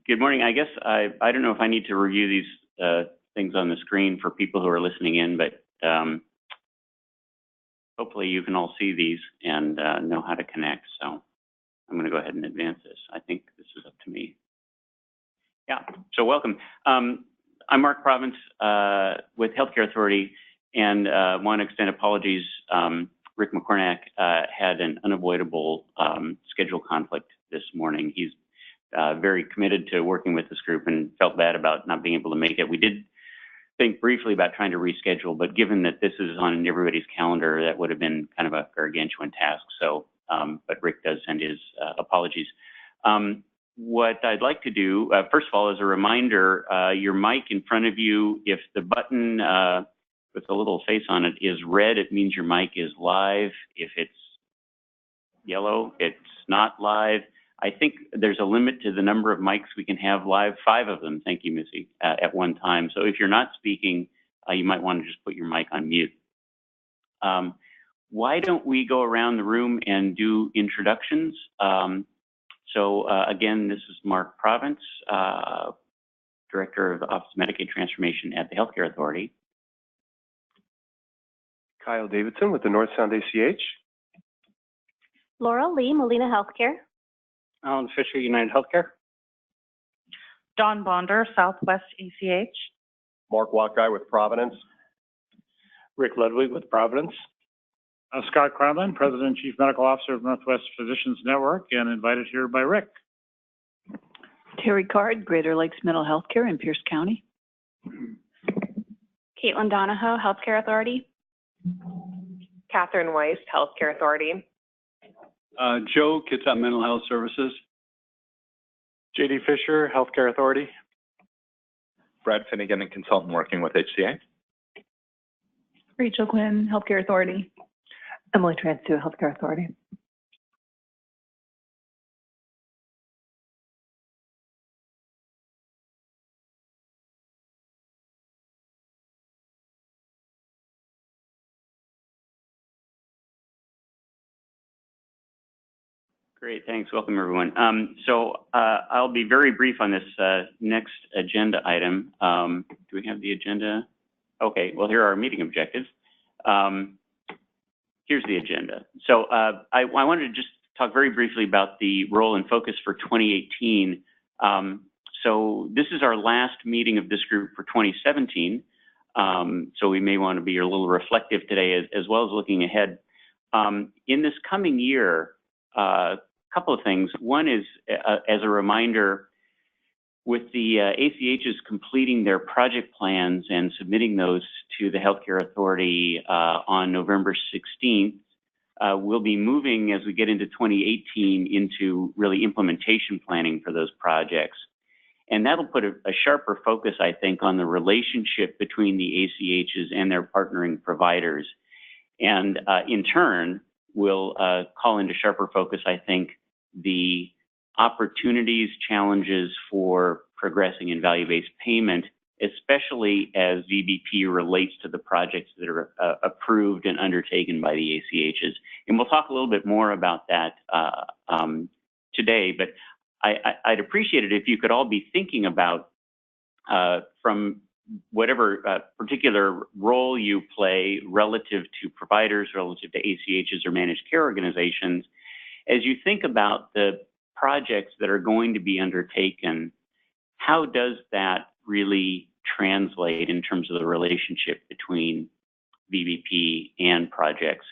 Good morning. I guess I don't know if I need to review these things on the screen for people who are listening in, but hopefully you can all see these and know how to connect. So I'm going to go ahead and advance this. I think this is up to me. Yeah, so welcome. I'm Mark Province with Healthcare Authority, and want to extend apologies. Rick McCornack had an unavoidable schedule conflict this morning. He's very committed to working with this group and felt bad about not being able to make it. We did think briefly about trying to reschedule, but given that this is on everybody's calendar, that would have been kind of a gargantuan task. So, but Rick does send his apologies. What I'd like to do, first of all, as a reminder, your mic in front of you, if the button with a little face on it is red, it means your mic is live. If it's yellow, it's not live. I think there's a limit to the number of mics we can have live, 5 of them, thank you, Missy, at one time. So if you're not speaking, you might want to just put your mic on mute. Why don't we go around the room and do introductions? Again, this is Mark Province, Director of the Office of Medicaid Transformation at the Healthcare Authority. Kyle Davidson with the North Sound ACH. Laura Lee, Molina Healthcare. Alan Fisher, United Healthcare. Don Bonder, Southwest ACH. Mark Wackeye with Providence. Rick Ludwig with Providence. Scott Cronlin, President and Chief Medical Officer of Northwest Physicians Network, and invited here by Rick. Terry Card, Greater Lakes Mental Health Care in Pierce County. Caitlin Donahoe, Healthcare Authority. Catherine Weiss, Healthcare Authority. Joe, Kitsap Mental Health Services. JD Fisher, Healthcare Authority. Brad Finnegan, and consultant working with HCA. Rachel Quinn, Healthcare Authority. Emily Transtu, Healthcare Authority. Great, thanks. Welcome, everyone. I'll be very brief on this next agenda item. Do we have the agenda? Okay, well, here are our meeting objectives. Here's the agenda. So I wanted to just talk very briefly about the role and focus for 2018. So this is our last meeting of this group for 2017. So we may want to be a little reflective today as well as looking ahead. In this coming year, a couple of things. One is, as a reminder, with the ACHs completing their project plans and submitting those to the Healthcare Authority on November 16th, we'll be moving, as we get into 2018, into really implementation planning for those projects. And that'll put a sharper focus, I think, on the relationship between the ACHs and their partnering providers. And in turn, will call into sharper focus, I think, the opportunities, challenges for progressing in value-based payment, especially as VBP relates to the projects that are approved and undertaken by the ACHs. And we'll talk a little bit more about that today, but I'd appreciate it if you could all be thinking about, from whatever particular role you play relative to providers, relative to ACHs or managed care organizations, as you think about the projects that are going to be undertaken, how does that really translate in terms of the relationship between VBP and projects?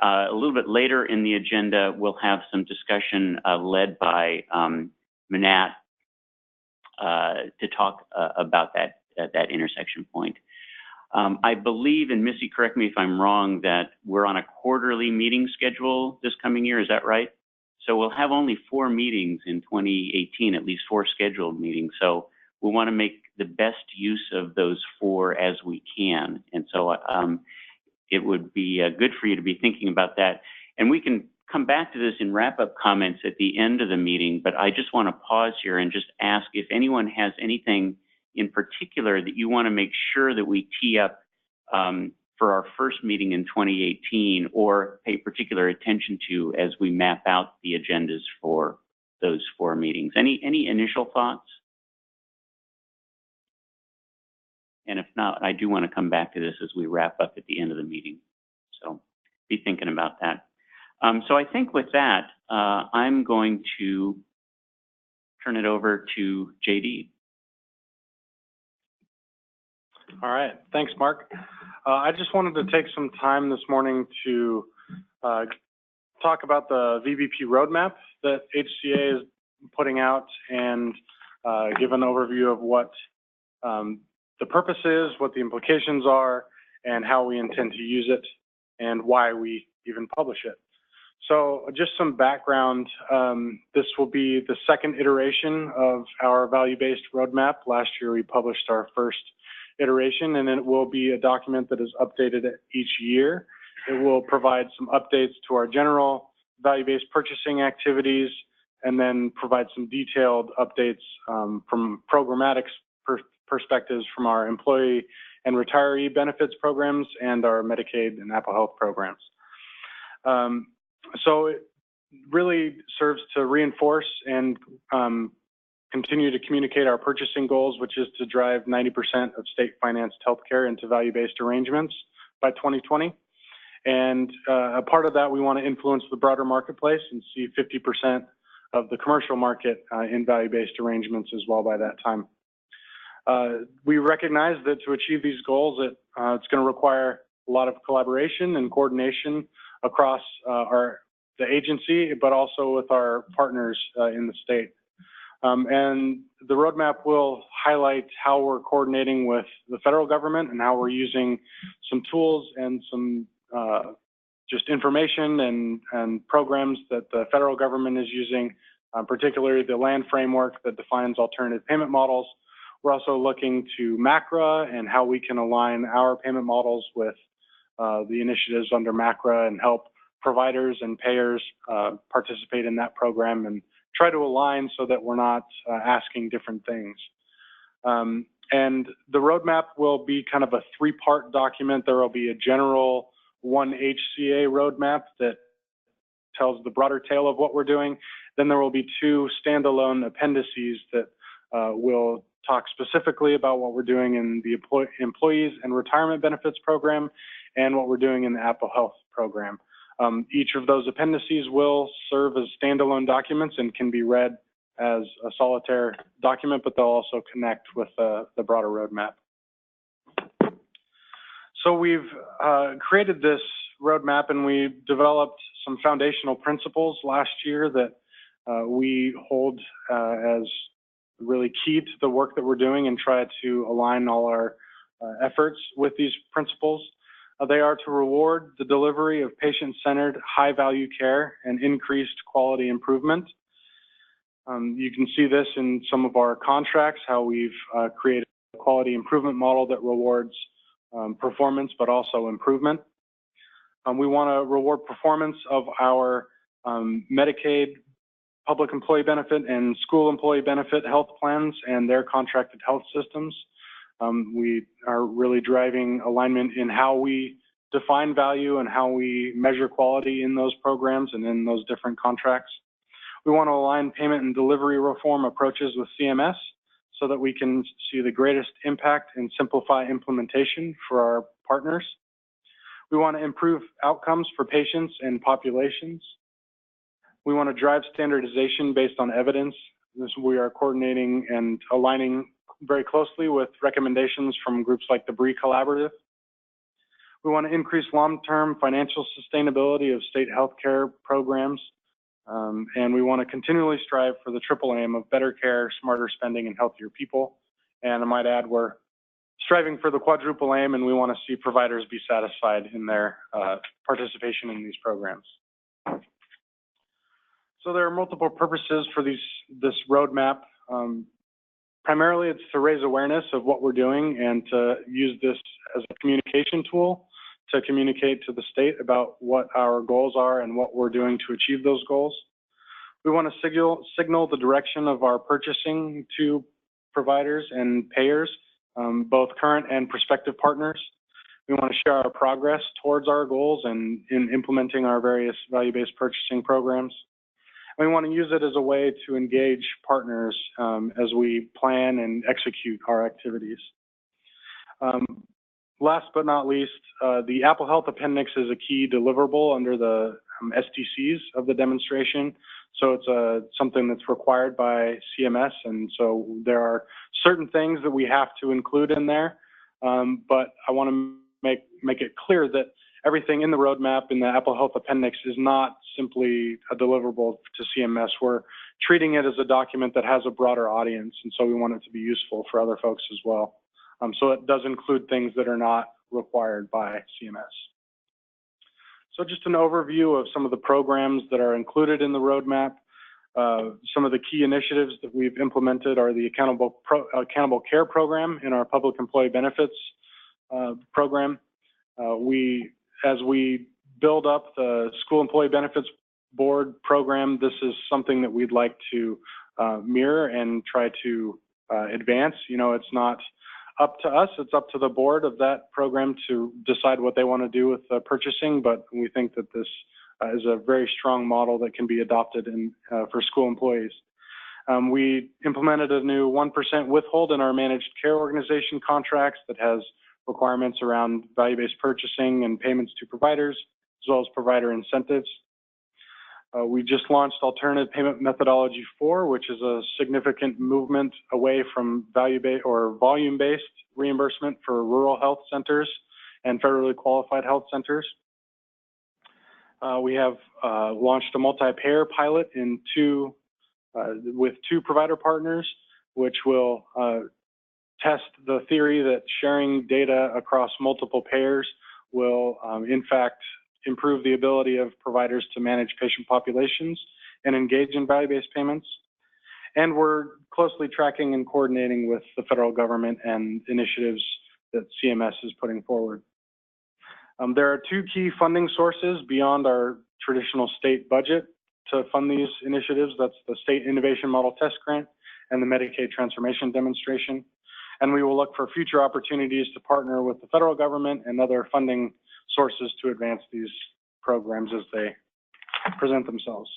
A little bit later in the agenda, we'll have some discussion led by Manat to talk about that intersection point. I believe, and Missy, correct me if I'm wrong, that we're on a quarterly meeting schedule this coming year. Is that right? So we'll have only 4 meetings in 2018, at least 4 scheduled meetings. So we want to make the best use of those 4 as we can. And so it would be good for you to be thinking about that. And we can come back to this in wrap-up comments at the end of the meeting, but I just want to pause here and just ask if anyone has anything in particular that you want to make sure that we tee up for our first meeting in 2018, or pay particular attention to as we map out the agendas for those 4 meetings. Any initial thoughts? And if not, I do want to come back to this as we wrap up at the end of the meeting. So be thinking about that. So I think with that, I'm going to turn it over to JD. All right, thanks, Mark. I just wanted to take some time this morning to talk about the VBP roadmap that HCA is putting out and give an overview of what the purpose is, what the implications are, and how we intend to use it, and why we even publish it. So just some background, this will be the second iteration of our value-based roadmap. Last year we published our first iteration, and it will be a document that is updated each year. It will provide some updates to our general value-based purchasing activities, and then provide some detailed updates from programmatic perspectives from our employee and retiree benefits programs and our Medicaid and Apple Health programs. So it really serves to reinforce and continue to communicate our purchasing goals, which is to drive 90% of state-financed healthcare into value-based arrangements by 2020. And a part of that, we want to influence the broader marketplace and see 50% of the commercial market in value-based arrangements as well by that time. We recognize that to achieve these goals, it's going to require a lot of collaboration and coordination across the agency, but also with our partners in the state. And the roadmap will highlight how we're coordinating with the federal government and how we're using some tools and some just information and programs that the federal government is using, particularly the land framework that defines alternative payment models. We're also looking to MACRA and how we can align our payment models with the initiatives under MACRA and help providers and payers participate in that program and try to align so that we're not asking different things. And the roadmap will be kind of a 3-part document. There will be a general one HCA roadmap that tells the broader tale of what we're doing. Then there will be 2 standalone appendices that will talk specifically about what we're doing in the employees and retirement benefits program and what we're doing in the Apple Health program. Each of those appendices will serve as standalone documents and can be read as a solitary document, but they'll also connect with the broader roadmap. So we've created this roadmap and we developed some foundational principles last year that we hold as really key to the work that we're doing and try to align all our efforts with these principles. They are to reward the delivery of patient-centered, high-value care and increased quality improvement. You can see this in some of our contracts, how we've created a quality improvement model that rewards performance, but also improvement. We want to reward performance of our Medicaid, public employee benefit, and school employee benefit health plans and their contracted health systems. We are really driving alignment in how we define value and how we measure quality in those programs and in those different contracts. We want to align payment and delivery reform approaches with CMS so that we can see the greatest impact and simplify implementation for our partners. We want to improve outcomes for patients and populations. We want to drive standardization based on evidence. We are coordinating and aligning very closely with recommendations from groups like the BRIE Collaborative. We want to increase long-term financial sustainability of state healthcare programs, and we want to continually strive for the triple aim of better care, smarter spending, and healthier people. And I might add, we're striving for the quadruple aim, and we want to see providers be satisfied in their participation in these programs. So there are multiple purposes for this roadmap. Primarily, it's to raise awareness of what we're doing and to use this as a communication tool to communicate to the state about what our goals are and what we're doing to achieve those goals. We want to signal the direction of our purchasing to providers and payers, both current and prospective partners. We want to share our progress towards our goals and in implementing our various value-based purchasing programs. We want to use it as a way to engage partners as we plan and execute our activities. Last but not least, the Apple Health Appendix is a key deliverable under the SDCs of the demonstration. So it's something that's required by CMS, and so there are certain things that we have to include in there. But I want to make it clear that everything in the roadmap in the Apple Health Appendix is not simply a deliverable to CMS. We're treating it as a document that has a broader audience, and so we want it to be useful for other folks as well. So it does include things that are not required by CMS. So just an overview of some of the programs that are included in the roadmap. Some of the key initiatives that we've implemented are the Accountable Care Program in our Public Employee Benefits program. As we build up the School Employee Benefits Board program, this is something that we'd like to mirror and try to advance. You know, it's not up to us, it's up to the board of that program to decide what they want to do with purchasing, but we think that this is a very strong model that can be adopted for school employees. We implemented a new 1% withhold in our managed care organization contracts that has requirements around value-based purchasing and payments to providers, as well as provider incentives. We just launched Alternative Payment Methodology 4, which is a significant movement away from value-based or volume-based reimbursement for rural health centers and federally qualified health centers. We have launched a multi-payer pilot with two provider partners, which will test the theory that sharing data across multiple payers will, in fact, improve the ability of providers to manage patient populations and engage in value-based payments. And we're closely tracking and coordinating with the federal government and initiatives that CMS is putting forward. There are two key funding sources beyond our traditional state budget to fund these initiatives. That's the State Innovation Model Test Grant and the Medicaid Transformation Demonstration. And we will look for future opportunities to partner with the federal government and other funding sources to advance these programs as they present themselves.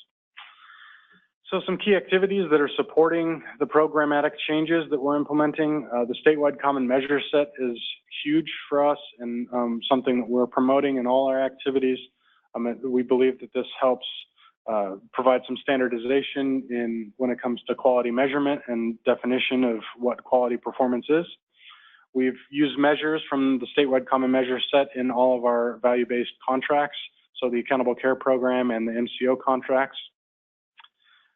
So some key activities that are supporting the programmatic changes that we're implementing. The statewide common measure set is huge for us and something that we're promoting in all our activities. We believe that this helps provide some standardization when it comes to quality measurement and definition of what quality performance is. We've used measures from the statewide common measure set in all of our value-based contracts, so the Accountable Care Program and the MCO contracts.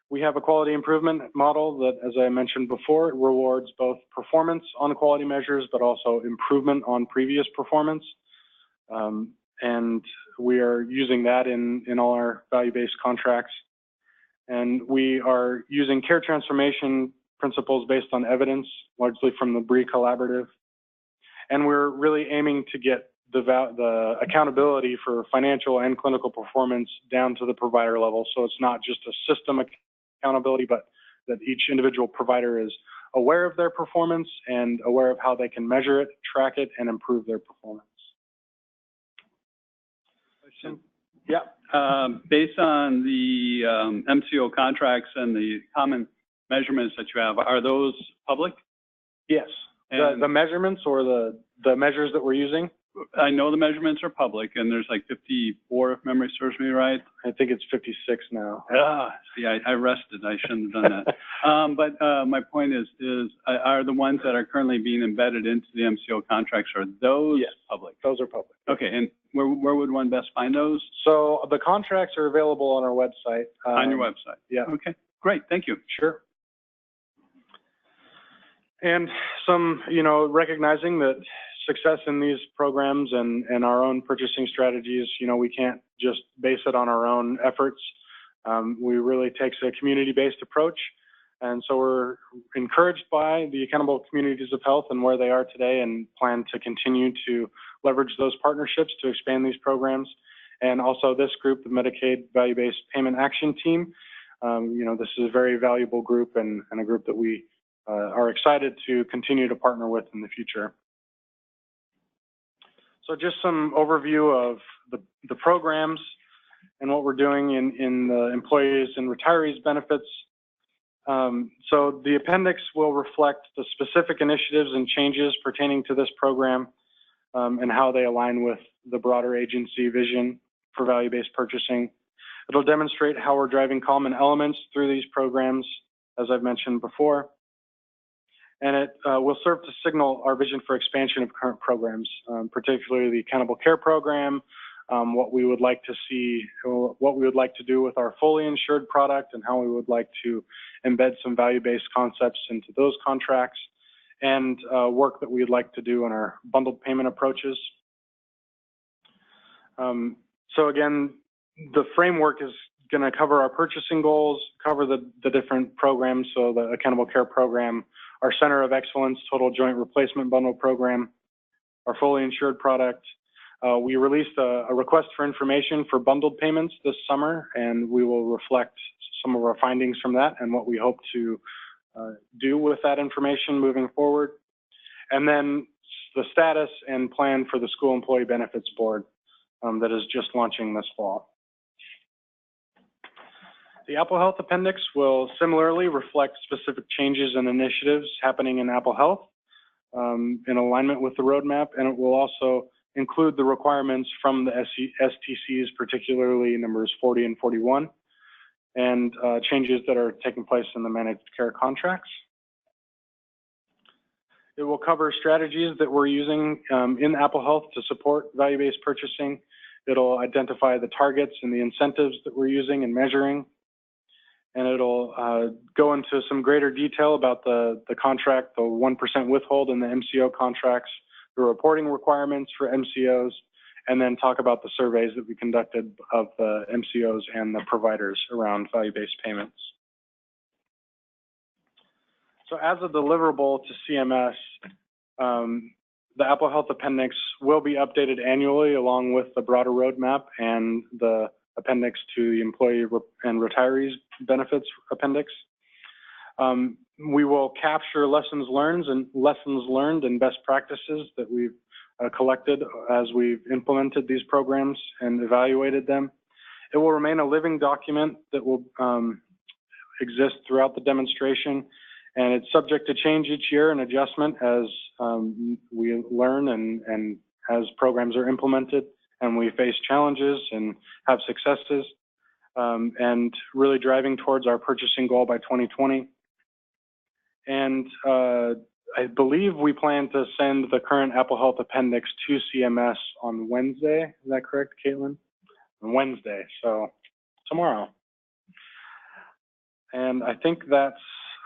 We have a quality improvement model that, as I mentioned before, rewards both performance on quality measures, but also improvement on previous performance. And we are using that in all our value-based contracts. And we are using care transformation principles based on evidence, largely from the BRIE Collaborative. And we're really aiming to get the accountability for financial and clinical performance down to the provider level. So it's not just a system accountability, but that each individual provider is aware of their performance and aware of how they can measure it, track it, and improve their performance. Yeah. Based on the MCO contracts and the common measurements that you have, are those public? Yes. The measurements or the measures that we're using? I know the measurements are public, and there's like 54, if memory serves me right. I think it's 56 now. See, I rested. I shouldn't have done that. But my point is are the ones that are currently being embedded into the MCO contracts, are those public? Those are public. Okay, and where would one best find those? So the contracts are available on our website. On your website? Yeah. Okay, great. Thank you. Sure. And some, recognizing that success in these programs and our own purchasing strategies, we can't just base it on our own efforts. We really takes a community-based approach. And so we're encouraged by the accountable communities of health and where they are today, and plan to continue to leverage those partnerships to expand these programs. And also this group, the Medicaid Value-based Payment Action Team, this is a very valuable group and a group that we are excited to continue to partner with in the future. So just some overview of the programs and what we're doing in the employees and retirees benefits. So the appendix will reflect the specific initiatives and changes pertaining to this program and how they align with the broader agency vision for value-based purchasing. It'll demonstrate how we're driving common elements through these programs, as I've mentioned before. And it will serve to signal our vision for expansion of current programs, particularly the Accountable Care Program, what we would like to see, what we would like to do with our fully insured product, and how we would like to embed some value-based concepts into those contracts, and work that we'd like to do in our bundled payment approaches. So again, the framework is going to cover our purchasing goals, cover the different programs, so the Accountable Care Program, our Center of Excellence Total Joint Replacement Bundle Program, our fully insured product. We released a request for information for bundled payments this summer, and we will reflect some of our findings from that and what we hope to do with that information moving forward. And then the status and plan for the School Employee Benefits Board that is just launching this fall. The Apple Health Appendix will similarly reflect specific changes and initiatives happening in Apple Health in alignment with the roadmap, and it will also include the requirements from the STCs, particularly numbers 40 and 41, and changes that are taking place in the managed care contracts. It will cover strategies that we're using in Apple Health to support value-based purchasing. It'll identify the targets and the incentives that we're using and measuring. And it'll go into some greater detail about the contract, the 1% withhold in the MCO contracts, the reporting requirements for MCOs, and then talk about the surveys that we conducted of the MCOs and the providers around value-based payments. So as a deliverable to CMS, the Apple Health Appendix will be updated annually along with the broader roadmap and the appendix to the Employee and Retirees Benefits Appendix. We will capture lessons learned and best practices that we've collected as we've implemented these programs and evaluated them. It will remain a living document that will exist throughout the demonstration, and it's subject to change each year and adjustment as we learn and as programs are implemented and we face challenges and have successes, and really driving towards our purchasing goal by 2020. And I believe we plan to send the current Apple Health Appendix to CMS on Wednesday. Is that correct, Caitlin? On Wednesday, so tomorrow. And I think that's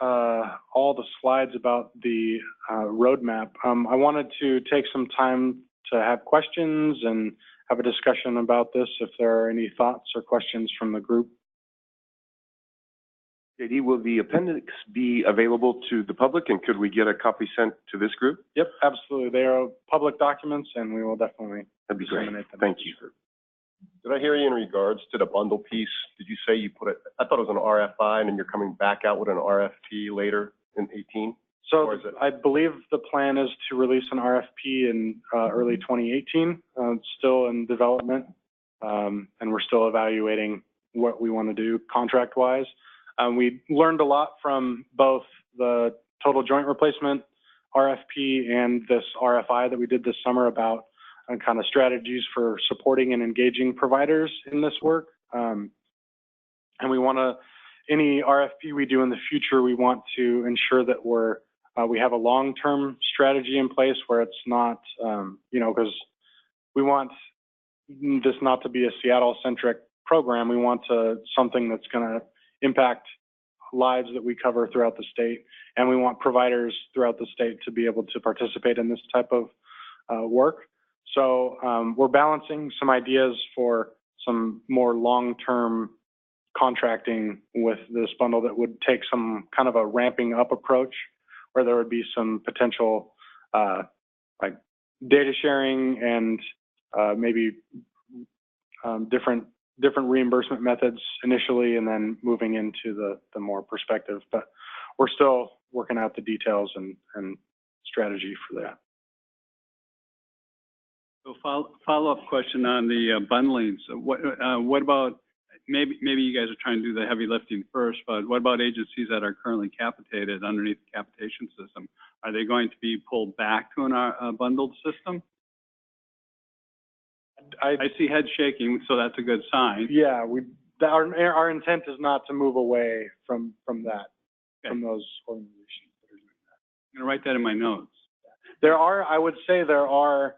all the slides about the roadmap. I wanted to take some time to have questions and have a discussion about this if there are any thoughts or questions from the group. JD, will the appendix be available to the public, and could we get a copy sent to this group? Yep, absolutely. They are public documents, and we will definitely That'd be great. disseminate them. Thank you. Did I hear you in regards to the bundle piece? Did you say you put it, I thought it was an RFI, and then you're coming back out with an RFP later in 18? So I believe the plan is to release an RFP in early 2018. It's still in development, and we're still evaluating what we want to do contract-wise. We learned a lot from both the total joint replacement RFP and this RFI that we did this summer about kind of strategies for supporting and engaging providers in this work. And we want to, any RFP we do in the future, we want to ensure that we have a long-term strategy in place where it's not, because we want this not to be a Seattle-centric program. We want something that's going to impact lives that we cover throughout the state, and we want providers throughout the state to be able to participate in this type of work. So we're balancing some ideas for some more long-term contracting with this bundle that would take some kind of a ramping up approach, where there would be some potential like data sharing and maybe different reimbursement methods initially, and then moving into the more perspective. But we're still working out the details and strategy for that. So follow-up question on the bundling. So what about maybe you guys are trying to do the heavy lifting first, but what about agencies that are currently capitated underneath the capitation system? Are they going to be pulled back to a bundled system? I see head shaking, so that's a good sign. Yeah, our intent is not to move away from that, from those organizations that are doing that. I'm going to write that in my notes. I would say there are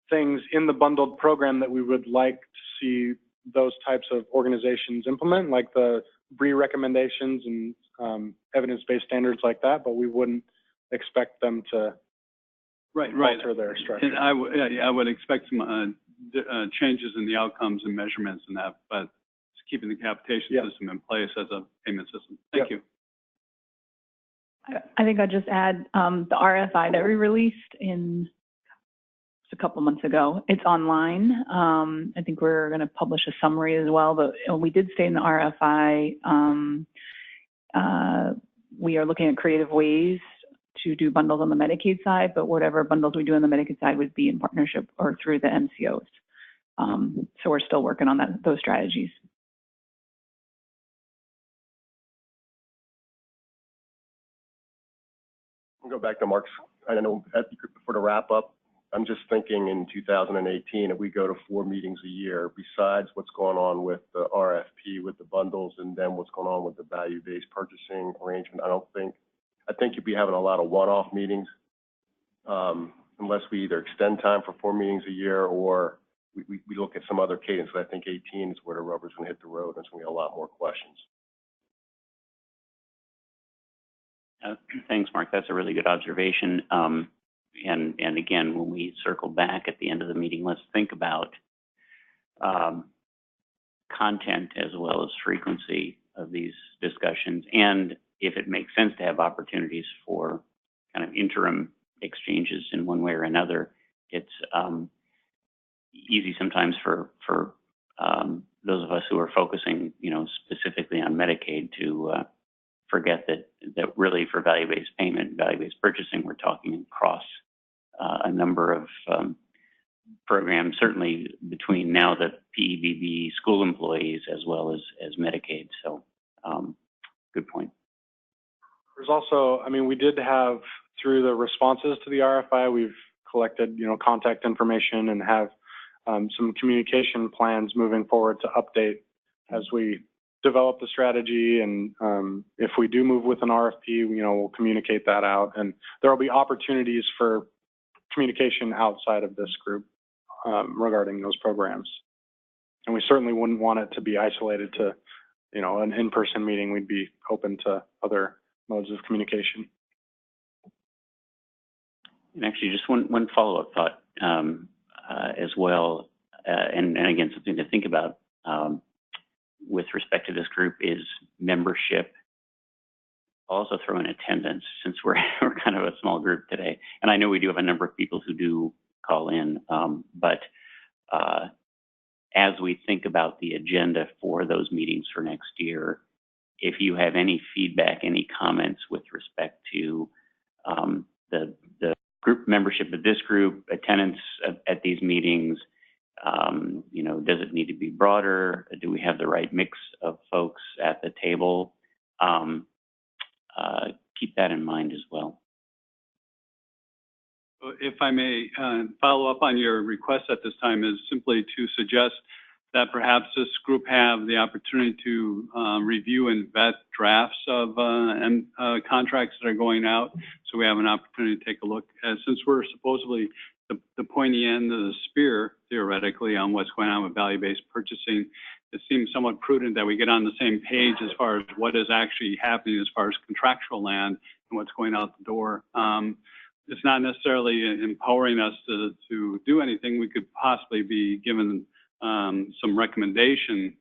things in the bundled program that we would like to see those types of organizations implement, like the BRIE recommendations and evidence-based standards like that, but we wouldn't expect them to alter their structure. And I would expect some changes in the outcomes and measurements and that, but it's keeping the capitation system in place as a payment system. Thank you. I think I'll just add the RFI that we released a couple months ago. It's online. I think we're going to publish a summary as well, but we did say in the RFI, we are looking at creative ways to do bundles on the Medicaid side, but whatever bundles we do on the Medicaid side would be in partnership or through the MCOs. So we're still working on those strategies. I'll go back to Mark's. I know for the wrap up, I'm just thinking in 2018, if we go to 4 meetings a year, besides what's going on with the RFP, with the bundles, and then what's going on with the value-based purchasing arrangement, I think you'd be having a lot of one-off meetings, unless we either extend time for 4 meetings a year or we look at some other cadence. But I think 18 is where the rubber's going to hit the road, and it's going to be a lot more questions. Thanks, Mark. That's a really good observation. And again, when we circle back at the end of the meeting, let's think about content as well as frequency of these discussions, and if it makes sense to have opportunities for kind of interim exchanges in one way or another. It's easy sometimes for those of us who are focusing, specifically on Medicaid to forget that really for value-based payment, value-based purchasing, we're talking across a number of programs, certainly between now the PEVB school employees as well as Medicaid. So good point. There's also, we did have, through the responses to the RFI, we've collected, contact information and have some communication plans moving forward to update as we develop the strategy. And if we do move with an RFP, we'll communicate that out. And there will be opportunities for communication outside of this group regarding those programs. And we certainly wouldn't want it to be isolated to, an in-person meeting. We'd be open to other modes of communication. And actually, just one follow-up thought as well, and again, something to think about with respect to this group is membership. I'll also throw in attendance, since we're kind of a small group today. And I know we do have a number of people who do call in, but as we think about the agenda for those meetings for next year, if you have any feedback, any comments with respect to the group membership of this group, attendance at these meetings, does it need to be broader? Do we have the right mix of folks at the table? Keep that in mind as well. If I may follow up on your request at this time, is simply to suggest that perhaps this group have the opportunity to review and vet drafts of contracts that are going out, so we have an opportunity to take a look. Since we're supposedly the pointy end of the spear, theoretically, on what's going on with value-based purchasing, it seems somewhat prudent that we get on the same page as far as what is actually happening as far as contractual land and what's going out the door. It's not necessarily empowering us to do anything. We could possibly be given some recommendation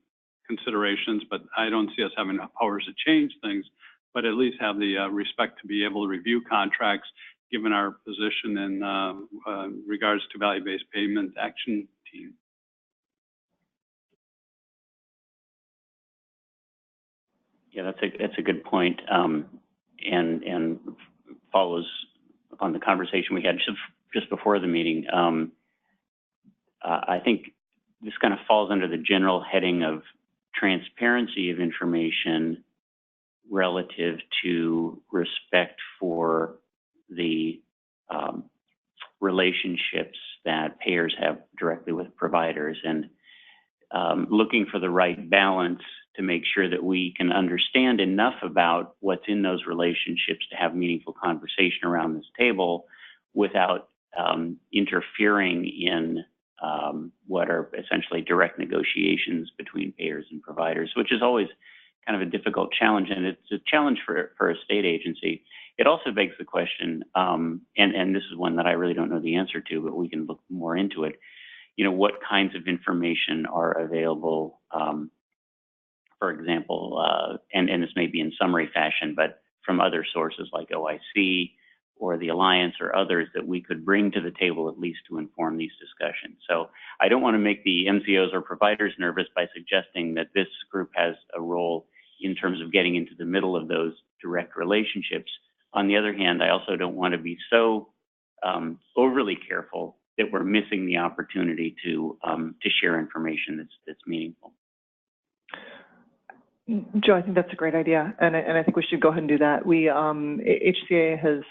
considerations, but I don't see us having enough powers to change things, but at least have the respect to be able to review contracts given our position in regards to value-based payment action team. Yeah, that's a good point, and follows on the conversation we had just before the meeting. I think this kind of falls under the general heading of transparency of information relative to respect for the relationships that payers have directly with providers, and looking for the right balance to make sure that we can understand enough about what's in those relationships to have meaningful conversation around this table without interfering in what are essentially direct negotiations between payers and providers, which is always kind of a difficult challenge, and it's a challenge for a state agency. It also begs the question, and this is one that I really don't know the answer to, but we can look more into it. You know, what kinds of information are available, for example, and this may be in summary fashion, but from other sources like OIC or the Alliance or others that we could bring to the table at least to inform these discussions. So I don't want to make the MCOs or providers nervous by suggesting that this group has a role in terms of getting into the middle of those direct relationships. On the other hand, I also don't want to be so overly careful that we're missing the opportunity to share information that's meaningful. Joe, I think that's a great idea, and I think we should go ahead and do that. We HCA has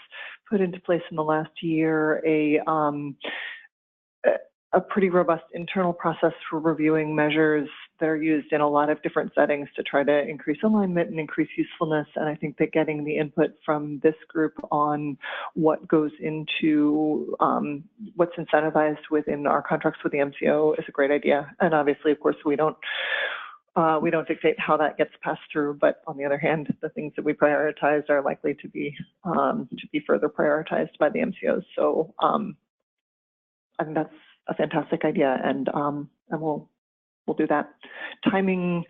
put into place in the last year a pretty robust internal process for reviewing measures that are used in a lot of different settings to try to increase alignment and increase usefulness. And I think that getting the input from this group on what goes into what's incentivized within our contracts with the MCO is a great idea. And obviously, of course, we don't dictate how that gets passed through, but on the other hand, the things that we prioritize are likely to be further prioritized by the MCOs. So I think that's a fantastic idea, and we'll do that. Timing,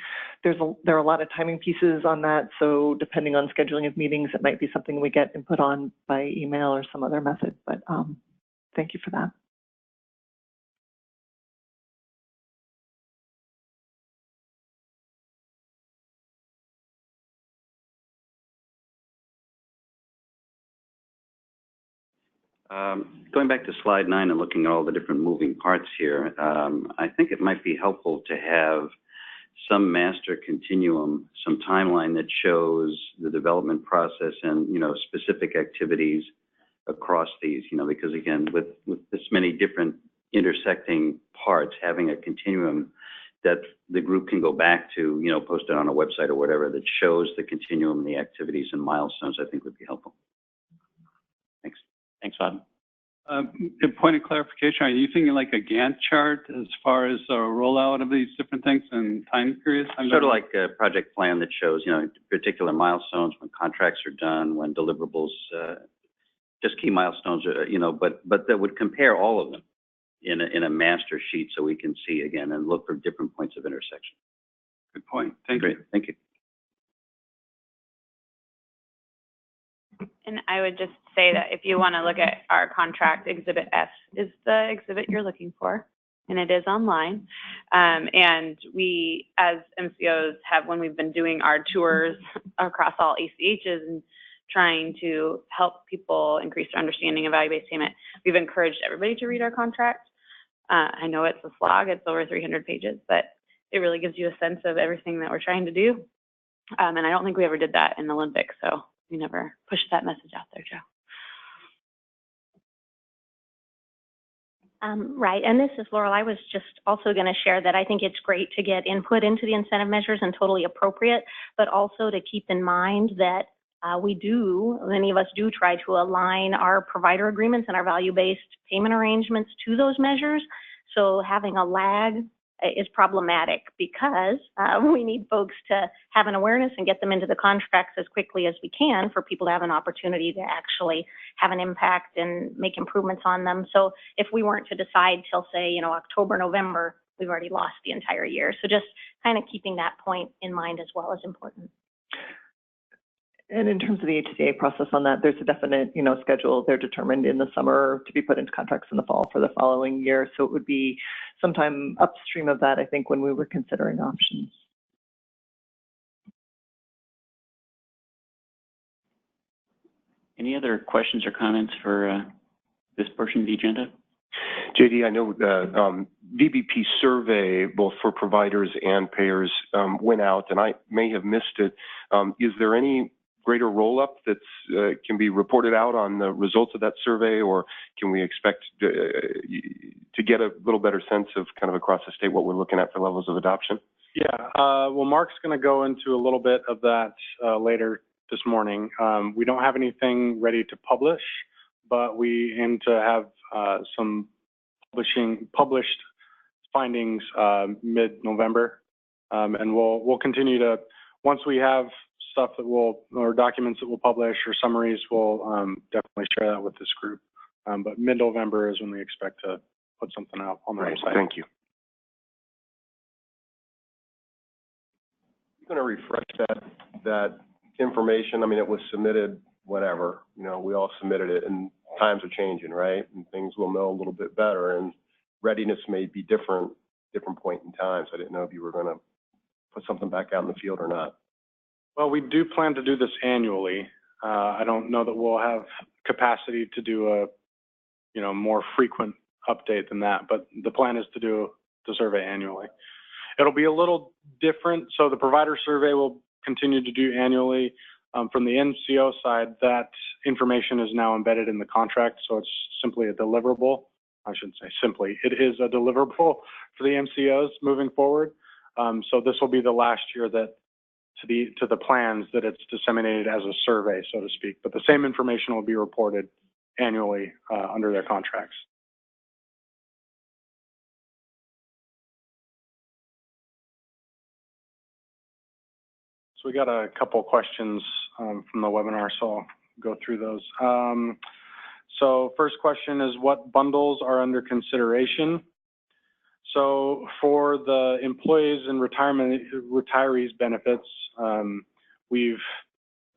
there are a lot of timing pieces on that, so depending on scheduling of meetings, it might be something we get input on by email or some other method, but thank you for that. Going back to slide 9 and looking at all the different moving parts here, I think it might be helpful to have some master continuum, some timeline that shows the development process and, you know, specific activities across these, you know, because again, with this many different intersecting parts, having a continuum that the group can go back to, you know, post it on a website or whatever that shows the continuum and the activities and milestones, I think would be helpful. Thanks. Thanks, Bob. A point of clarification, are you thinking like a Gantt chart as far as a rollout of these different things and time periods? Sort of like a project plan that shows, you know, particular milestones, when contracts are done, when deliverables, just key milestones, you know, but that would compare all of them in a master sheet so we can see again and look for different points of intersection. Good point. Thank you. Thank you. And I would just say that if you want to look at our contract, Exhibit F is the exhibit you're looking for, and it is online. And we, as MCOs, have, when we've been doing our tours across all ACHs and trying to help people increase their understanding of value-based payment, we've encouraged everybody to read our contract. I know it's a slog, it's over 300 pages, but it really gives you a sense of everything that we're trying to do. And I don't think we ever did that in the Olympics, so we never pushed that message out there, Joe. Right, and this is Laurel. I was just also going to share that I think it's great to get input into the incentive measures and totally appropriate, but also to keep in mind that many of us do try to align our provider agreements and our value-based payment arrangements to those measures. So having a lag is problematic because we need folks to have an awareness and get them into the contracts as quickly as we can for people to have an opportunity to actually have an impact and make improvements on them. So if we weren't to decide till, say, you know, October, November, we've already lost the entire year. So just kind of keeping that point in mind as well is important. And in terms of the HCA process on that, there's a definite, you know, schedule. They're determined in the summer to be put into contracts in the fall for the following year. So it would be sometime upstream of that, I think, when we were considering options. Any other questions or comments for this portion of the agenda? JD, I know the VBP survey, both for providers and payers, went out, and I may have missed it. Is there any greater roll-up that can be reported out on the results of that survey, or can we expect to get a little better sense of kind of across the state what we're looking at for levels of adoption? Yeah, well, Mark's going to go into a little bit of that later this morning. We don't have anything ready to publish, but we aim to have some published findings mid-November, and we'll continue to, once we have stuff that or documents that we'll publish or summaries, we'll definitely share that with this group. But mid-November is when we expect to put something out on the website. Thank you. I'm going to refresh that information. I mean, it was submitted whenever, we all submitted it, and times are changing, right? And things will know a little bit better, and readiness may be different point in time. So I didn't know if you were going to put something back out in the field or not. Well, we do plan to do this annually. I don't know that we'll have capacity to do a, more frequent update than that, but the plan is to do the survey annually. It'll be a little different. So the provider survey will continue to do annually. From the MCO side, that information is now embedded in the contract, so it's simply a deliverable. I shouldn't say simply, it is a deliverable for the MCOs moving forward. So this will be the last year that to the plans that it's disseminated as a survey, so to speak, but the same information will be reported annually under their contracts. So we got a couple questions from the webinar, so I'll go through those. So first question is, what bundles are under consideration? So for the employees and retirees benefits, we've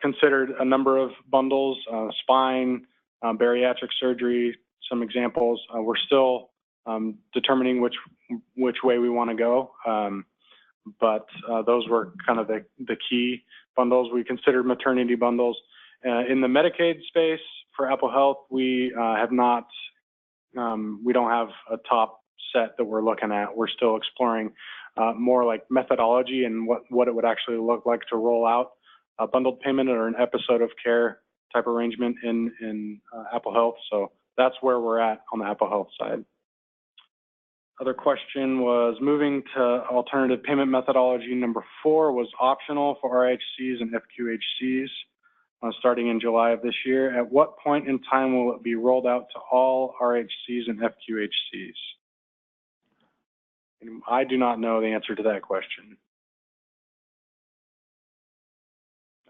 considered a number of bundles, spine, bariatric surgery, some examples. We're still determining which way we want to go, but those were kind of the key bundles. We considered maternity bundles. In the Medicaid space for Apple Health, we have not, we don't have a top set that we're looking at. We're still exploring more like methodology and what it would actually look like to roll out a bundled payment or an episode of care type arrangement in Apple Health. So that's where we're at on the Apple Health side. Other question was, moving to alternative payment methodology number 4 was optional for RHCs and FQHCs starting in July of this year. At what point in time will it be rolled out to all RHCs and FQHCs? And I do not know the answer to that question.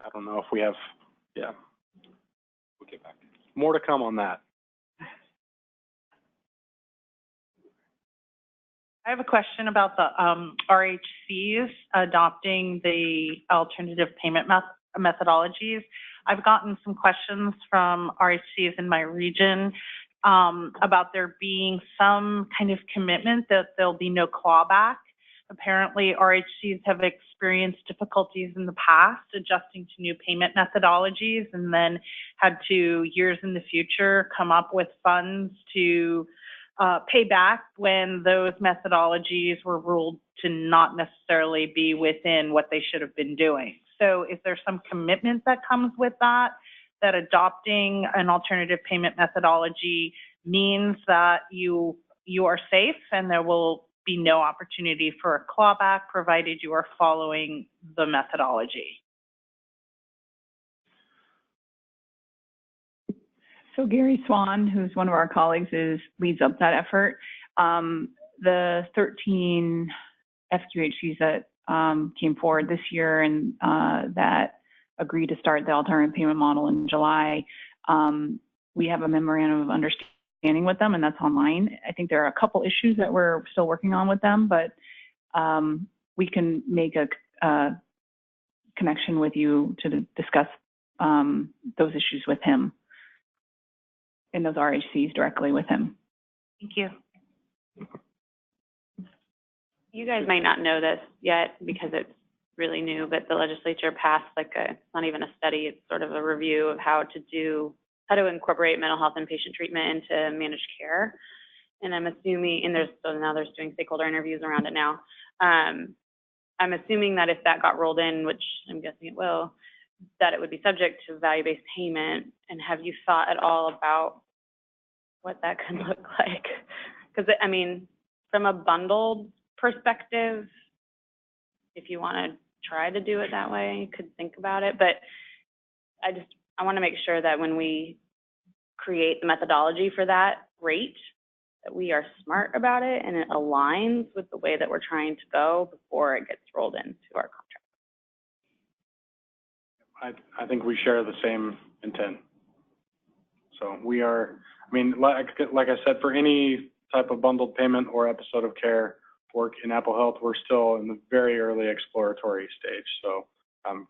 I don't know if we have, yeah. We'll get back. More to come on that. I have a question about the RHCs adopting the alternative payment methodologies. I've gotten some questions from RHCs in my region about there being some kind of commitment that there'll be no clawback. Apparently, RHCs have experienced difficulties in the past adjusting to new payment methodologies and then had to, years in the future, come up with funds to pay back when those methodologies were ruled to not necessarily be within what they should have been doing. So is there some commitment that comes with that adopting an alternative payment methodology means that you are safe and there will be no opportunity for a clawback provided you are following the methodology? So Gary Swan, who's one of our colleagues, leads up that effort. The 13 FQHCs that came forward this year and that agreed to start the alternative payment model in July, we have a memorandum of understanding with them, and that's online. I think there are a couple issues that we're still working on with them, but we can make a connection with you to discuss those issues with him and those RHCs directly with him. Thank you. You guys might not know this yet because it's really new, but the legislature passed it's not even a study, it's sort of a review of how to incorporate mental health and patient treatment into managed care. and I'm assuming, and now there's doing stakeholder interviews around it now. I'm assuming that if that got rolled in, which I'm guessing it will, that it would be subject to value-based payment. And have you thought at all about what that could look like? Because, I mean, from a bundled perspective, if you want to try to do it that way, you could think about it. But I want to make sure that when we create the methodology for that rate, that we are smart about it and it aligns with the way that we're trying to go before it gets rolled into our contract. I think we share the same intent. So we are, I mean, like I said, for any type of bundled payment or episode of care work in Apple Health, we're still in the very early exploratory stage. So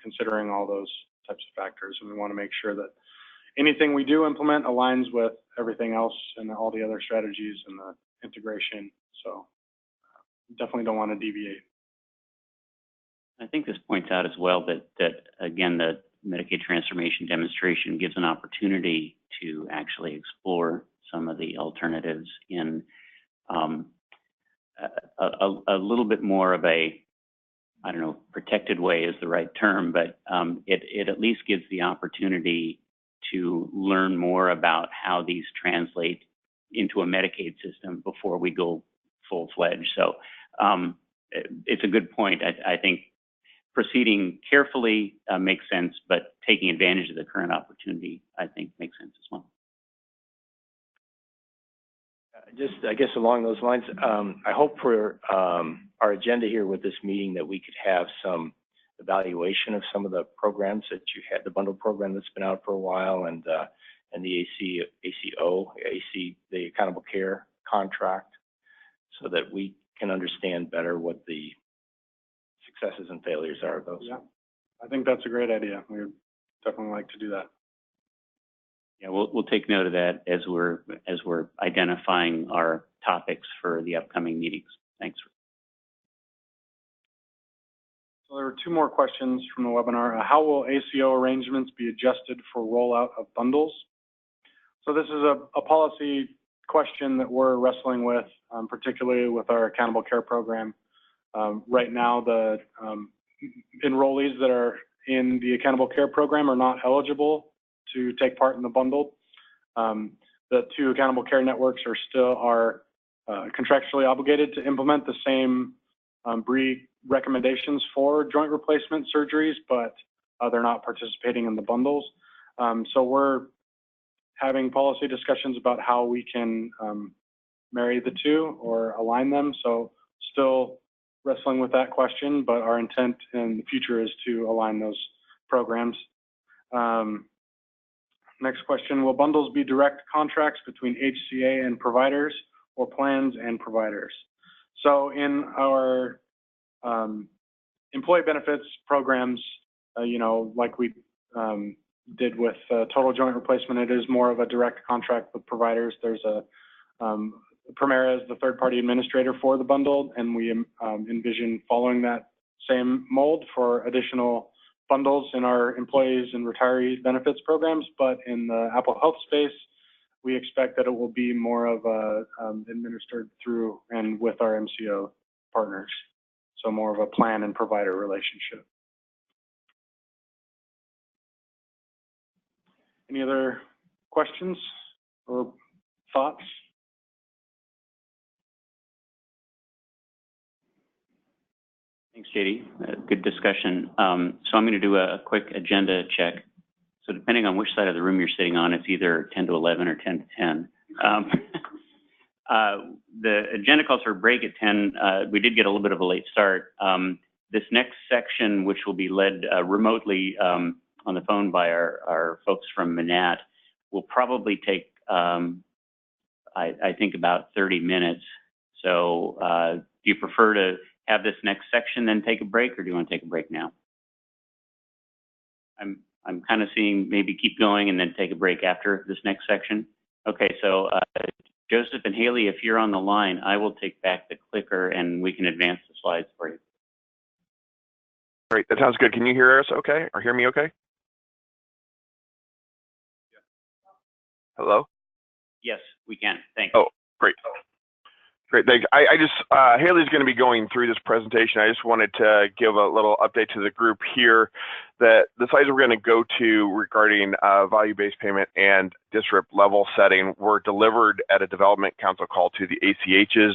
considering all those types of factors, and we want to make sure that anything we do implement aligns with everything else and all the other strategies and the integration. So definitely don't want to deviate. I think this points out as well that again, the Medicaid transformation demonstration gives an opportunity to actually explore some of the alternatives in a little bit more of a, I don't know, protected way is the right term, but it at least gives the opportunity to learn more about how these translate into a Medicaid system before we go full-fledged. So it's a good point. I think proceeding carefully makes sense, but taking advantage of the current opportunity, I think, makes sense as well. Just, I guess, along those lines, I hope for our agenda here with this meeting that we could have some evaluation of some of the programs that you had, the bundle program that's been out for a while, and the the Accountable Care contract, so that we can understand better what the successes and failures are of those. Yeah, I think that's a great idea. We would definitely like to do that. Yeah, we'll take note of that as we're identifying our topics for the upcoming meetings. Thanks. So there were two more questions from the webinar. How will ACO arrangements be adjusted for rollout of bundles? So this is a policy question that we're wrestling with, particularly with our Accountable Care program. Right now, the enrollees that are in the Accountable Care program are not eligible to take part in the bundle. The two Accountable Care networks are contractually obligated to implement the same recommendations for joint replacement surgeries, but they're not participating in the bundles. So we're having policy discussions about how we can marry the two or align them. So still wrestling with that question, but our intent in the future is to align those programs. Next question, will bundles be direct contracts between HCA and providers or plans and providers? So in our employee benefits programs, like we did with total joint replacement, it is more of a direct contract with providers. There's Premera is the third-party administrator for the bundle, and we envision following that same mold for additional bundles in our employees and retirees benefits programs. But in the Apple Health space, we expect that it will be more of a administered through and with our MCO partners. So more of a plan and provider relationship. Any other questions or thoughts? Thanks, JD. Good discussion. So I'm going to do a quick agenda check. So depending on which side of the room you're sitting on, it's either 10 to 11 or 10 to 10. The agenda calls for a break at 10. We did get a little bit of a late start. This next section, which will be led remotely on the phone by our folks from Manat, will probably take, I think, about 30 minutes. So do you prefer to have this next section then take a break, or do you want to take a break now? I'm kind of seeing maybe keep going and then take a break after this next section. Okay, so Joseph and Haley, if you're on the line, I will take back the clicker and we can advance the slides for you. Great, that sounds good. Can you hear us okay, or hear me okay? Hello? Yes, we can. Thanks. Oh, great. Great, thanks. I just, Haley's going to be going through this presentation. I just wanted to give a little update to the group here that the slides we're going to go to regarding value-based payment and DSRIP level setting were delivered at a development council call to the ACHs.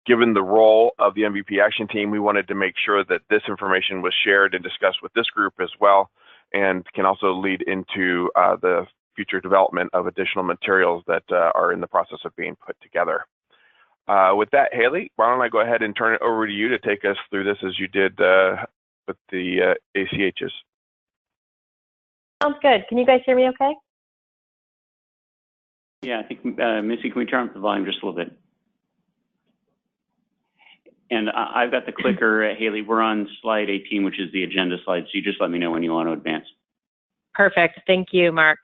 Given the role of the MVP action team, we wanted to make sure that this information was shared and discussed with this group as well, and can also lead into the future development of additional materials that are in the process of being put together. With that, Haley, why don't I go ahead and turn it over to you to take us through this as you did with the ACHs. Sounds good. Can you guys hear me okay? Yeah, I think, Missy, can we turn up the volume just a little bit? And I've got the clicker, Haley. We're on slide 18, which is the agenda slide, so you just let me know when you want to advance. Perfect. Thank you, Mark.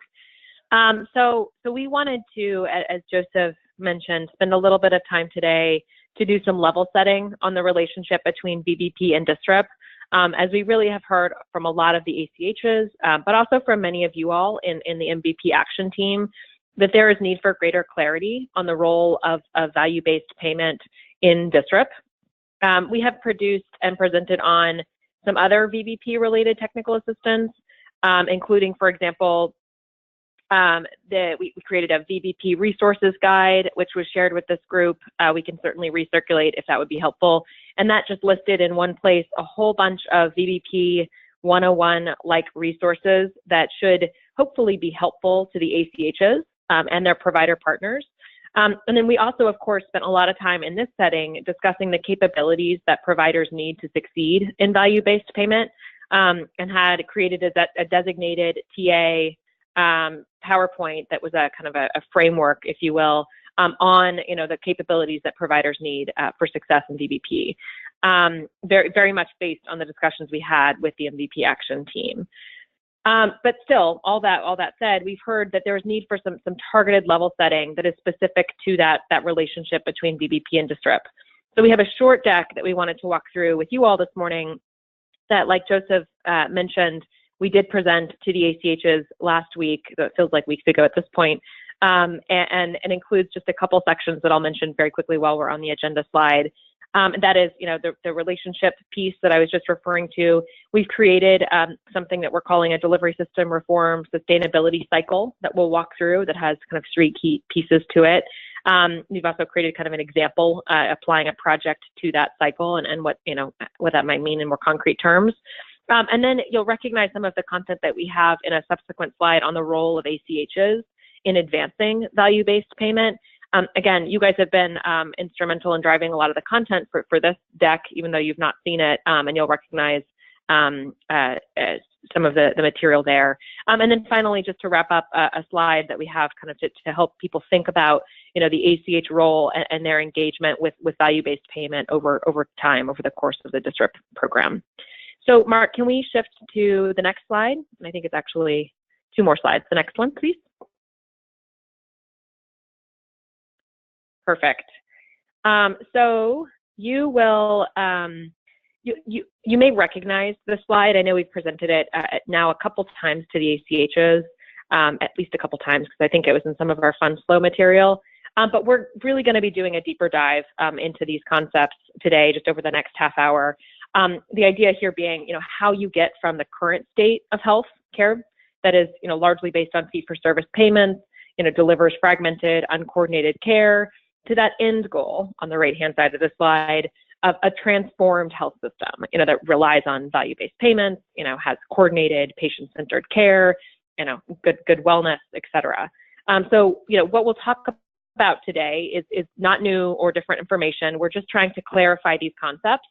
So we wanted to, as Joseph mentioned, spend a little bit of time today to do some level setting on the relationship between VBP and DSRIP, as we really have heard from a lot of the ACHs, but also from many of you all in the MVP action team, that there is need for greater clarity on the role of value-based payment in DSRIP. We have produced and presented on some other VBP-related technical assistance, including, for example, we created a VBP resources guide, which was shared with this group. We can certainly recirculate if that would be helpful. And that just listed in one place a whole bunch of VBP 101-like resources that should hopefully be helpful to the ACHs and their provider partners. And then we also, of course, spent a lot of time in this setting discussing the capabilities that providers need to succeed in value-based payment, and had created a designated TA PowerPoint that was a kind of a framework, if you will, on the capabilities that providers need for success in VBP. Very, very much based on the discussions we had with the MVP action team. But still, all that said, we've heard that there's need for some targeted level setting that is specific to that relationship between VBP and DSRIP. So we have a short deck that we wanted to walk through with you all this morning that, like Joseph mentioned, we did present to the ACHs last week. It feels like weeks ago at this point, and includes just a couple sections that I'll mention very quickly while we're on the agenda slide. That is, the relationship piece that I was just referring to. We've created something that we're calling a delivery system reform sustainability cycle that we'll walk through that has kind of 3 key pieces to it. We've also created kind of an example applying a project to that cycle and what that might mean in more concrete terms. And then you'll recognize some of the content that we have in a subsequent slide on the role of ACHs in advancing value-based payment. Again, you guys have been instrumental in driving a lot of the content for this deck, even though you've not seen it, and you'll recognize some of the material there. And then finally, just to wrap up a slide that we have kind of to help people think about, the ACH role and their engagement with value-based payment over time, over the course of the DSRIP program. So Mark, can we shift to the next slide? And I think it's actually 2 more slides. The next one, please. Perfect. So you will, you may recognize this slide. I know we've presented it now a couple times to the ACHs, at least a couple times, because I think it was in some of our fund flow material. But we're really going to be doing a deeper dive into these concepts today, just over the next half hour. The idea here being, how you get from the current state of health care that is, largely based on fee-for-service payments, delivers fragmented, uncoordinated care, to that end goal on the right-hand side of the slide of a transformed health system, that relies on value-based payments, has coordinated, patient-centered care, good wellness, et cetera. So, what we'll talk about today is not new or different information. We're just trying to clarify these concepts,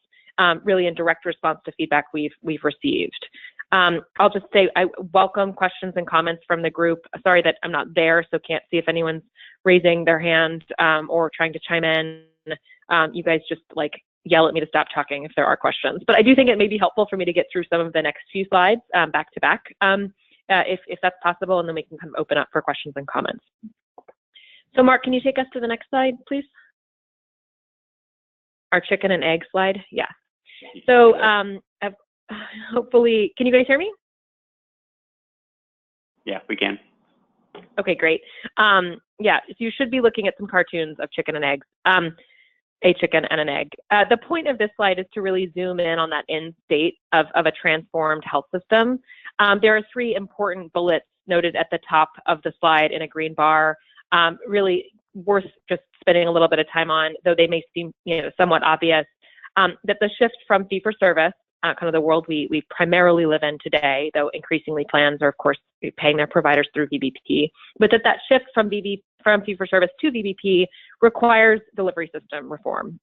really in direct response to feedback we've received. I'll just say I welcome questions and comments from the group. Sorry that I'm not there, so can't see if anyone's raising their hand or trying to chime in. You guys just yell at me to stop talking if there are questions. But I do think it may be helpful for me to get through some of the next few slides back to back, if that's possible, and then we can kind of open up for questions and comments. So Mark, can you take us to the next slide, please? Our chicken and egg slide? Yeah. So hopefully, can you guys hear me? Yeah, we can. Okay, great. Yeah, so you should be looking at some cartoons of chicken and eggs. a chicken and an egg. The point of this slide is to really zoom in on that end state of a transformed health system. There are three important bullets noted at the top of the slide in a green bar, really worth just spending a little bit of time on, though they may seem somewhat obvious, that the shift from fee-for-service, kind of the world we primarily live in today, though increasingly plans are, of course, paying their providers through VBP, but that shift from fee-for-service to VBP requires delivery system reform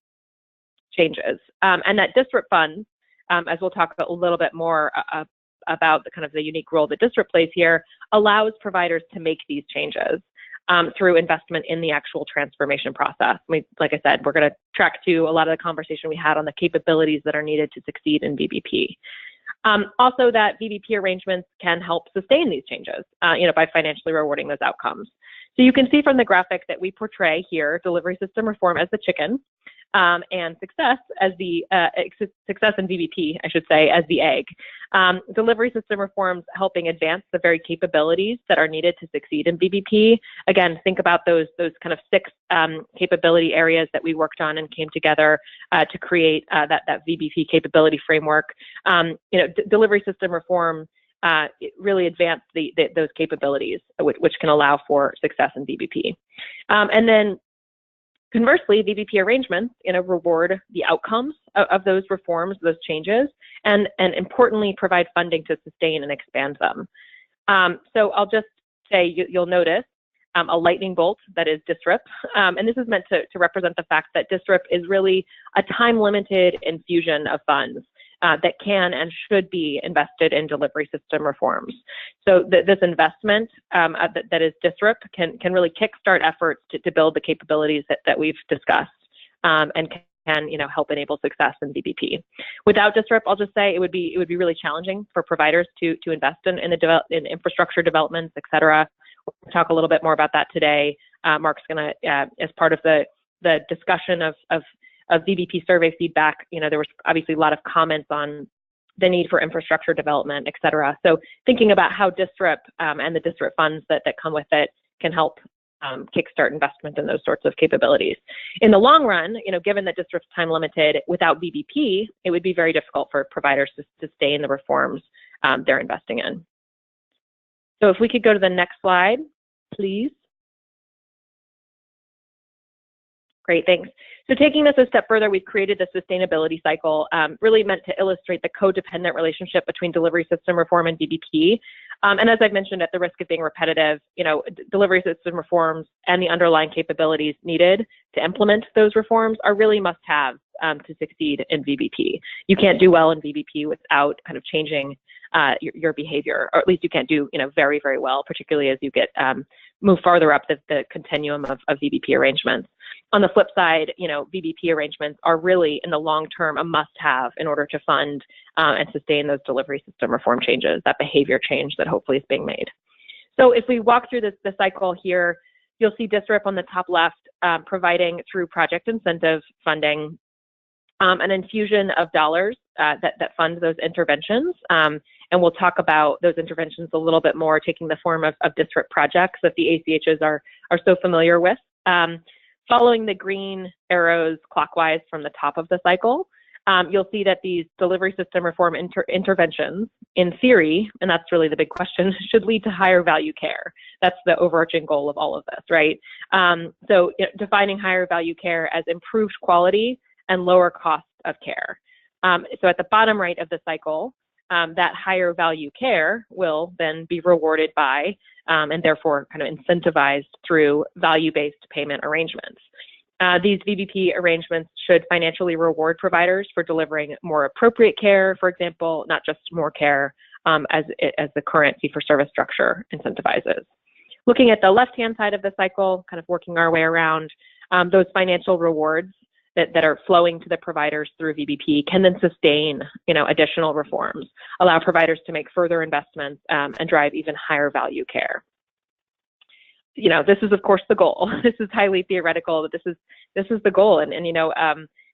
changes. And that DSRIP funds, as we'll talk a little bit more about the kind of the unique role that DSRIP plays here, allows providers to make these changes through investment in the actual transformation process. Like I said, we're going to track to a lot of the conversation we had on the capabilities that are needed to succeed in VBP. Also, that VBP arrangements can help sustain these changes, by financially rewarding those outcomes. So you can see from the graphic that we portray here delivery system reform as the chicken, and success as the success in VBP, I should say, as the egg. Delivery system reforms helping advance the very capabilities that are needed to succeed in VBP. Again, think about those kind of 6 capability areas that we worked on and came together to create that VBP capability framework. Delivery system reform really advance those capabilities, which can allow for success in VBP. And then conversely, VBP arrangements reward the outcomes of those reforms, those changes, and importantly, provide funding to sustain and expand them. So I'll just say you'll notice a lightning bolt that is DSRIP, and this is meant to represent the fact that DSRIP is really a time-limited infusion of funds that can and should be invested in delivery system reforms. So this investment that is DSRIP can really kickstart efforts to build the capabilities that we've discussed and can help enable success in VBP. Without DSRIP, I'll just say it would be really challenging for providers to invest in infrastructure developments, et cetera. We'll talk a little bit more about that today. Mark's going to, as part of the discussion of VBP survey feedback, there was obviously a lot of comments on the need for infrastructure development, et cetera. So thinking about how DSRIP and the DSRIP funds that come with it can help kickstart investment in those sorts of capabilities. In the long run, given that DSRIP's time limited, without VBP, it would be very difficult for providers to sustain the reforms they're investing in. So if we could go to the next slide, please. Great, thanks. So taking this a step further, we've created the sustainability cycle, really meant to illustrate the codependent relationship between delivery system reform and VBP. And as I've mentioned, at the risk of being repetitive, delivery system reforms and the underlying capabilities needed to implement those reforms are really must-haves to succeed in VBP. You can't do well in VBP without kind of changing your behavior, or at least you can't do very, very well, particularly as you get move farther up the continuum of VBP arrangements. On the flip side, VBP arrangements are really, in the long term, a must-have in order to fund and sustain those delivery system reform changes, that behavior change that hopefully is being made. So if we walk through the cycle here, you'll see DSRIP on the top left, providing through project incentive funding an infusion of dollars that fund those interventions. And we'll talk about those interventions a little bit more, taking the form of DSRIP projects that the ACHs are so familiar with. Following the green arrows clockwise from the top of the cycle, you'll see that these delivery system reform interventions, in theory, and that's really the big question, should lead to higher value care. That's the overarching goal of all of this, right? So defining higher value care as improved quality and lower cost of care. So at the bottom right of the cycle, that higher value care will then be rewarded by and therefore kind of incentivized through value-based payment arrangements. These VBP arrangements should financially reward providers for delivering more appropriate care, for example, not just more care as the current fee-for-service structure incentivizes. Looking at the left-hand side of the cycle, kind of working our way around, those financial rewards that are flowing to the providers through VBP can then sustain, additional reforms, allow providers to make further investments and drive even higher value care. This is of course the goal. This is highly theoretical, but this is the goal. And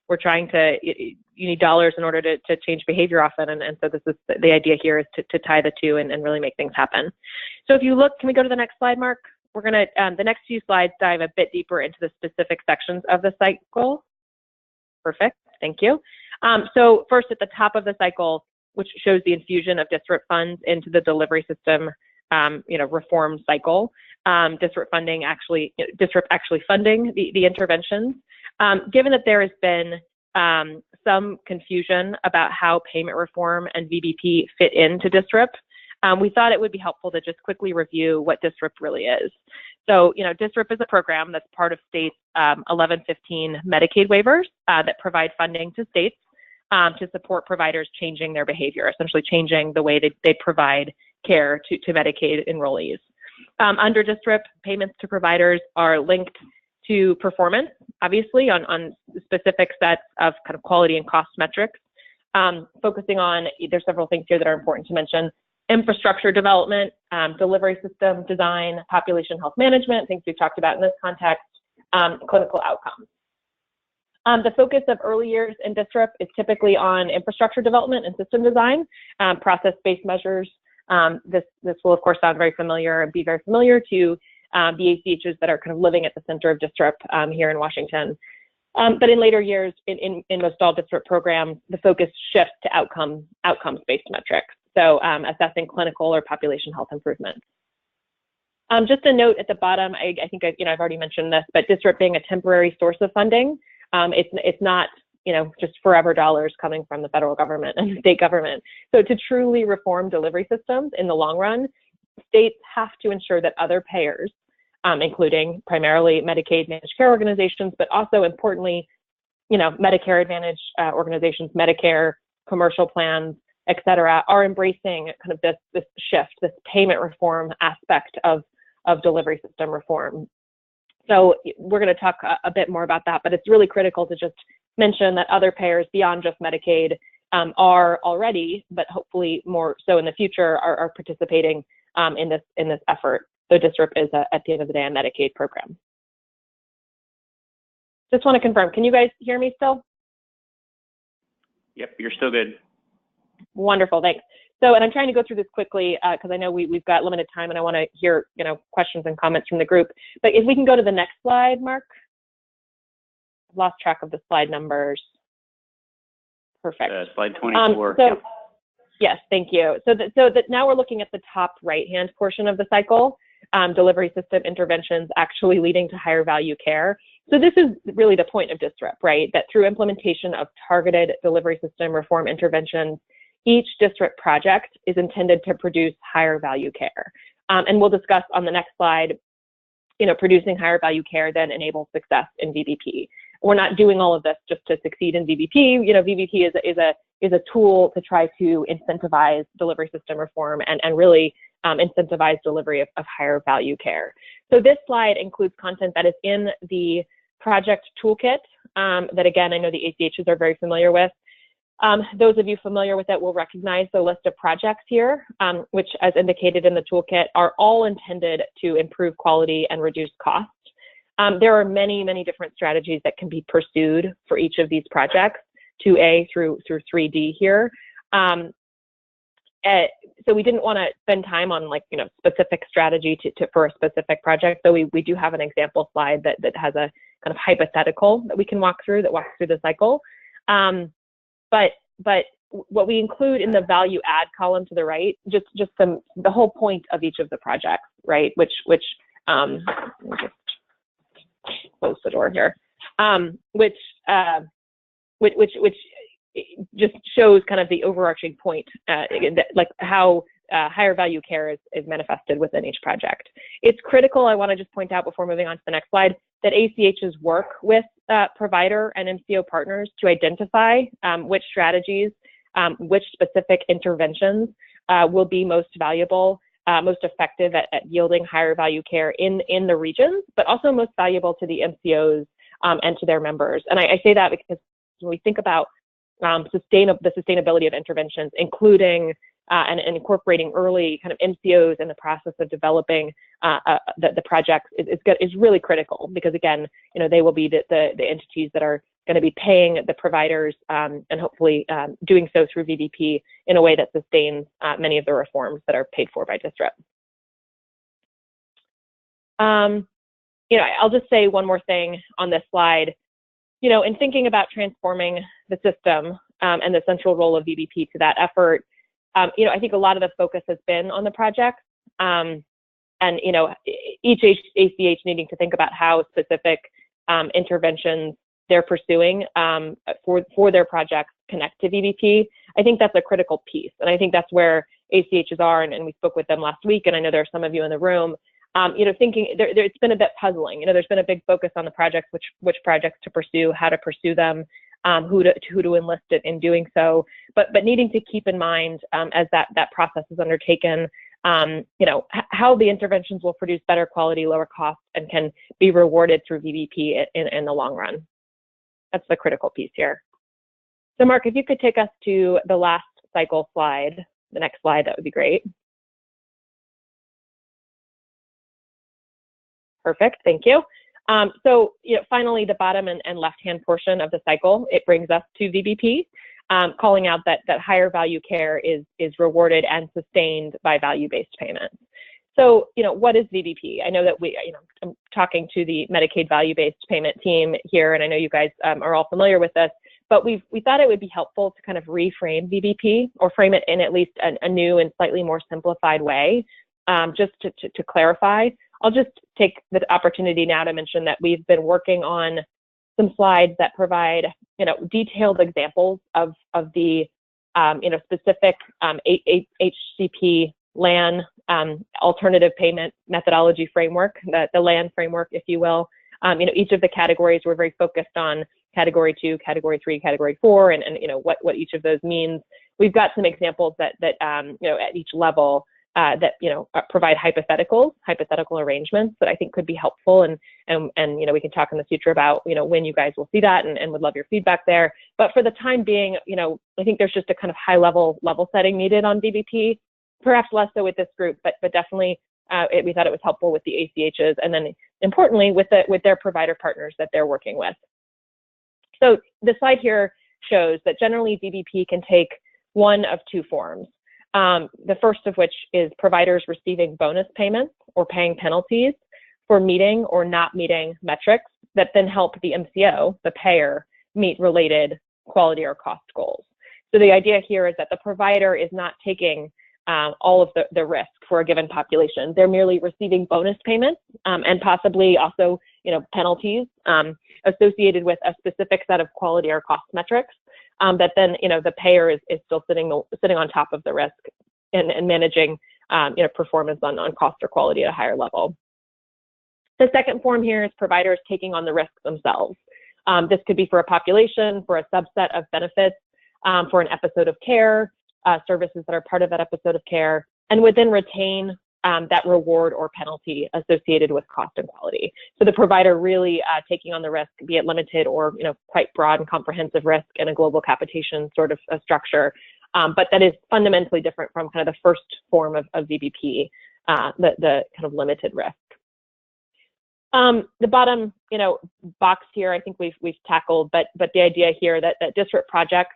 we're trying to, you need dollars in order to change behavior often. And so this is the idea here is to tie the two and really make things happen. So if you look, can we go to the next slide, Mark? We're gonna, the next few slides dive a bit deeper into the specific sections of the cycle. Perfect, thank you. So first at the top of the cycle, which shows the infusion of DSRIP funds into the delivery system, reform cycle. DSRIP actually funding the interventions. Given that there has been some confusion about how payment reform and VBP fit into DSRIP, we thought it would be helpful to just quickly review what DSRIP really is. So, DSRIP is a program that's part of states' 1115 Medicaid waivers that provide funding to states to support providers changing their behavior, essentially changing the way they provide care to Medicaid enrollees. Under DSRIP, payments to providers are linked to performance, obviously, on specific sets of kind of quality and cost metrics, focusing on, there's several things here that are important to mention: infrastructure development, delivery system design, population health management, things we've talked about in this context, clinical outcomes. The focus of early years in DSRIP is typically on infrastructure development and system design, process-based measures. This will, of course, sound very familiar and be very familiar to the ACHs that are kind of living at the center of DSRIP here in Washington. But in later years, in most all DSRIP programs, the focus shifts to outcomes-based metrics. So assessing clinical or population health improvements. Just a note at the bottom, I think I've already mentioned this, but DSRIP being a temporary source of funding, it's not just forever dollars coming from the federal government and the state government. So to truly reform delivery systems in the long run, states have to ensure that other payers, including primarily Medicaid managed care organizations, but also importantly, Medicare Advantage organizations, Medicare, commercial plans, et cetera, are embracing kind of this shift, this payment reform aspect of delivery system reform. So we're going to talk a bit more about that, but it's really critical to just mention that other payers beyond just Medicaid are already, but hopefully more so in the future, are participating in this effort. So DSRIP is, at the end of the day, a Medicaid program. Just want to confirm, can you guys hear me still? Yep, you're still good. Wonderful, thanks. So, and I'm trying to go through this quickly because I know we've got limited time and I want to hear, questions and comments from the group. But if we can go to the next slide, Mark. I've lost track of the slide numbers. Perfect. Slide 24. Yep. Yes, thank you. So now we're looking at the top right-hand portion of the cycle, delivery system interventions actually leading to higher value care. So this is really the point of DSRIP, right? That through implementation of targeted delivery system reform interventions, each DSRIP project is intended to produce higher value care. And we'll discuss on the next slide, producing higher value care then enables success in VBP. We're not doing all of this just to succeed in VBP. VBP is a tool to try to incentivize delivery system reform and really incentivize delivery of higher value care. So this slide includes content that is in the project toolkit that, again, I know the ACHs are very familiar with. Those of you familiar with it will recognize the list of projects here, which, as indicated in the toolkit, are all intended to improve quality and reduce cost. There are many, many different strategies that can be pursued for each of these projects, 2A through 3D here. So we didn't want to spend time on specific strategy for a specific project. So we do have an example slide that has a kind of hypothetical that we can walk through that walks through the cycle. But what we include in the value add column to the right, just the whole point of each of the projects, right? Which let me just close the door here. Which just shows kind of the overarching point, like how higher value care is manifested within each project. It's critical, I want to just point out before moving on to the next slide, that ACHs work with provider and MCO partners to identify which strategies, which specific interventions will be most valuable, most effective at yielding higher value care in the regions, but also most valuable to the MCOs and to their members. And I say that because when we think about the sustainability of interventions, including and incorporating early kind of MCOs in the process of developing the projects is really critical because, again, they will be the entities that are going to be paying the providers and hopefully doing so through VBP in a way that sustains many of the reforms that are paid for by DSRIP. I'll just say one more thing on this slide. in thinking about transforming the system and the central role of VBP to that effort, I think a lot of the focus has been on the project, and each ACH needing to think about how specific interventions they're pursuing for their projects connect to VBP. I think that's a critical piece, and I think that's where ACHs are, and we spoke with them last week, and I know there are some of you in the room, thinking it's been a bit puzzling. There's been a big focus on the projects, which projects to pursue, how to pursue them, who to enlist it in doing so, but needing to keep in mind as that process is undertaken, how the interventions will produce better quality, lower cost, and can be rewarded through VBP in the long run. That's the critical piece here. So Mark, if you could take us to the last cycle slide, the next slide, that would be great. Perfect, thank you. So finally, the bottom and left-hand portion of the cycle, it brings us to VBP, calling out that higher value care is rewarded and sustained by value-based payment. So, what is VBP? I know that I'm talking to the Medicaid Value-based Payment team here, and I know you guys are all familiar with this, but we thought it would be helpful to kind of reframe VBP or frame it in at least a new and slightly more simplified way, just to clarify. I'll just take the opportunity now to mention that we've been working on some slides that provide, detailed examples of the, specific HCP LAN alternative payment methodology framework, the LAN framework, if you will. Each of the categories we're very focused on: category 2, category 3, category 4, and what each of those means. We've got some examples that at each level that provide hypothetical arrangements that I think could be helpful, and we can talk in the future about when you guys will see that, and would love your feedback there. But for the time being, I think there's just a kind of high level setting needed on VBP, perhaps less so with this group, but definitely we thought it was helpful with the ACHs, and then importantly with their provider partners that they're working with. So the slide here shows that generally VBP can take one of two forms. The first of which is providers receiving bonus payments or paying penalties for meeting or not meeting metrics that then help the MCO, the payer, meet related quality or cost goals. So the idea here is that the provider is not taking all of the risk for a given population. They're merely receiving bonus payments and possibly also penalties associated with a specific set of quality or cost metrics. That then, the payer is still sitting on top of the risk and managing, performance on cost or quality at a higher level. The second form here is providers taking on the risk themselves. This could be for a population, for a subset of benefits, for an episode of care, services that are part of that episode of care, and would then retain that reward or penalty associated with cost and quality. So the provider really taking on the risk, be it limited or quite broad and comprehensive risk in a global capitation sort of a structure, but that is fundamentally different from kind of the first form of VBP, the kind of limited risk. The bottom box here, I think we've tackled, but the idea here that DSRIP projects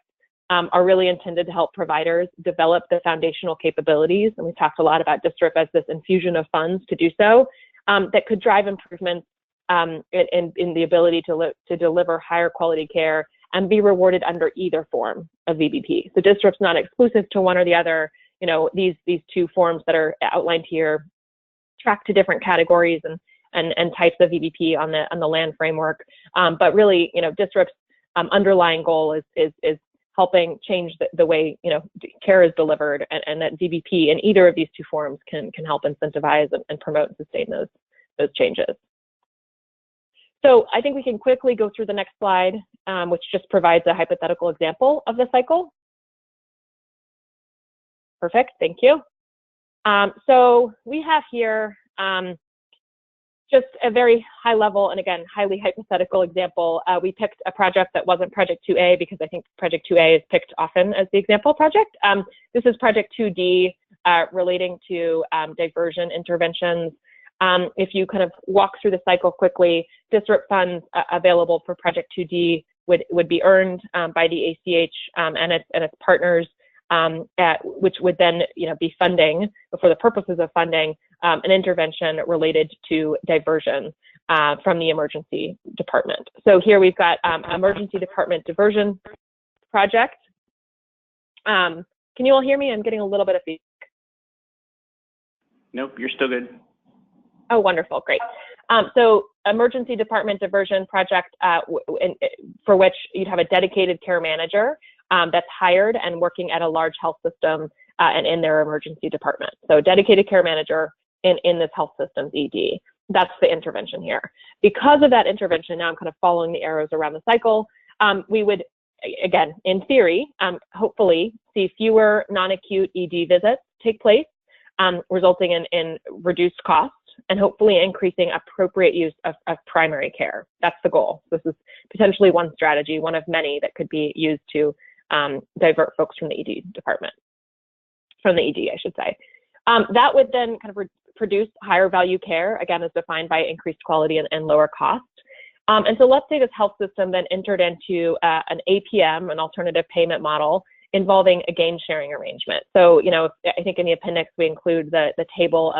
are really intended to help providers develop the foundational capabilities, and we talked a lot about DSRIP as this infusion of funds to do so, that could drive improvements in the ability to deliver higher quality care and be rewarded under either form of VBP. So DSRIP's not exclusive to one or the other. These two forms that are outlined here track to different categories and types of VBP on the LAN framework, but really, DSRIP's underlying goal is helping change the way care is delivered, and that VBP in either of these two forms can help incentivize and promote and sustain those changes. So I think we can quickly go through the next slide, which just provides a hypothetical example of the cycle. Perfect, thank you. So we have here just a very high level and again, highly hypothetical example. We picked a project that wasn't Project 2A because I think Project 2A is picked often as the example project. This is Project 2D relating to diversion interventions. If you kind of walk through the cycle quickly, DSRIP funds available for Project 2D would be earned by the ACH and its partners, which would then be funding, for the purposes of funding, an intervention related to diversion. from the emergency department. So here we've got emergency department diversion project. Can you all hear me? I'm getting a little bit of feedback. Nope, you're still good. Oh, wonderful, great. So emergency department diversion project for which you'd have a dedicated care manager that's hired and working at a large health system and in their emergency department. So dedicated care manager in this health system's ED. That's the intervention here. Because of that intervention, now I'm kind of following the arrows around the cycle, we would, again, in theory, hopefully see fewer non-acute ED visits take place, resulting in reduced costs and hopefully increasing appropriate use of primary care. That's the goal. This is potentially one strategy, one of many that could be used to divert folks from the ED department, from the ED, I should say. That would then kind of produce higher value care, again, as defined by increased quality and lower cost. And so let's say this health system then entered into an APM, an alternative payment model, involving a gain sharing arrangement. So, you know, I think in the appendix, we include the table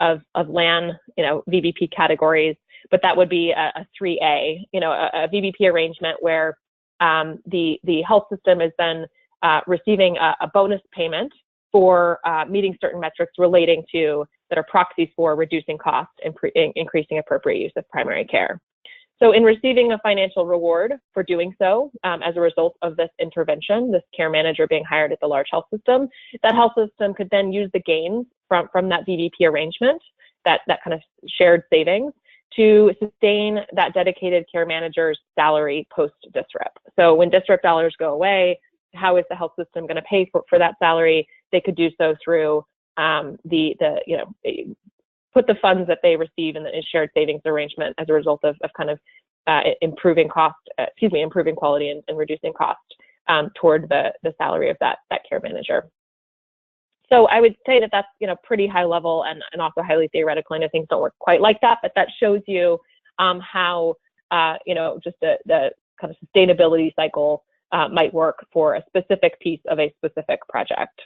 of LAN, you know, VBP categories, but that would be a 3A, you know, a VBP arrangement where the health system is then receiving a bonus payment for meeting certain metrics relating to that are proxies for reducing costs and increasing appropriate use of primary care. So in receiving a financial reward for doing so, as a result of this intervention, this care manager being hired at the large health system, that health system could then use the gains from that VBP arrangement, that kind of shared savings, to sustain that dedicated care manager's salary post-DSRIP. So when DSRIP dollars go away, how is the health system going to pay for that salary? They could do so through put the funds that they receive in the shared savings arrangement as a result of kind of improving quality and reducing cost toward the salary of that care manager. So I would say that that's, you know, pretty high level and also highly theoretical. I know things don't work quite like that, but that shows you how, you know, just the kind of sustainability cycle might work for a specific piece of a specific project.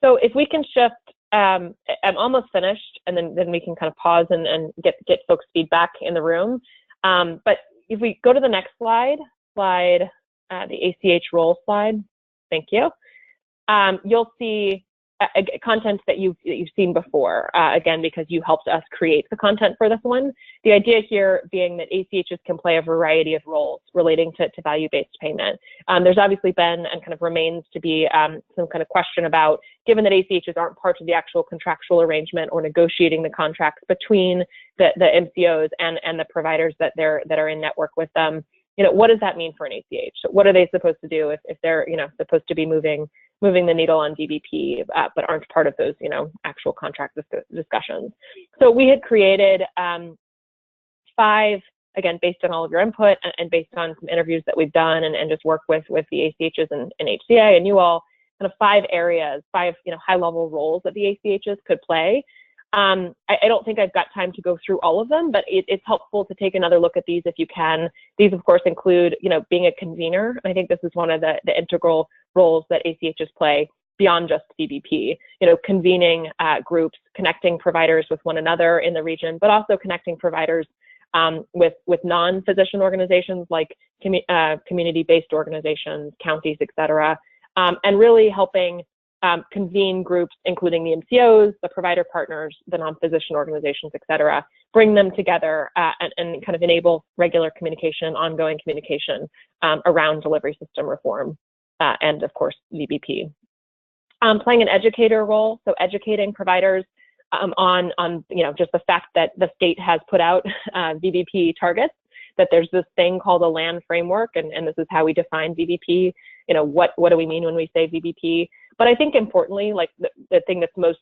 So if we can shift, I'm almost finished, and then we can kind of pause and get folks' feedback in the room. But if we go to the next slide, the ACH role slide, thank you. You'll see content that you've seen before, again, because you helped us create the content for this one. The idea here being that ACHs can play a variety of roles relating to value-based payment. There's obviously been and kind of remains to be some kind of question about, given that ACHs aren't part of the actual contractual arrangement or negotiating the contracts between the MCOs and the providers that are in network with them, you know, what does that mean for an ACH? What are they supposed to do if they're, you know, supposed to be moving the needle on VBP, but aren't part of those, you know, actual contract discussions? So we had created 5, again, based on all of your input and based on some interviews that we've done and just work with the ACHs and HCA and you all, kind of 5 areas, 5, you know, high-level roles that the ACHs could play. I don't think I've got time to go through all of them, but it's helpful to take another look at these if you can. These, of course, include, you know, being a convener. I think this is one of the integral roles that ACHs play beyond just VBP. You know, convening groups, connecting providers with one another in the region, but also connecting providers with non-physician organizations like community-based organizations, counties, et cetera, and really helping convene groups, including the MCOs, the provider partners, the non-physician organizations, et cetera, bring them together and kind of enable regular communication, ongoing communication around delivery system reform and, of course, VBP. Playing an educator role, so educating providers on you know, just the fact that the state has put out VBP targets, that there's this thing called a LAN framework, and this is how we define VBP. You know, what do we mean when we say VBP? But I think importantly, like the thing that's most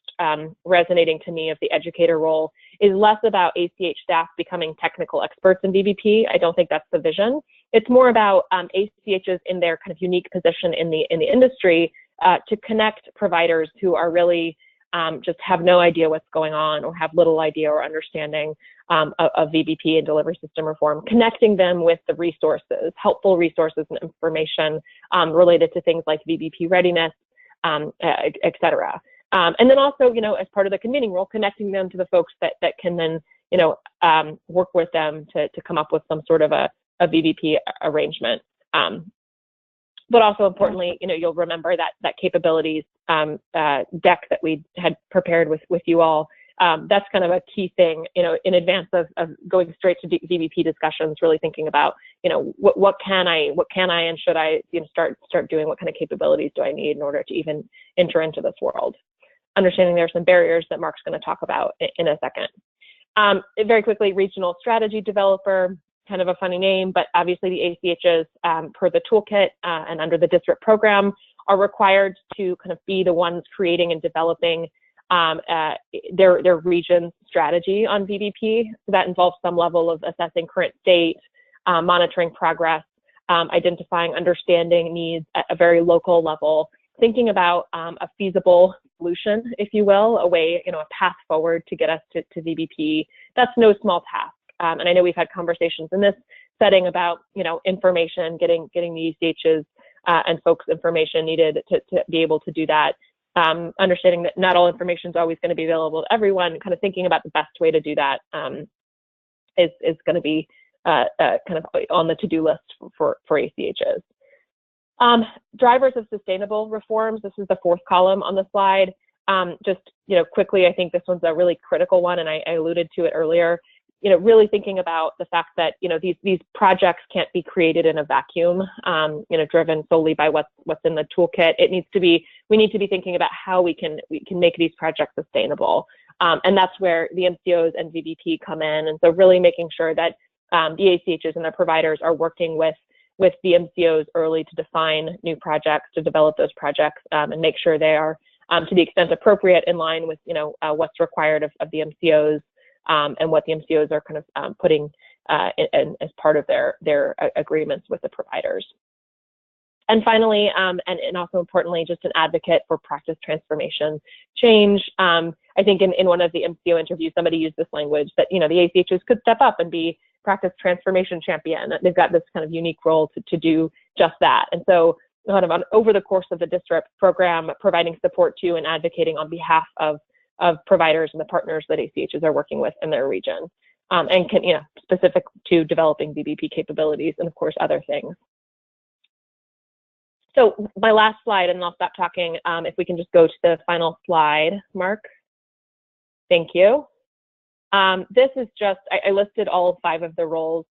resonating to me of the educator role is less about ACH staff becoming technical experts in VBP. I don't think that's the vision. It's more about ACHs in their kind of unique position in the industry to connect providers who are really just have no idea what's going on or have little idea or understanding of VBP and delivery system reform, connecting them with the resources, helpful resources and information related to things like VBP readiness, et cetera. And then also, as part of the convening role, connecting them to the folks that can then, work with them to come up with some sort of a VBP arrangement. But also importantly, you'll remember that capabilities deck that we had prepared with you all. That's kind of a key thing, in advance of going straight to VBP discussions, really thinking about, what can I and should I start doing? What kind of capabilities do I need in order to even enter into this world? Understanding there are some barriers that Mark's going to talk about in a second. Very quickly, regional strategy developer, kind of a funny name, but obviously the ACHs per the toolkit and under the DSRIP program are required to kind of be the ones creating and developing their region's strategy on VBP. So that involves some level of assessing current state, monitoring progress, identifying understanding needs at a very local level, thinking about a feasible solution, if you will, a way, a path forward to get us to VBP. That's no small task. And I know we've had conversations in this setting about, information, getting the ECHs and folks information needed to be able to do that. Understanding that not all information is always going to be available to everyone, kind of thinking about the best way to do that is going to be kind of on the to-do list for ACHs. Drivers of sustainable reforms. This is the fourth column on the slide. Just, quickly, I think this one's a really critical one, and I alluded to it earlier. Really thinking about the fact that, these projects can't be created in a vacuum, driven solely by what's in the toolkit. We need to be thinking about how we can make these projects sustainable. And that's where the MCOs and VBP come in. And so really making sure that the ACHs and the providers are working with the MCOs early to define new projects, to develop those projects, and make sure they are, to the extent appropriate, in line with, what's required of the MCOs. And what the MCOs are kind of putting in as part of their agreements with the providers. And finally, and also importantly, just an advocate for practice transformation change. I think in one of the MCO interviews, somebody used this language that, the ACHs could step up and be practice transformation champion. They've got this kind of unique role to do just that. And so kind of over the course of the DSRIP program, providing support to and advocating on behalf of providers and the partners that ACHs are working with in their region, and can, specific to developing VBP capabilities and of course other things. So my last slide, and I'll stop talking. If we can just go to the final slide, Mark. Thank you. This is just, I listed all 5 of the roles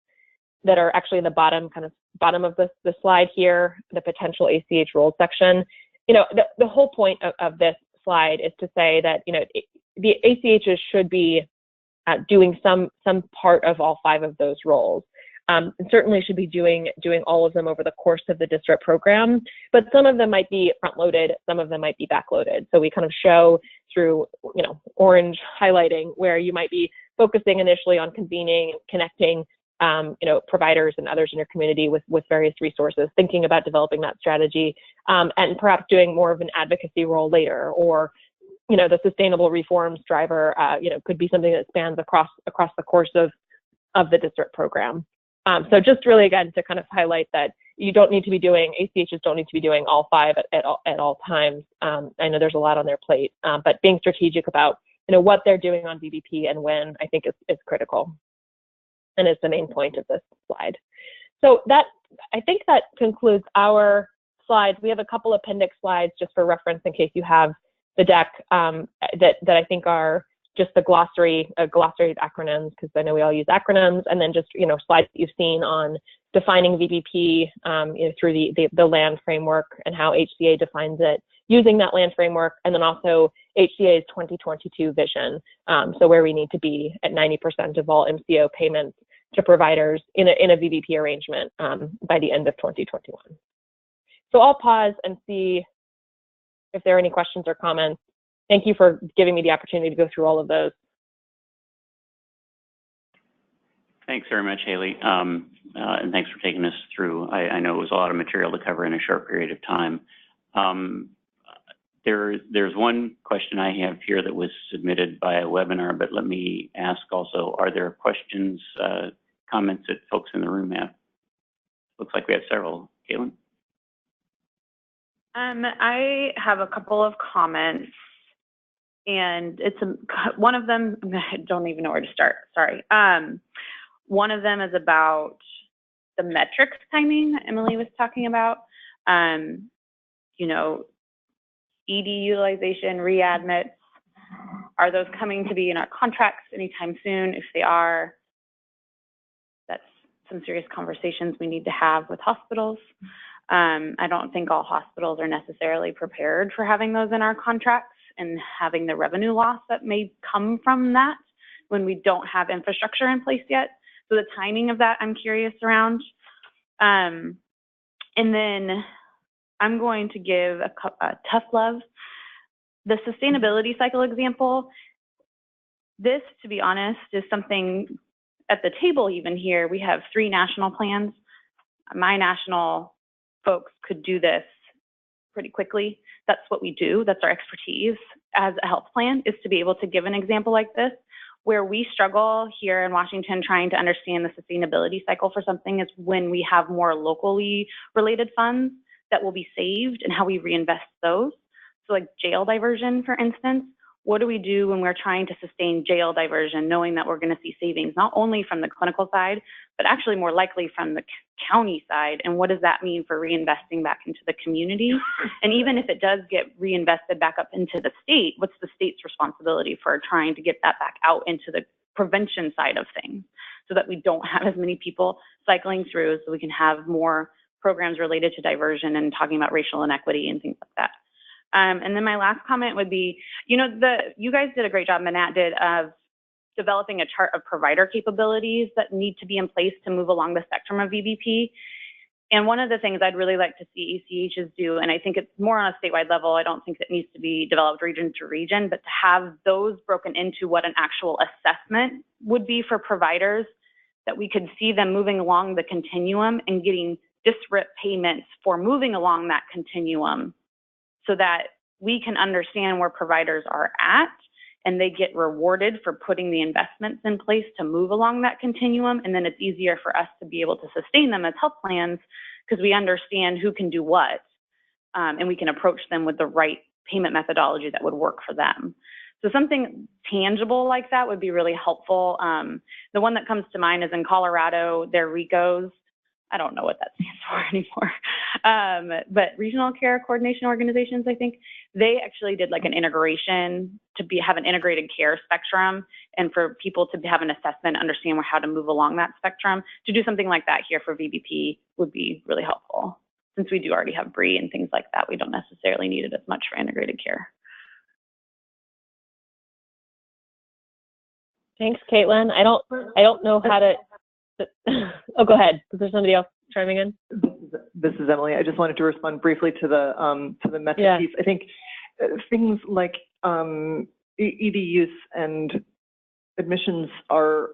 that are actually in the bottom of the slide here, the potential ACH role section. The whole point of this slide is to say that, the ACHs should be doing some part of all 5 of those roles. And certainly should be doing all of them over the course of the DSRIP program, but some of them might be front-loaded, some of them might be back-loaded. So we kind of show through, orange highlighting where you might be focusing initially on convening and connecting, providers and others in your community with various resources, thinking about developing that strategy, and perhaps doing more of an advocacy role later, or, the sustainable reforms driver, could be something that spans across the course of the DSRIP program. So just really, again, to kind of highlight that you don't need to be doing, ACHs don't need to be doing all 5 at all times. I know there's a lot on their plate, but being strategic about, what they're doing on VBP and when, I think is critical. And is the main point of this slide. So I think that concludes our slides. We have a couple appendix slides just for reference in case you have the deck that I think are just the glossary of acronyms, because I know we all use acronyms, and then just, slides that you've seen on defining VBP through the LAND framework and how HCA defines it using that LAND framework, and then also HCA's 2022 vision, so where we need to be at 90% of all MCO payments to providers in a VBP arrangement by the end of 2021. So I'll pause and see if there are any questions or comments. Thank you for giving me the opportunity to go through all of those. Thanks very much, Haley, and thanks for taking us through. I know it was a lot of material to cover in a short period of time. There's one question I have here that was submitted by a webinar, but let me ask also, are there questions, comments that folks in the room have? Looks like we have several. Caitlin? I have a couple of comments. and it's one of them, I don't even know where to start, sorry. One of them is about the metrics timing that Emily was talking about. You know, ED utilization, readmits, are those coming to be in our contracts anytime soon? If they are, that's some serious conversations we need to have with hospitals. I don't think all hospitals are necessarily prepared for having those in our contracts and having the revenue loss that may come from that when we don't have infrastructure in place yet. So the timing of that, I'm curious around. And then I'm going to give a tough love. The sustainability cycle example, this, to be honest, is something at the table even here. We have 3 national plans. My national folks could do this pretty quickly. That's what we do. That's our expertise as a health plan, is to be able to give an example like this. Where we struggle here in Washington trying to understand the sustainability cycle for something is when we have more locally related funds that will be saved and how we reinvest those. So like jail diversion, for instance, what do we do when we're trying to sustain jail diversion, knowing that we're going to see savings, not only from the clinical side, but actually more likely from the county side? And what does that mean for reinvesting back into the community? And even if it does get reinvested back up into the state, what's the state's responsibility for trying to get that back out into the prevention side of things so that we don't have as many people cycling through, so we can have more programs related to diversion and talking about racial inequity and things like that. And then my last comment would be, you know, you guys did a great job, Manat did, of developing a chart of provider capabilities that need to be in place to move along the spectrum of VBP. And one of the things I'd really like to see ACHs do, and I think it's more on a statewide level, I don't think it needs to be developed region to region, but to have those broken into what an actual assessment would be for providers, that we could see them moving along the continuum and getting DSRIP payments for moving along that continuum, so that we can understand where providers are at and they get rewarded for putting the investments in place to move along that continuum. And then it's easier for us to be able to sustain them as health plans because we understand who can do what, and we can approach them with the right payment methodology that would work for them. So something tangible like that would be really helpful. The one that comes to mind is in Colorado, their RICOs. I don't know what that stands for anymore. But Regional Care Coordination Organizations, I think, they actually did like an integration to have an integrated care spectrum, and for people to have an assessment, understand how to move along that spectrum. To do something like that here for VBP would be really helpful. Since we do already have BRIE and things like that, we don't necessarily need it as much for integrated care. Thanks, Caitlin. I don't know how to. Oh, go ahead. Is there somebody else chiming in? This is Emily. I just wanted to respond briefly to the metric piece. I think things like ED use and admissions are.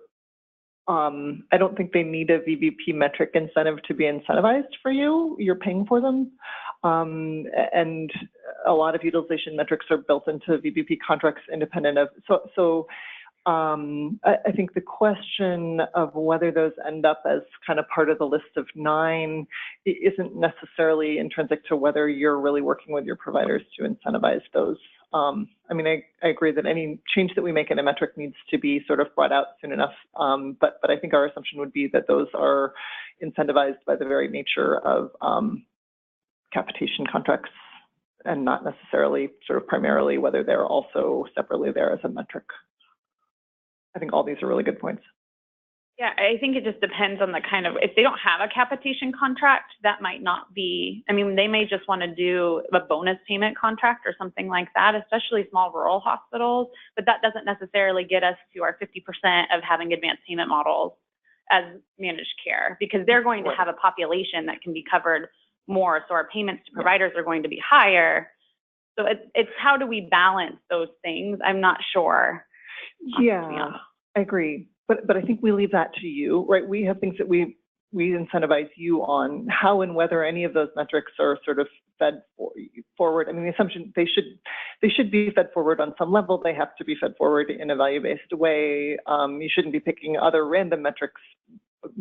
I don't think they need a VBP metric incentive to be incentivized for you. You're paying for them, and a lot of utilization metrics are built into VBP contracts independent of. So I think the question of whether those end up as kind of part of the list of 9 isn't necessarily intrinsic to whether you're really working with your providers to incentivize those. I mean, I agree that any change that we make in a metric needs to be sort of brought out soon enough. But I think our assumption would be that those are incentivized by the very nature of capitation contracts, and not necessarily sort of primarily whether they're also separately there as a metric. I think all these are really good points. Yeah, I think it just depends on the kind of, if they don't have a capitation contract, that might not be, I mean, they may just want to do a bonus payment contract or something like that, especially small rural hospitals, but that doesn't necessarily get us to our 50% of having advanced payment models as managed care, because they're going to have a population that can be covered more, so our payments to providers are going to be higher. So it's how do we balance those things? I'm not sure. Yeah, I agree. But I think we leave that to you, right? We have things that we incentivize you on, how and whether any of those metrics are sort of fed forward. I mean, the assumption they should be fed forward on some level. They have to be fed forward in a value-based way. You shouldn't be picking other random metrics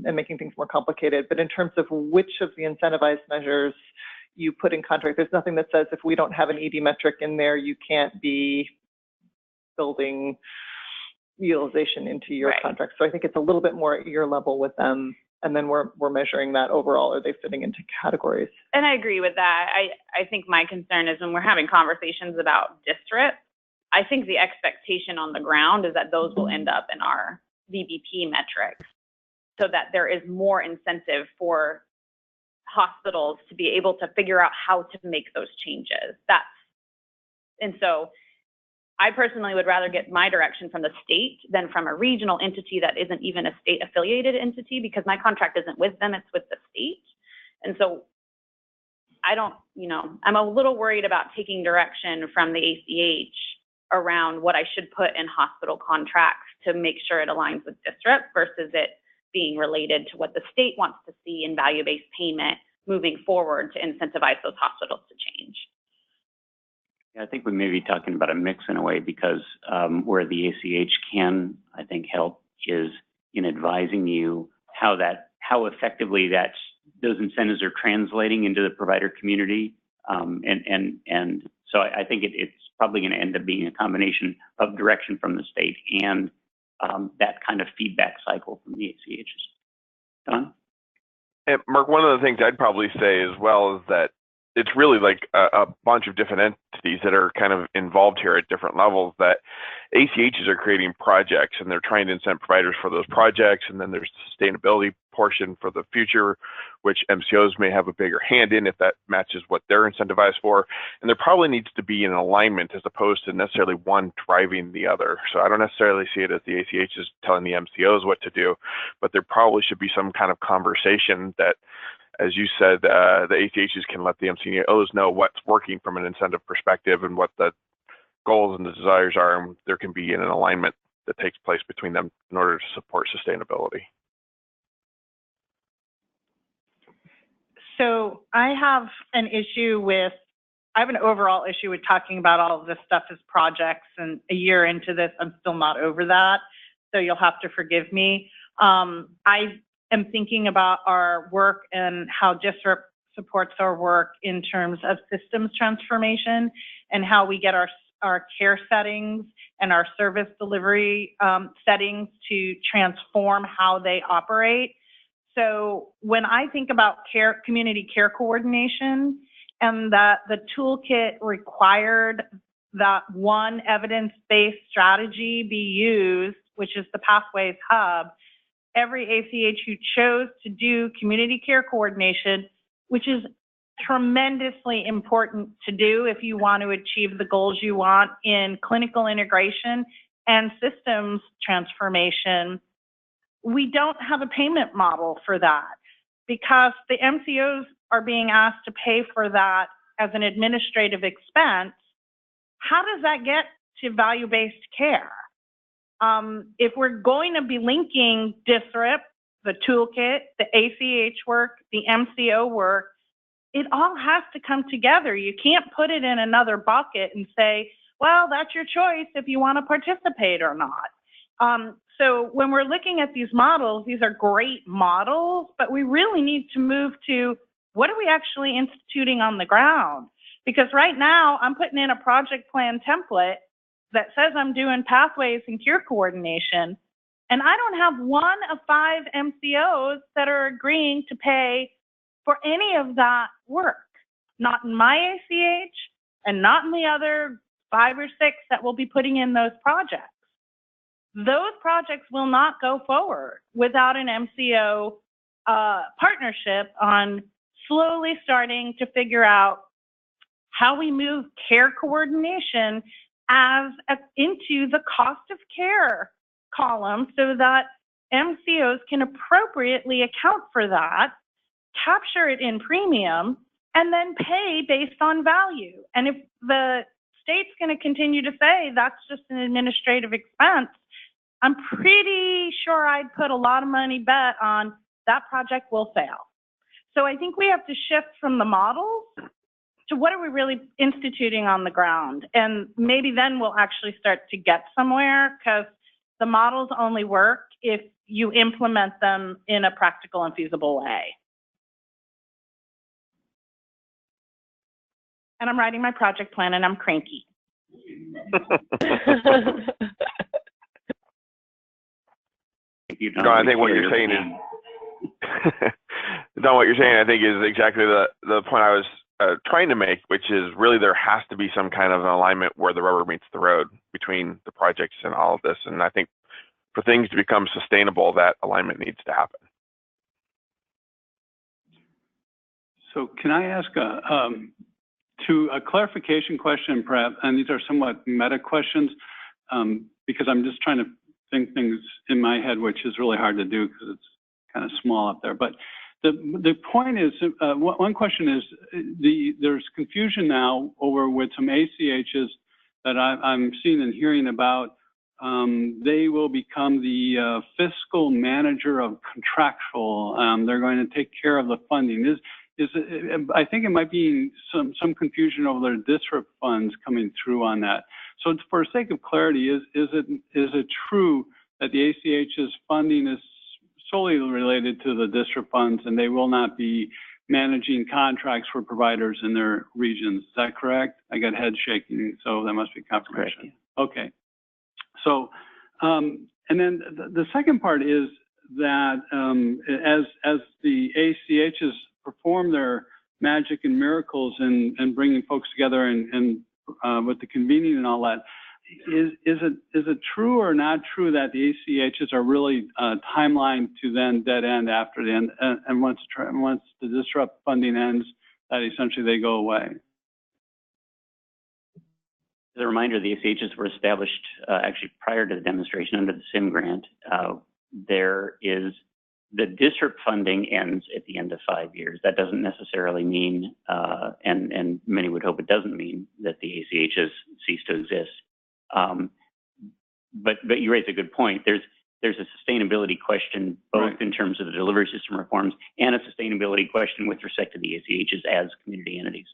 and making things more complicated. But in terms of which of the incentivized measures you put in contract, there's nothing that says if we don't have an ED metric in there, you can't be building utilization into your contract. So I think it's a little bit more at your level with them, and then we're measuring that overall. Are they fitting into categories? And I agree with that. I think my concern is when we're having conversations about DSRIP, I think the expectation on the ground is that those will end up in our VBP metrics, so that there is more incentive for hospitals to be able to figure out how to make those changes. And so I personally would rather get my direction from the state than from a regional entity that isn't even a state affiliated entity, because my contract isn't with them, it's with the state. And so I don't, I'm a little worried about taking direction from the ACH around what I should put in hospital contracts to make sure it aligns with DSRIP versus it being related to what the state wants to see in value-based payment moving forward to incentivize those hospitals to change. Yeah, I think we may be talking about a mix in a way, because where the ACH can, I think, help is in advising you how effectively those incentives are translating into the provider community. And so I think it's probably going to end up being a combination of direction from the state and that kind of feedback cycle from the ACHs. Don? And Mark, one of the things I'd probably say as well is that it's really like a bunch of different entities that are kind of involved here at different levels, that ACHs are creating projects and they're trying to incent providers for those projects. And then there's the sustainability portion for the future, which MCOs may have a bigger hand in if that matches what they're incentivized for. And there probably needs to be an alignment as opposed to necessarily one driving the other. So I don't necessarily see it as the ACH is telling the MCOs what to do, but there probably should be some kind of conversation that, as you said, the ACHs can let the MCOs know what's working from an incentive perspective and what the goals and the desires are, and there can be an alignment that takes place between them in order to support sustainability. So I have an overall issue with talking about all of this stuff as projects, and a year into this, I'm still not over that. So you'll have to forgive me. I am thinking about our work and how DSRIP supports our work in terms of systems transformation and how we get our care settings and our service delivery settings to transform how they operate. So when I think about community care coordination, and that the toolkit required that one evidence-based strategy be used, which is the Pathways Hub, every ACH who chose to do community care coordination, which is tremendously important to do if you want to achieve the goals you want in clinical integration and systems transformation, we don't have a payment model for that, because the MCOs are being asked to pay for that as an administrative expense. How does that get to value-based care? If we're going to be linking DSRIP, the toolkit, the ACH work, the MCO work, it all has to come together. You can't put it in another bucket and say, well, that's your choice if you want to participate or not. So when we're looking at these models, these are great models, but we really need to move to what are we actually instituting on the ground? Because right now I'm putting in a project plan template that says I'm doing pathways and care coordination, and I don't have one of 5 MCOs that are agreeing to pay for any of that work. Not in my ACH and not in the other 5 or 6 that will be putting in those projects. Those projects will not go forward without an MCO partnership on slowly starting to figure out how we move care coordination into the cost of care column so that MCOs can appropriately account for that, capture it in premium, and then pay based on value. And if the state's going to continue to say that's just an administrative expense, I'm pretty sure I'd put a lot of money bet on that project will fail. So I think we have to shift from the models to what are we really instituting on the ground? And maybe then we'll actually start to get somewhere, because the models only work if you implement them in a practical and feasible way. And I'm writing my project plan and I'm cranky. No, I think what you're saying is, Don, what you're saying, I think, is exactly the point I was trying to make, which is really there has to be some kind of an alignment where the rubber meets the road between the projects and all of this. And I think for things to become sustainable, that alignment needs to happen. So can I ask a clarification question, perhaps, and these are somewhat meta questions, because I'm just trying to think things in my head, which is really hard to do because it's kind of small up there. But the point is, one question is, there's confusion now over with some ACHs that I'm seeing and hearing about. They will become the fiscal manager of contractual. They're going to take care of the funding. I think it might be some confusion over their DSRIP funds coming through on that. So for sake of clarity, is it true that the ACH's funding is solely related to the DSRIP funds and they will not be managing contracts for providers in their regions? Is that correct? I got head shaking, so that must be confirmation. Okay. So, and then the second part is that as the ACHs perform their magic and miracles and bringing folks together and with the convening and all that, is it true or not true that the ACHs are really timelined to then dead end after the end, and once the DSRIP funding ends, that essentially they go away? As a reminder, the ACHs were established actually prior to the demonstration under the SIM grant. The DSRIP funding ends at the end of 5 years. That doesn't necessarily mean, and many would hope it doesn't mean, that the ACHs cease to exist. But you raise a good point. There's a sustainability question, both in terms of the delivery system reforms and a sustainability question with respect to the ACHs as community entities.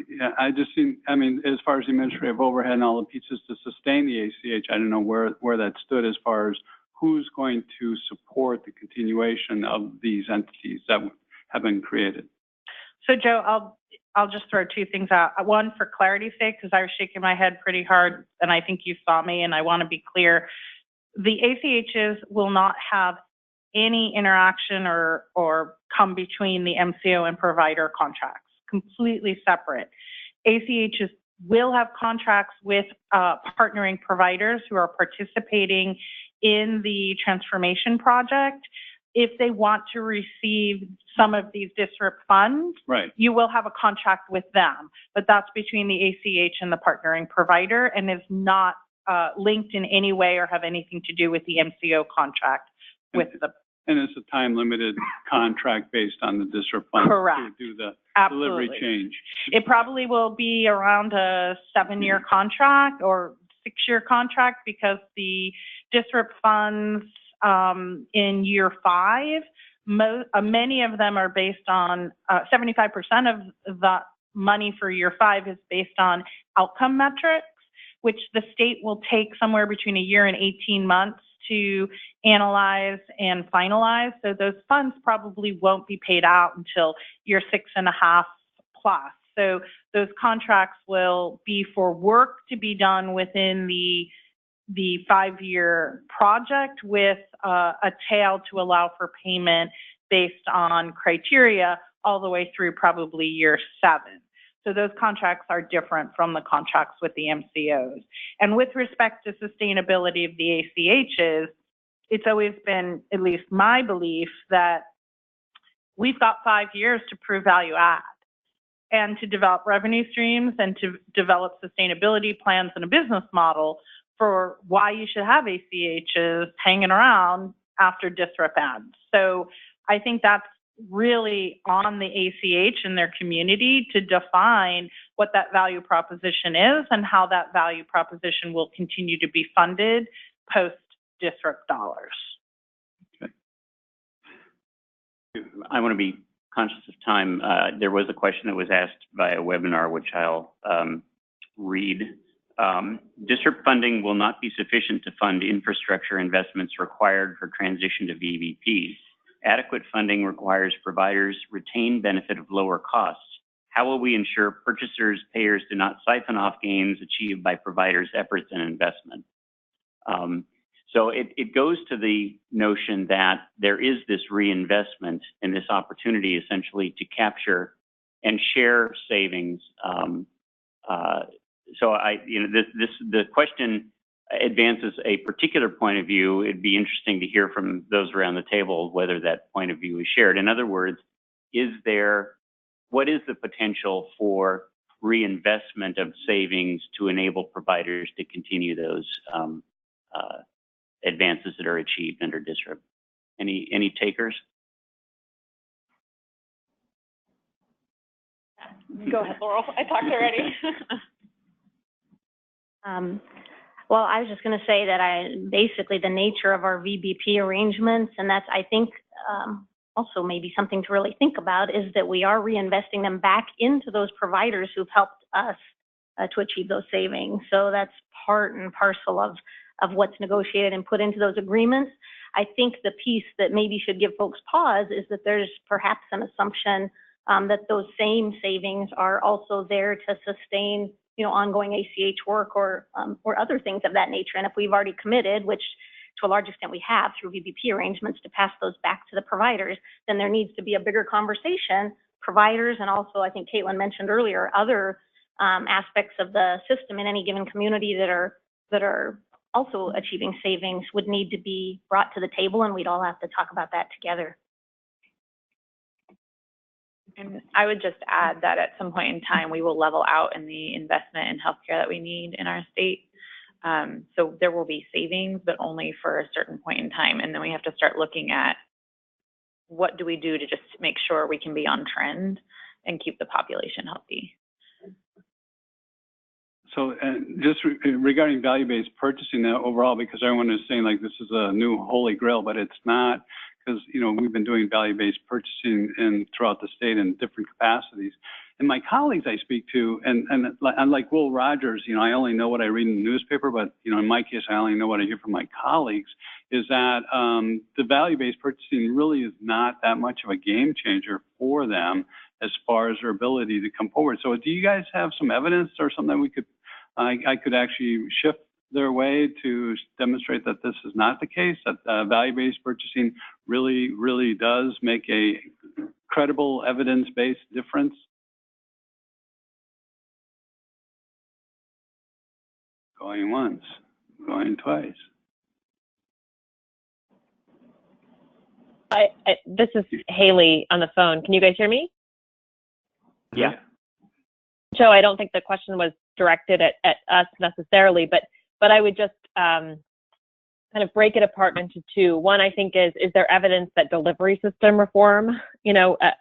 Yeah, I mean, as far as the administrative overhead and all the pieces to sustain the ACH, I don't know where that stood as far as who's going to support the continuation of these entities that have been created. So Joe, I'll just throw two things out. One, for clarity's sake, because I was shaking my head pretty hard, and I think you saw me, and I want to be clear. The ACHs will not have any interaction or come between the MCO and provider contracts. Completely separate. ACHs will have contracts with partnering providers who are participating in the transformation project. If they want to receive some of these DSRIP funds, you will have a contract with them, but that's between the ACH and the partnering provider and is not linked in any way or have anything to do with the MCO contract with the. And it's a time-limited contract based on the DSRIP funds to do the delivery change. It probably will be around a 7-year contract or 6-year contract because the DSRIP funds in year 5, many of them are based on 75% of the money for year 5 is based on outcome metrics, which the state will take somewhere between a year and 18 months to analyze and finalize. So those funds probably won't be paid out until year 6.5 plus. So those contracts will be for work to be done within the 5-year project with a tail to allow for payment based on criteria all the way through probably year 7. So those contracts are different from the contracts with the MCOs. And with respect to sustainability of the ACHs, it's always been, at least my belief, that we've got 5 years to prove value add and to develop revenue streams and to develop sustainability plans and a business model for why you should have ACHs hanging around after DSRIP ends. So I think that's really on the ACH and their community to define what that value proposition is and how that value proposition will continue to be funded post DSRIP dollars. Okay. I want to be conscious of time. There was a question that was asked via webinar, which I'll read. DSRIP funding will not be sufficient to fund infrastructure investments required for transition to VBPs. Adequate funding requires providers retain benefit of lower costs How will we ensure payers do not siphon off gains achieved by providers' efforts and investment? So it goes to the notion that there is this reinvestment and this opportunity essentially to capture and share savings. So the question advances a particular point of view. It'd be interesting to hear from those around the table whether that point of view is shared. In other words, what is the potential for reinvestment of savings to enable providers to continue those advances that are achieved under DSRIP? Any takers? Go ahead, Laurel. I talked already. Well, I was just going to say that basically the nature of our VBP arrangements, and that's, I think, also maybe something to really think about, is that we are reinvesting them back into those providers who've helped us to achieve those savings. So that's part and parcel of what's negotiated and put into those agreements. I think the piece that maybe should give folks pause is that there's perhaps an assumption that those same savings are also there to sustain, ongoing ACH work or other things of that nature. And if we've already committed, which to a large extent we have through VBP arrangements, to pass those back to the providers, then there needs to be a bigger conversation. Providers, and also I think Caitlin mentioned earlier, other aspects of the system in any given community that are also achieving savings would need to be brought to the table, and we'd all have to talk about that together. And I would just add that at some point in time, we will level out in the investment in healthcare that we need in our state. So there will be savings, but only for a certain point in time. And then we have to start looking at what do we do to just make sure we can be on trend and keep the population healthy. So just regarding value-based purchasing now overall, because everyone is saying like this is a new holy grail, but it's not, because we've been doing value-based purchasing throughout the state in different capacities. And my colleagues I speak to, and unlike Will Rogers, I only know what I read in the newspaper, but in my case I only know what I hear from my colleagues, is that the value-based purchasing really is not that much of a game changer for them as far as their ability to come forward. So do you guys have some evidence or something we could I could actually shift their way to demonstrate that this is not the case, that value-based purchasing really does make a credible evidence-based difference? Going once, going twice. This is Haley on the phone. Can you guys hear me? Yeah. Joe, I don't think the question was directed at us necessarily, but I would just kind of break it apart into two. One, I think is there evidence that delivery system reform,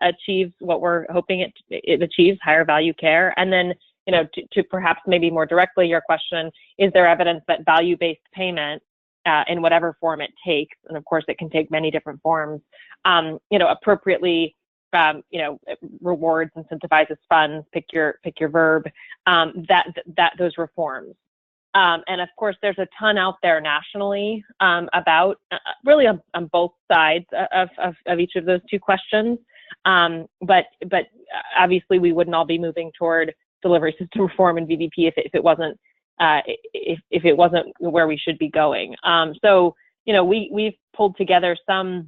achieves what we're hoping it achieves, higher value care? And then, to perhaps maybe more directly your question, is there evidence that value-based payment, in whatever form it takes, and of course it can take many different forms, appropriately rewards, incentivizes, funds, pick your verb, that those reforms. And of course, there's a ton out there nationally about really on both sides of each of those two questions. But obviously, we wouldn't all be moving toward delivery system reform and VBP if it wasn't where we should be going. So we've pulled together some,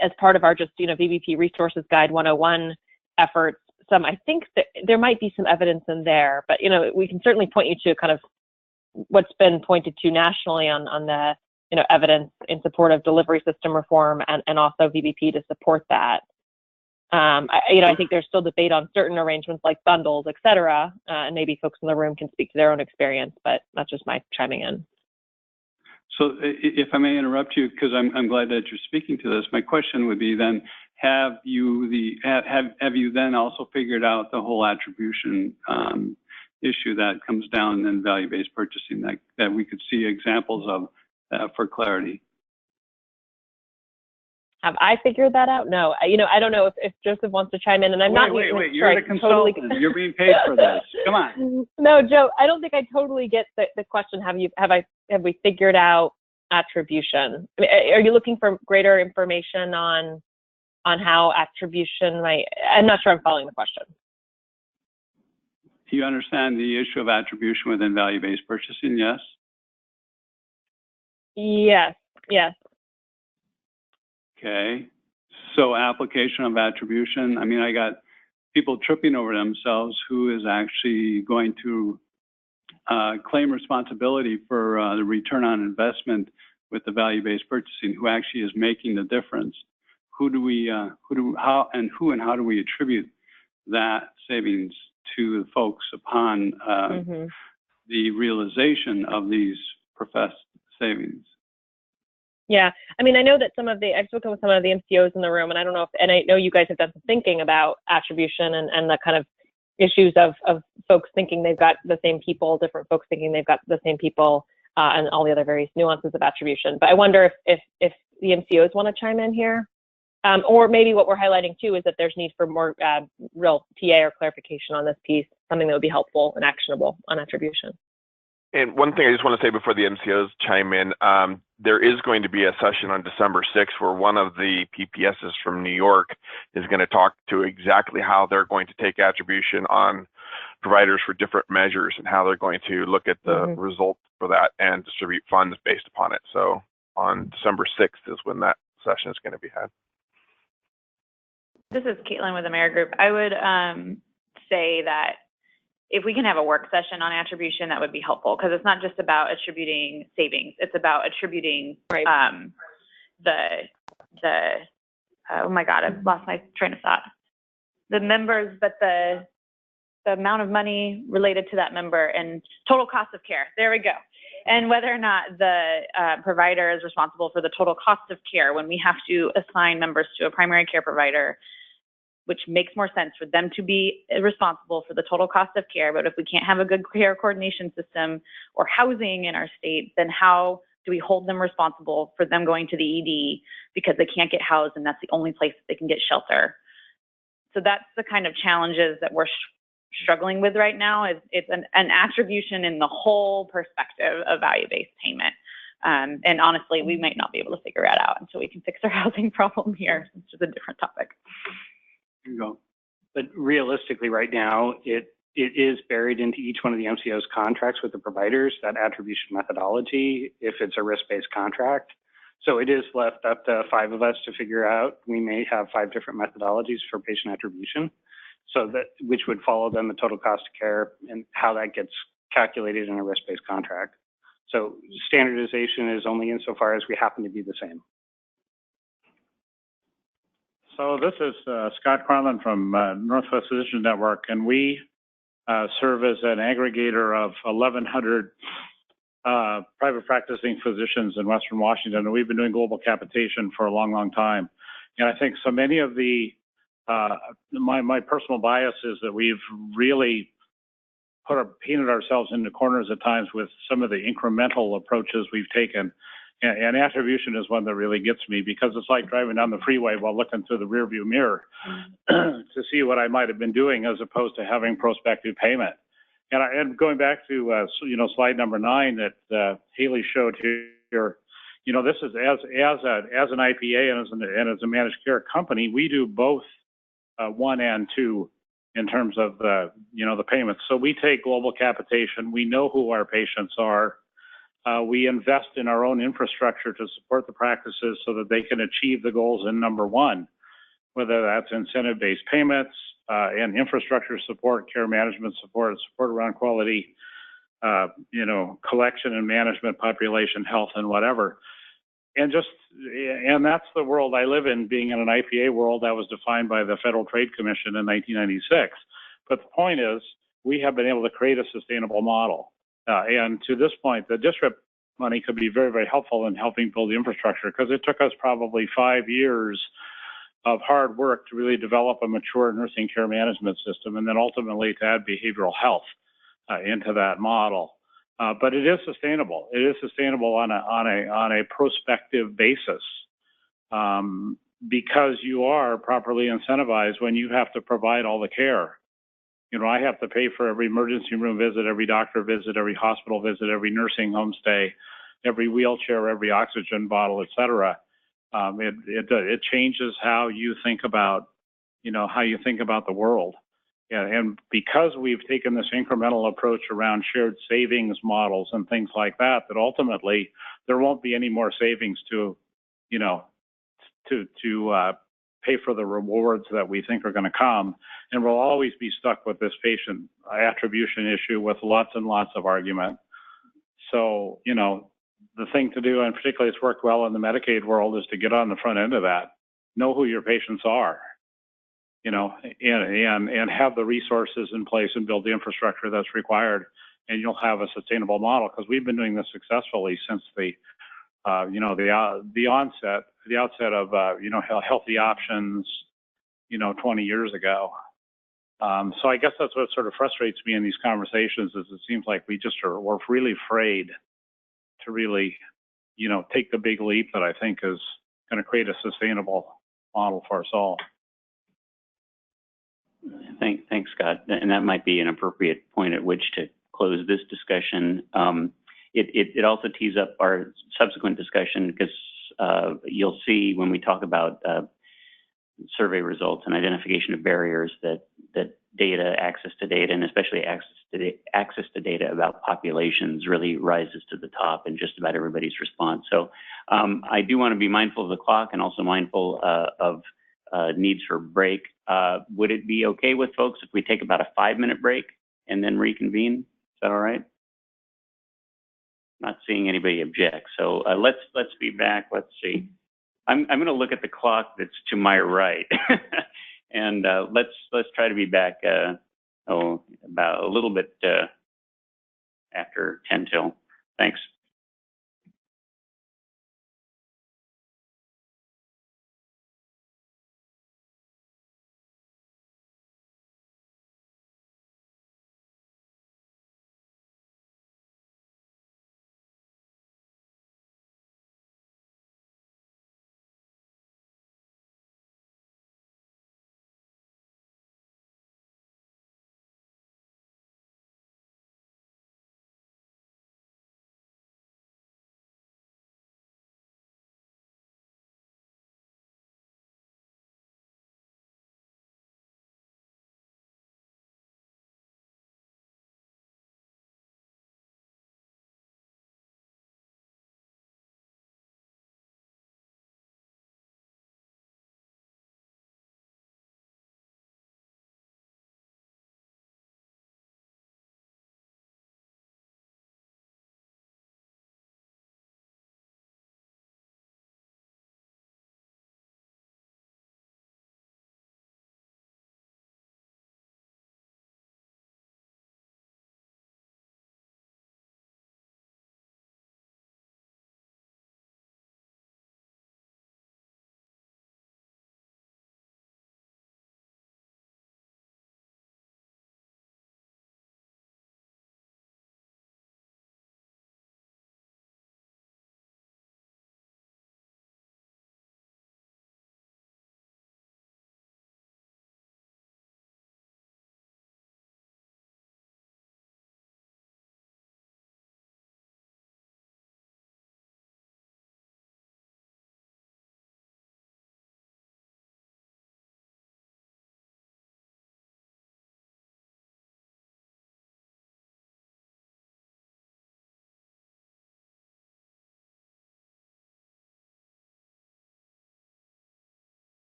as part of our just VBP Resources Guide 101 efforts, I think that there might be some evidence in there, but we can certainly point you to kind of what's been pointed to nationally on the evidence in support of delivery system reform and also VBP to support that. I think there's still debate on certain arrangements like bundles, et cetera, and maybe folks in the room can speak to their own experience, but that's just my chiming in. So if I may interrupt you, because I'm glad that you're speaking to this, my question would be then, have you then also figured out the whole attribution issue that comes down in value-based purchasing that we could see examples of for clarity? Have I figured that out? No. I don't know if Joseph wants to chime in, and I'm not. Wait. You're the consultant. Totally... You're being paid for this. Come on. No, Joe. I don't think I totally get the question. Have we figured out attribution? I mean, are you looking for greater information on how attribution might? I'm not sure I'm following the question. You understand the issue of attribution within value-based purchasing, yes? Yes, yes. Okay. So application of attribution, I mean, I got people tripping over themselves who is actually going to claim responsibility for the return on investment with the value-based purchasing, who actually is making the difference. How do we attribute that savings to the folks upon the realization of these professed savings? Yeah, I mean, I know that I've spoken with some of the MCOs in the room, and I don't know and I know you guys have done some thinking about attribution and the kind of issues of folks thinking they've got the same people, different folks thinking they've got the same people, and all the other various nuances of attribution. But I wonder if the MCOs want to chime in here. Or maybe what we're highlighting too is that there's need for more real TA or clarification on this piece, something that would be helpful and actionable on attribution. And one thing I just want to say before the MCOs chime in, there is going to be a session on December 6th where one of the PPSs from New York is going to talk to exactly how they're going to take attribution on providers for different measures and how they're going to look at the results for that and distribute funds based upon it. So on December 6th is when that session is going to be had. This is Caitlin with the Mayor Group. I would say that if we can have a work session on attribution, that would be helpful, because it's not just about attributing savings. It's about attributing oh my God, I've lost my train of thought. The members, but the amount of money related to that member and total cost of care. There we go. And whether or not the provider is responsible for the total cost of care when we have to assign members to a primary care provider, which makes more sense for them to be responsible for the total cost of care. But if we can't have a good care coordination system or housing in our state, then how do we hold them responsible for them going to the ED because they can't get housed and that's the only place that they can get shelter? So that's the kind of challenges that we're struggling with right now. It's an attribution in the whole perspective of value-based payment. And honestly, we might not be able to figure that out until we can fix our housing problem here, which is a different topic. There you go. But realistically, right now, it is buried into each one of the MCO's contracts with the providers, that attribution methodology, if it's a risk-based contract. So it is left up to 5 of us to figure out. We may have 5 different methodologies for patient attribution, so that which would follow then the total cost of care and how that gets calculated in a risk-based contract. So standardization is only insofar as we happen to be the same. So this is Scott Carlin from Northwest Physicians Network, and we serve as an aggregator of 1,100 private practicing physicians in Western Washington, and we've been doing global capitation for a long, long time. And I think so many of the, my personal bias is that we've really painted ourselves into corners at times with some of the incremental approaches we've taken. And attribution is one that really gets me, because it's like driving down the freeway while looking through the rearview mirror to see what I might have been doing, as opposed to having prospective payment. And going back to slide number 9 that Haley showed here, this is as an IPA and as a managed care company, we do both 1 and 2 in terms of the payments. So we take global capitation. We know who our patients are. We invest in our own infrastructure to support the practices so that they can achieve the goals in number 1, whether that's incentive-based payments and infrastructure support, care management support around quality, collection and management, population health, and whatever. And that's the world I live in, being in an IPA world that was defined by the Federal Trade Commission in 1996. But the point is, we have been able to create a sustainable model. And to this point, the DSRIP money could be very, very helpful in helping build the infrastructure, because it took us probably 5 years of hard work to really develop a mature nursing care management system, and then ultimately to add behavioral health into that model. But it is sustainable. It is sustainable on a prospective basis, because you are properly incentivized when you have to provide all the care. I have to pay for every emergency room visit, every doctor visit, every hospital visit, every nursing home stay, every wheelchair, every oxygen bottle, et cetera. It changes how you think about, the world. And because we've taken this incremental approach around shared savings models and things like that, that ultimately there won't be any more savings to, you know, to pay for the rewards that we think are going to come. And we'll always be stuck with this patient attribution issue with lots and lots of argument. So, you know, the thing to do, and particularly it's worked well in the Medicaid world, is to get on the front end of that. Know who your patients are, you know, and have the resources in place and build the infrastructure that's required, and you'll have a sustainable model, because we've been doing this successfully since the outset of, you know, healthy options, you know, 20 years ago. So I guess that's what sort of frustrates me in these conversations, is it seems like we're really afraid to really, you know, take the big leap that I think is going to create a sustainable model for us all. Thanks, Scott. And that might be an appropriate point at which to close this discussion. It also tees up our subsequent discussion, because you'll see when we talk about survey results and identification of barriers that data, access to data, and especially access to data about populations really rises to the top in just about everybody's response. So I do want to be mindful of the clock and also mindful of needs for break. Would it be okay with folks if we take about a 5-minute break and then reconvene? Is that all right? Not seeing anybody object. So let's be back. Let's see. I'm going to look at the clock that's to my right, and let's try to be back. About a little bit after 10 till. Thanks.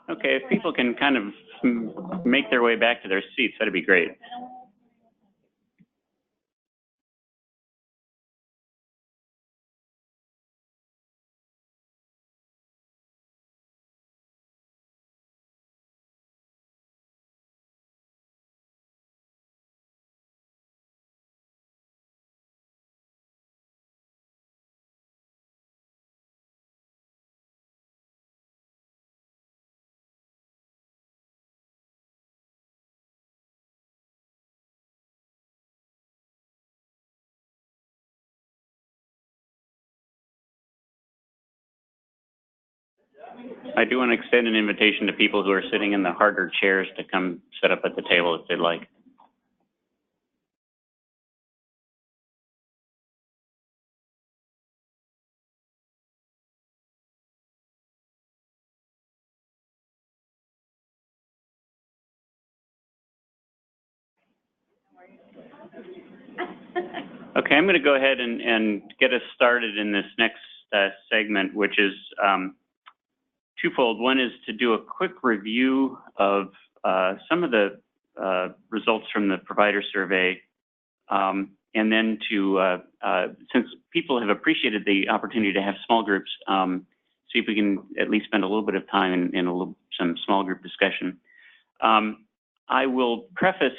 Okay, if people can kind of make their way back to their seats, that'd be great. I do want to extend an invitation to people who are sitting in the harder chairs to come sit up at the table if they'd like. Okay, I'm going to go ahead and get us started in this next segment, which is twofold. One is to do a quick review of some of the results from the provider survey, and then to, since people have appreciated the opportunity to have small groups, see if we can at least spend a little bit of time in some small group discussion. I will preface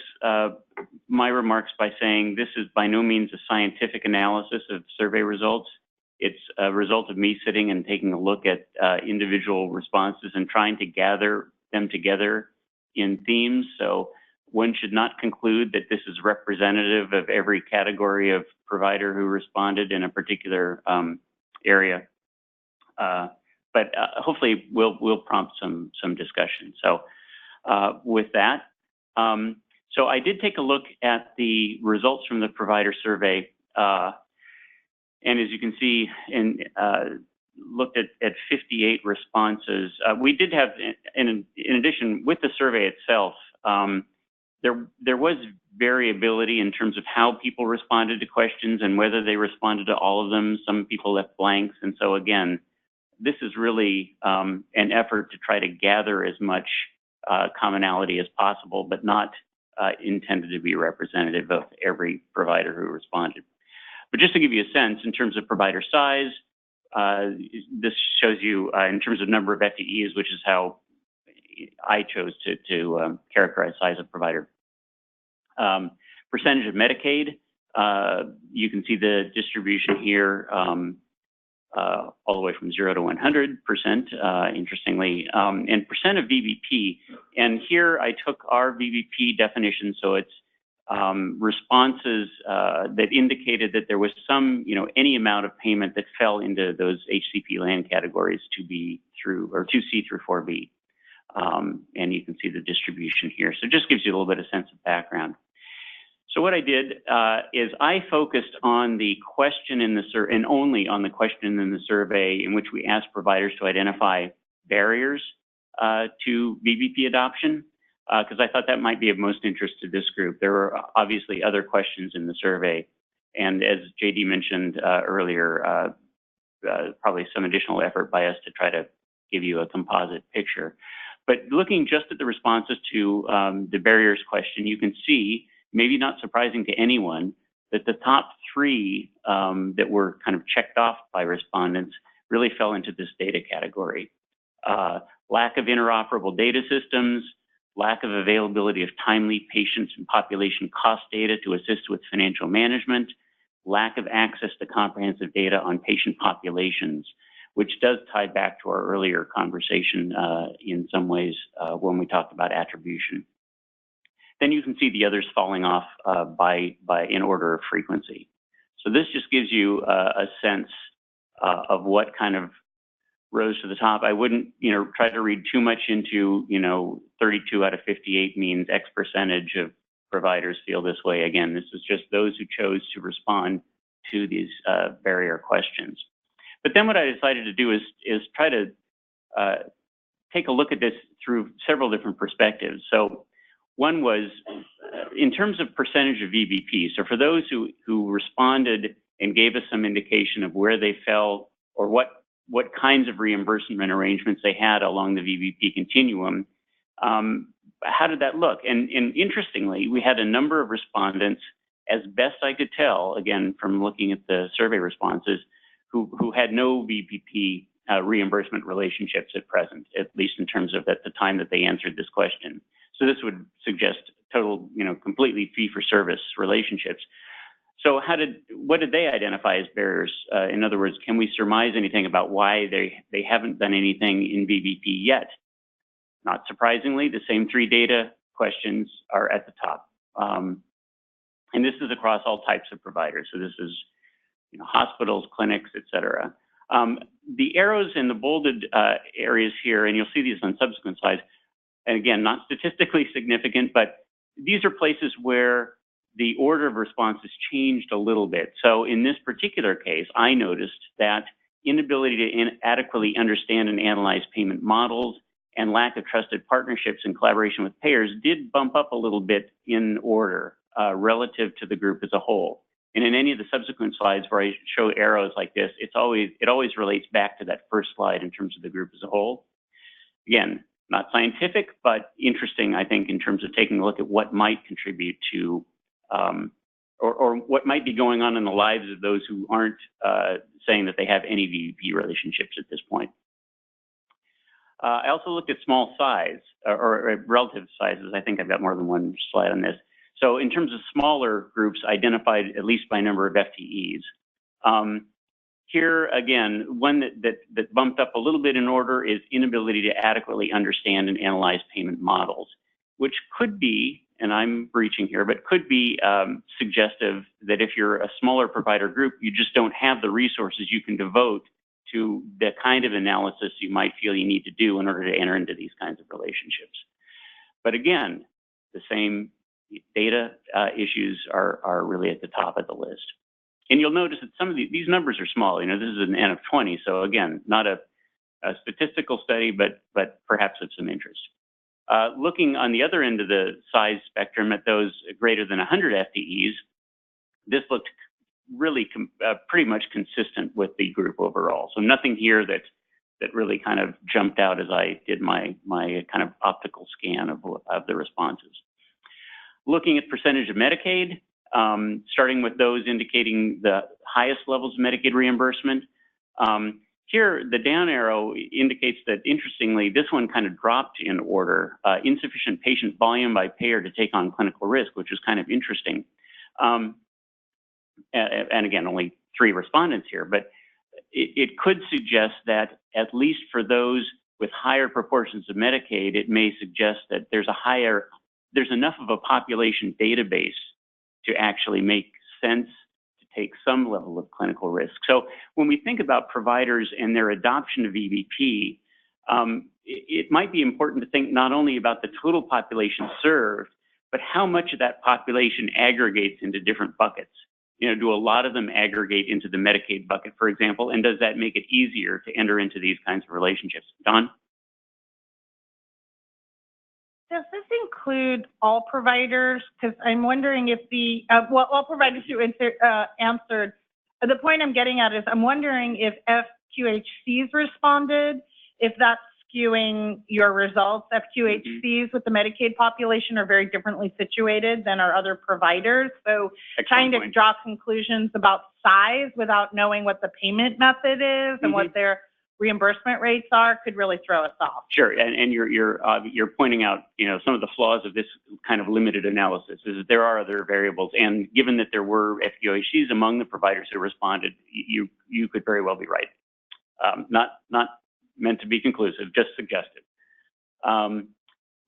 my remarks by saying this is by no means a scientific analysis of survey results. It's a result of me sitting and taking a look at individual responses and trying to gather them together in themes. So one should not conclude that this is representative of every category of provider who responded in a particular area. But hopefully we'll prompt some discussion. So with that, so I did take a look at the results from the provider survey, and as you can see, looked at 58 responses. We did have, in addition, with the survey itself, there was variability in terms of how people responded to questions and whether they responded to all of them. Some people left blanks, and so again, this is really an effort to try to gather as much commonality as possible, but not intended to be representative of every provider who responded. But just to give you a sense, in terms of provider size, this shows you in terms of number of FTEs, which is how I chose to characterize size of provider. Percentage of Medicaid, you can see the distribution here all the way from 0 to 100%, interestingly, and percent of VBP. And here I took our VBP definition, so it's responses that indicated that there was some, any amount of payment that fell into those HCP land categories 2B through, or 2C through 4B. And you can see the distribution here. So it just gives you a little bit of sense of background. So what I did is I focused on the question in the survey, and only on the question in the survey in which we asked providers to identify barriers to VBP adoption, because I thought that might be of most interest to this group. There were obviously other questions in the survey, and as JD mentioned earlier, probably some additional effort by us to try to give you a composite picture. But looking just at the responses to the barriers question, you can see, maybe not surprising to anyone, that the top three that were kind of checked off by respondents really fell into this data category. Lack of interoperable data systems, lack of availability of timely patient and population cost data to assist with financial management, lack of access to comprehensive data on patient populations, which does tie back to our earlier conversation in some ways when we talked about attribution. Then you can see the others falling off in order of frequency. So this just gives you a sense of what kind of rose to the top. I wouldn't, try to read too much into, 32 out of 58 means X percentage of providers feel this way. Again, this is just those who chose to respond to these barrier questions. But then what I decided to do is try to take a look at this through several different perspectives. So one was in terms of percentage of VBP. So for those who responded and gave us some indication of where they fell or what what kinds of reimbursement arrangements they had along the VBP continuum. How did that look? And interestingly, we had a number of respondents, as best I could tell, again, from looking at the survey responses, who had no VBP reimbursement relationships at present, at least in terms of at the time that they answered this question. So this would suggest total, completely fee-for-service relationships. So what did they identify as barriers? In other words, can we surmise anything about why they haven't done anything in VBP yet? Not surprisingly, the same 3 data questions are at the top. And this is across all types of providers. So this is hospitals, clinics, et cetera. The arrows in the bolded areas here, and you'll see these on subsequent slides, and again, not statistically significant, but these are places where the order of response has changed a little bit. So in this particular case, I noticed that inability to adequately understand and analyze payment models and lack of trusted partnerships and collaboration with payers did bump up a little bit in order relative to the group as a whole. And in any of the subsequent slides where I show arrows like this, it always relates back to that first slide in terms of the group as a whole. Again, not scientific, but interesting, I think, in terms of taking a look at what might contribute to, or what might be going on in the lives of those who aren't saying that they have any VBP relationships at this point. I also looked at small size, or relative sizes. I think I've got more than one slide on this. So in terms of smaller groups identified at least by number of FTEs, here again, one that bumped up a little bit in order is inability to adequately understand and analyze payment models, which could be, and I'm reaching here, but could be suggestive that if you're a smaller provider group, you just don't have the resources you can devote to the kind of analysis you might feel you need to do in order to enter into these kinds of relationships. But again, the same data issues are really at the top of the list. And you'll notice that some of these numbers are small. This is an N of 20, so again, not a statistical study, but perhaps of some interest. Looking on the other end of the size spectrum at those greater than 100 FTEs, this looked really pretty much consistent with the group overall. So nothing here that really kind of jumped out as I did my kind of optical scan of the responses. Looking at percentage of Medicaid, starting with those indicating the highest levels of Medicaid reimbursement. Here, the down arrow indicates that, interestingly, this one kind of dropped in order. Insufficient patient volume by payer to take on clinical risk, which is kind of interesting. And again, only 3 respondents here, but it could suggest that at least for those with higher proportions of Medicaid, it may suggest that there's enough of a population database to actually make sense to take some level of clinical risk. So when we think about providers and their adoption of VBP, it might be important to think not only about the total population served, but how much of that population aggregates into different buckets. Do a lot of them aggregate into the Medicaid bucket, for example, and does that make it easier to enter into these kinds of relationships? Don? Does this include all providers? Because I'm wondering if all providers you answered. The point I'm getting at is I'm wondering if FQHCs responded, if that's skewing your results. FQHCs with the Medicaid population are very differently situated than our other providers. So trying to draw conclusions about size without knowing what the payment method is and what their reimbursement rates are could really throw us off. Sure, and you're pointing out some of the flaws of this kind of limited analysis is that there are other variables, and given that there were FQHCs among the providers who responded, you could very well be right. Not meant to be conclusive, just suggestive.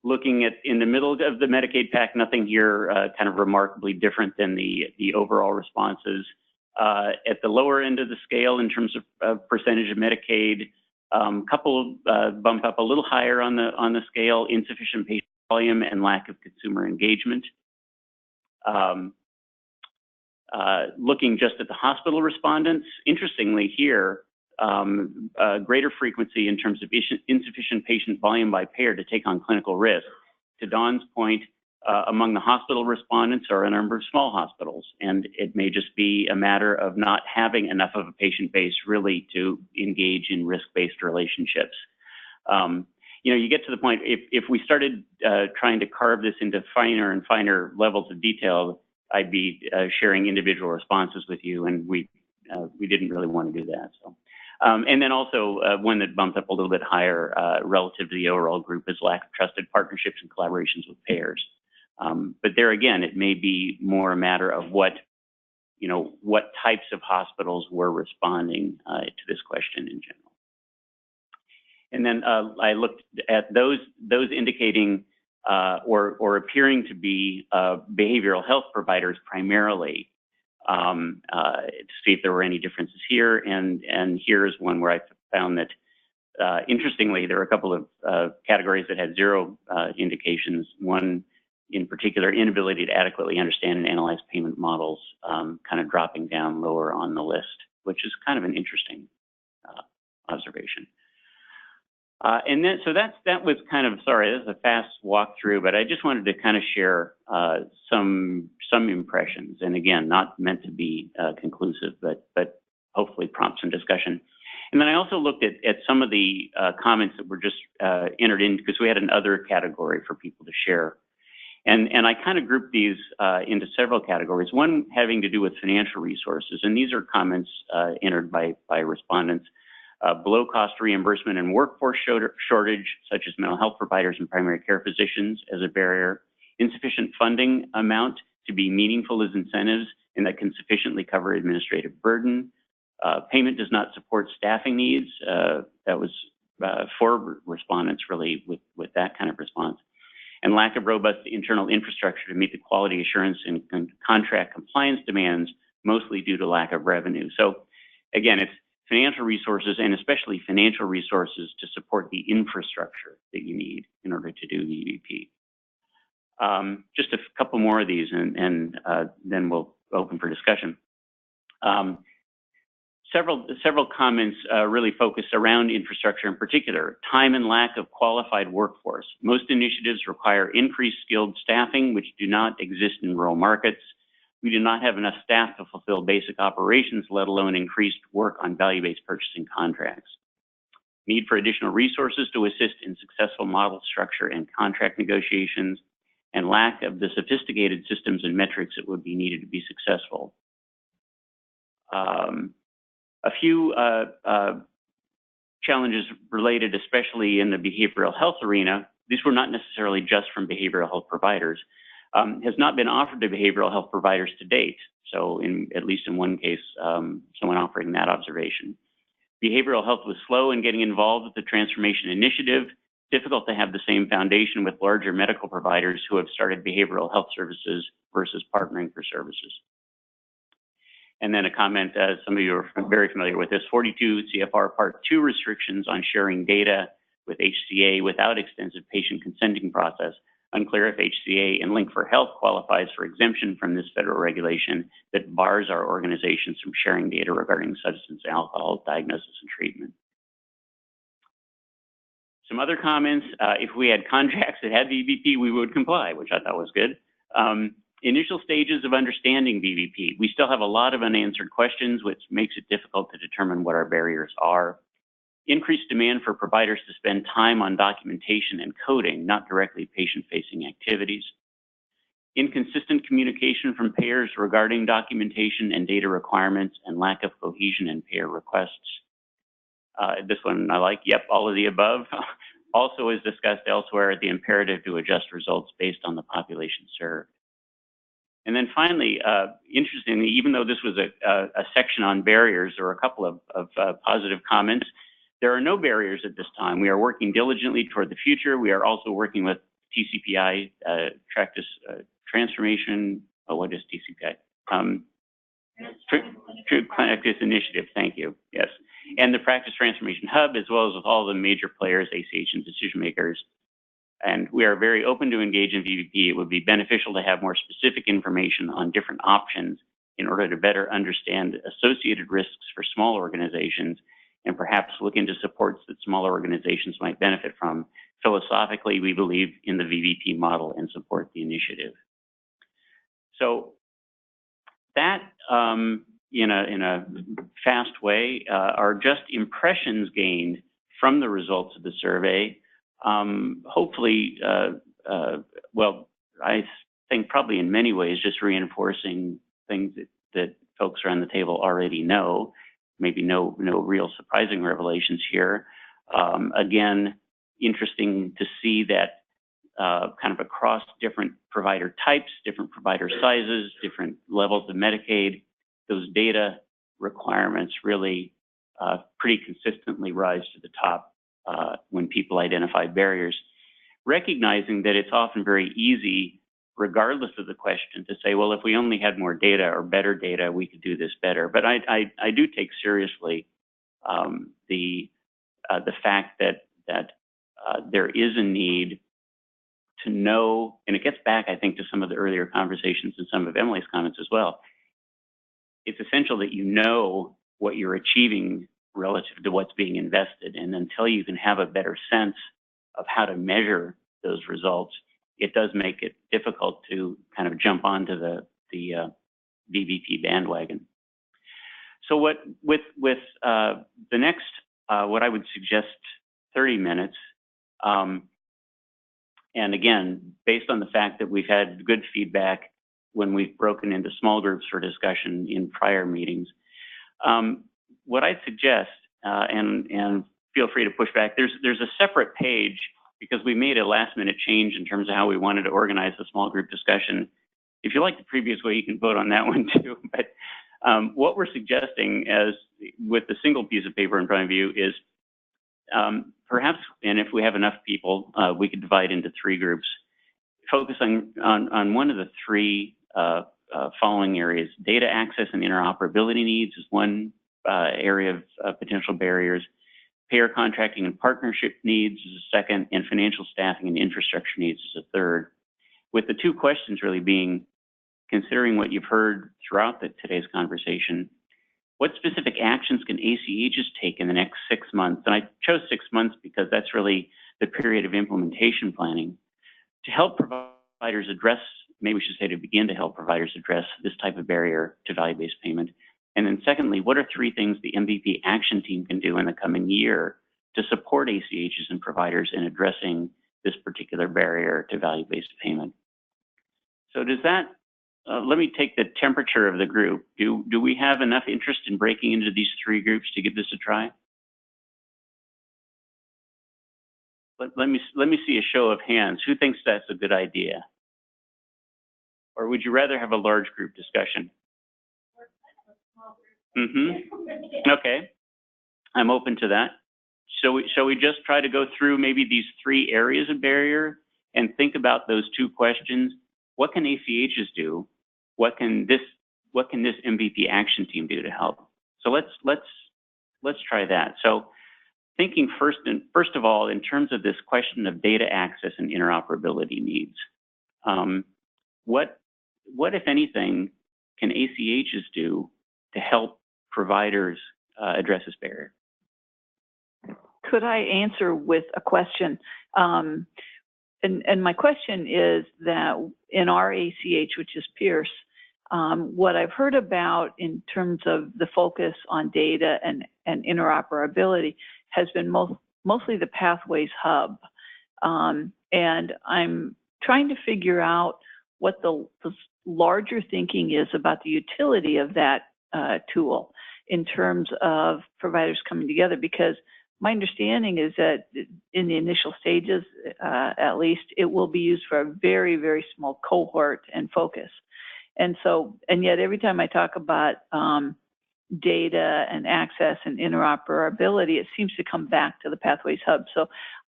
Looking at in the middle of the Medicaid pack, nothing here kind of remarkably different than the overall responses. At the lower end of the scale in terms of percentage of Medicaid, couple bump up a little higher on the scale, insufficient patient volume and lack of consumer engagement. Looking just at the hospital respondents, interestingly here, greater frequency in terms of insufficient patient volume by payer to take on clinical risk. To Don's point, among the hospital respondents are a number of small hospitals, and it may just be a matter of not having enough of a patient base really to engage in risk-based relationships. You get to the point, if we started trying to carve this into finer and finer levels of detail, I'd be sharing individual responses with you, and we didn't really want to do that. So, and then also one that bumped up a little bit higher relative to the overall group is lack of trusted partnerships and collaborations with payers. But there again, it may be more a matter of what types of hospitals were responding to this question in general. And then I looked at those indicating or appearing to be behavioral health providers primarily to see if there were any differences here. And here is one where I found that, interestingly, there were a couple of categories that had zero indications. One in particular, inability to adequately understand and analyze payment models, kind of dropping down lower on the list, which is kind of an interesting observation. And then, so that was kind of, sorry, this is a fast walkthrough, but I just wanted to kind of share some impressions. And again, not meant to be conclusive, but hopefully prompt some discussion. And then I also looked at some of the comments that were just entered in, because we had another category for people to share. And I kind of grouped these into several categories, one having to do with financial resources. And these are comments entered by respondents. Below cost reimbursement and workforce shortage, such as mental health providers and primary care physicians as a barrier. Insufficient funding amount to be meaningful as incentives and that can sufficiently cover administrative burden. Payment does not support staffing needs. That was for respondents really with that kind of response. And lack of robust internal infrastructure to meet the quality assurance and contract compliance demands, mostly due to lack of revenue. So again, it's financial resources, and especially financial resources to support the infrastructure that you need in order to do VBP. Just a couple more of these, and then we'll open for discussion. Several comments really focused around infrastructure in particular. Time and lack of qualified workforce. Most initiatives require increased skilled staffing, which do not exist in rural markets. We do not have enough staff to fulfill basic operations, let alone increased work on value-based purchasing contracts. Need for additional resources to assist in successful model structure and contract negotiations, and lack of the sophisticated systems and metrics that would be needed to be successful. A few challenges related, especially in the behavioral health arena. These were not necessarily just from behavioral health providers. Has not been offered to behavioral health providers to date. So at least in one case, someone offering that observation. Behavioral health was slow in getting involved with the transformation initiative. Difficult to have the same foundation with larger medical providers who have started behavioral health services versus partnering for services. And then a comment, some of you are very familiar with this, 42 CFR Part 2 restrictions on sharing data with HCA without extensive patient consenting process. Unclear if HCA and Link for Health qualifies for exemption from this federal regulation that bars our organizations from sharing data regarding substance and alcohol diagnosis and treatment. Some other comments, if we had contracts that had VBP, we would comply, which I thought was good. Initial stages of understanding VBP. We still have a lot of unanswered questions, which makes it difficult to determine what our barriers are. Increased demand for providers to spend time on documentation and coding, not directly patient-facing activities. Inconsistent communication from payers regarding documentation and data requirements, and lack of cohesion in payer requests. This one I like, yep, all of the above. Also, as discussed elsewhere, the imperative to adjust results based on the population served. And then finally, interestingly, even though this was a section on barriers, there were a couple of positive comments. There are no barriers at this time. We are working diligently toward the future. We are also working with TCPI, Transformation, what is TCPI? Practice Initiative, thank you, yes. And the Practice Transformation Hub, as well as with all the major players, ACH and decision makers. And we are very open to engage in VBP. It would be beneficial to have more specific information on different options in order to better understand associated risks for small organizations and perhaps look into supports that smaller organizations might benefit from. Philosophically, we believe in the VBP model and support the initiative. So that, in a fast way, are just impressions gained from the results of the survey. Hopefully, well, I think probably in many ways just reinforcing things that folks around the table already know. Maybe no real surprising revelations here. Again, interesting to see that kind of across different provider types, different provider sizes, different levels of Medicaid, those data requirements really pretty consistently rise to the top when people identify barriers, recognizing that it's often very easy, regardless of the question, to say, well, if we only had more data or better data, we could do this better. But I do take seriously the fact that there is a need to know, and it gets back, I think, to some of the earlier conversations and some of Emily's comments as well. It's essential that you know what you're achieving relative to what's being invested, and until you can have a better sense of how to measure those results, it does make it difficult to kind of jump onto the VBP bandwagon. So with the next, what I would suggest 30 minutes, and again, based on the fact that we've had good feedback when we've broken into small groups for discussion in prior meetings, what I'd suggest, and feel free to push back, there's a separate page because we made a last minute change in terms of how we wanted to organize the small group discussion. If you like the previous way, you can vote on that one too. But what we're suggesting as with the single piece of paper in front of you is perhaps, and if we have enough people, we could divide into 3 groups, focusing on one of the 3 following areas. Data access and interoperability needs is one area of potential barriers. Payer contracting and partnership needs is a second, and financial staffing and infrastructure needs is a third. With the 2 questions really being, considering what you've heard throughout today's conversation, what specific actions can ACHs take in the next 6 months? And I chose 6 months because that's really the period of implementation planning to help providers address, maybe we should say to begin to help providers address this type of barrier to value-based payment. And then secondly, what are 3 things the MVP action team can do in the coming year to support ACHs and providers in addressing this particular barrier to value-based payment? So does that, let me take the temperature of the group. Do we have enough interest in breaking into these 3 groups to give this a try? Let me see a show of hands. Who thinks that's a good idea? Or would you rather have a large group discussion? Okay, I'm open to that. Shall we just try to go through maybe these 3 areas of barrier and think about those 2 questions? What can ACHs do? What can this MVP action team do to help? So let's try that. So thinking first of all, in terms of this question of data access and interoperability needs, what if anything can ACHs do to help providers address this barrier? Could I answer with a question? And my question is that in our ACH, which is Pierce, what I've heard about in terms of the focus on data and interoperability has been mostly the Pathways Hub. And I'm trying to figure out what the larger thinking is about the utility of that tool in terms of providers coming together, because my understanding is that in the initial stages, at least, it will be used for a very, very small cohort and focus. And so, and yet every time I talk about data and access and interoperability, it seems to come back to the Pathways Hub. So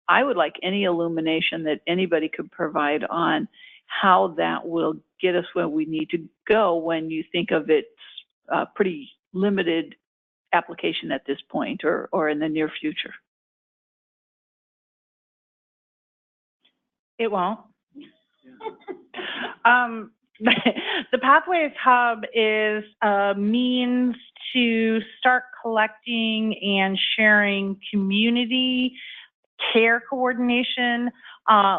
I would like any illumination that anybody could provide on how that will get us where we need to go when you think of its pretty limited application at this point or in the near future. It won't. The Pathways Hub is a means to start collecting and sharing community care coordination,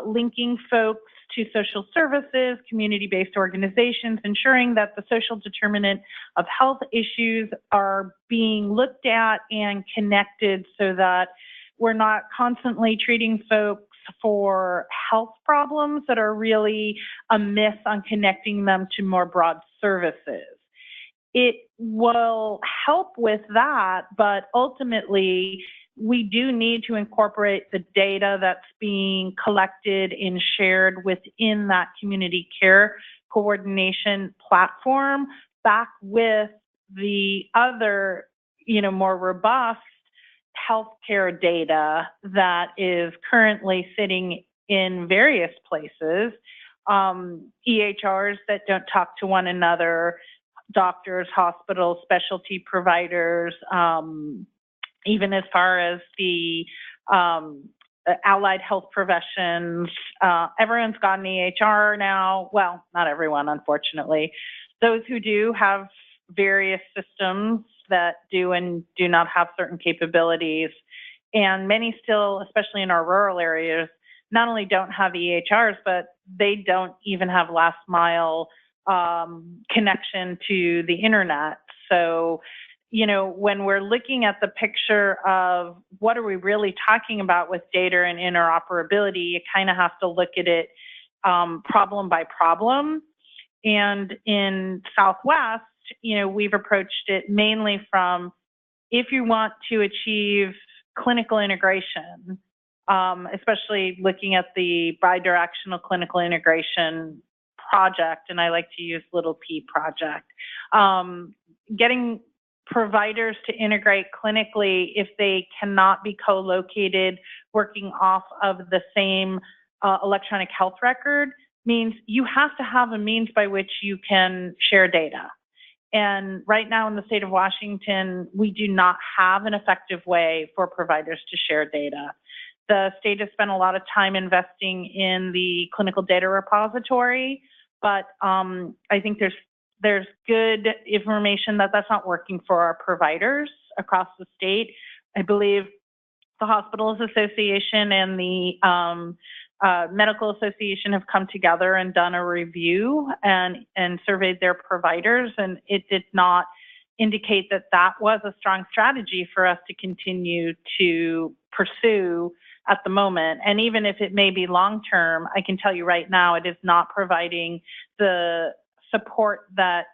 linking folks to social services, community-based organizations, ensuring that the social determinant of health issues are being looked at and connected so that we're not constantly treating folks for health problems that are really a miss on connecting them to more broad services. It will help with that, but ultimately, we do need to incorporate the data that's being collected and shared within that community care coordination platform back with the other, more robust healthcare data that is currently sitting in various places, EHRs that don't talk to one another, doctors, hospitals, specialty providers, even as far as the allied health professions. Everyone's got an EHR now. Well, not everyone, unfortunately. Those who do have various systems that do and do not have certain capabilities. And many still, especially in our rural areas, not only don't have EHRs, but they don't even have last mile connection to the internet. So, when we're looking at the picture of what are we really talking about with data and interoperability, you kind of have to look at it problem by problem. And in Southwest, we've approached it mainly from if you want to achieve clinical integration, especially looking at the bidirectional clinical integration project, and I like to use little p project, getting providers to integrate clinically if they cannot be co-located working off of the same electronic health record means you have to have a means by which you can share data. And right now in the state of Washington, we do not have an effective way for providers to share data. The state has spent a lot of time investing in the clinical data repository, but I think there's good information that that's not working for our providers across the state. I believe the Hospitals Association and the Medical Association have come together and done a review and surveyed their providers, and it did not indicate that that was a strong strategy for us to continue to pursue at the moment. And even if it may be long-term, I can tell you right now it is not providing the support that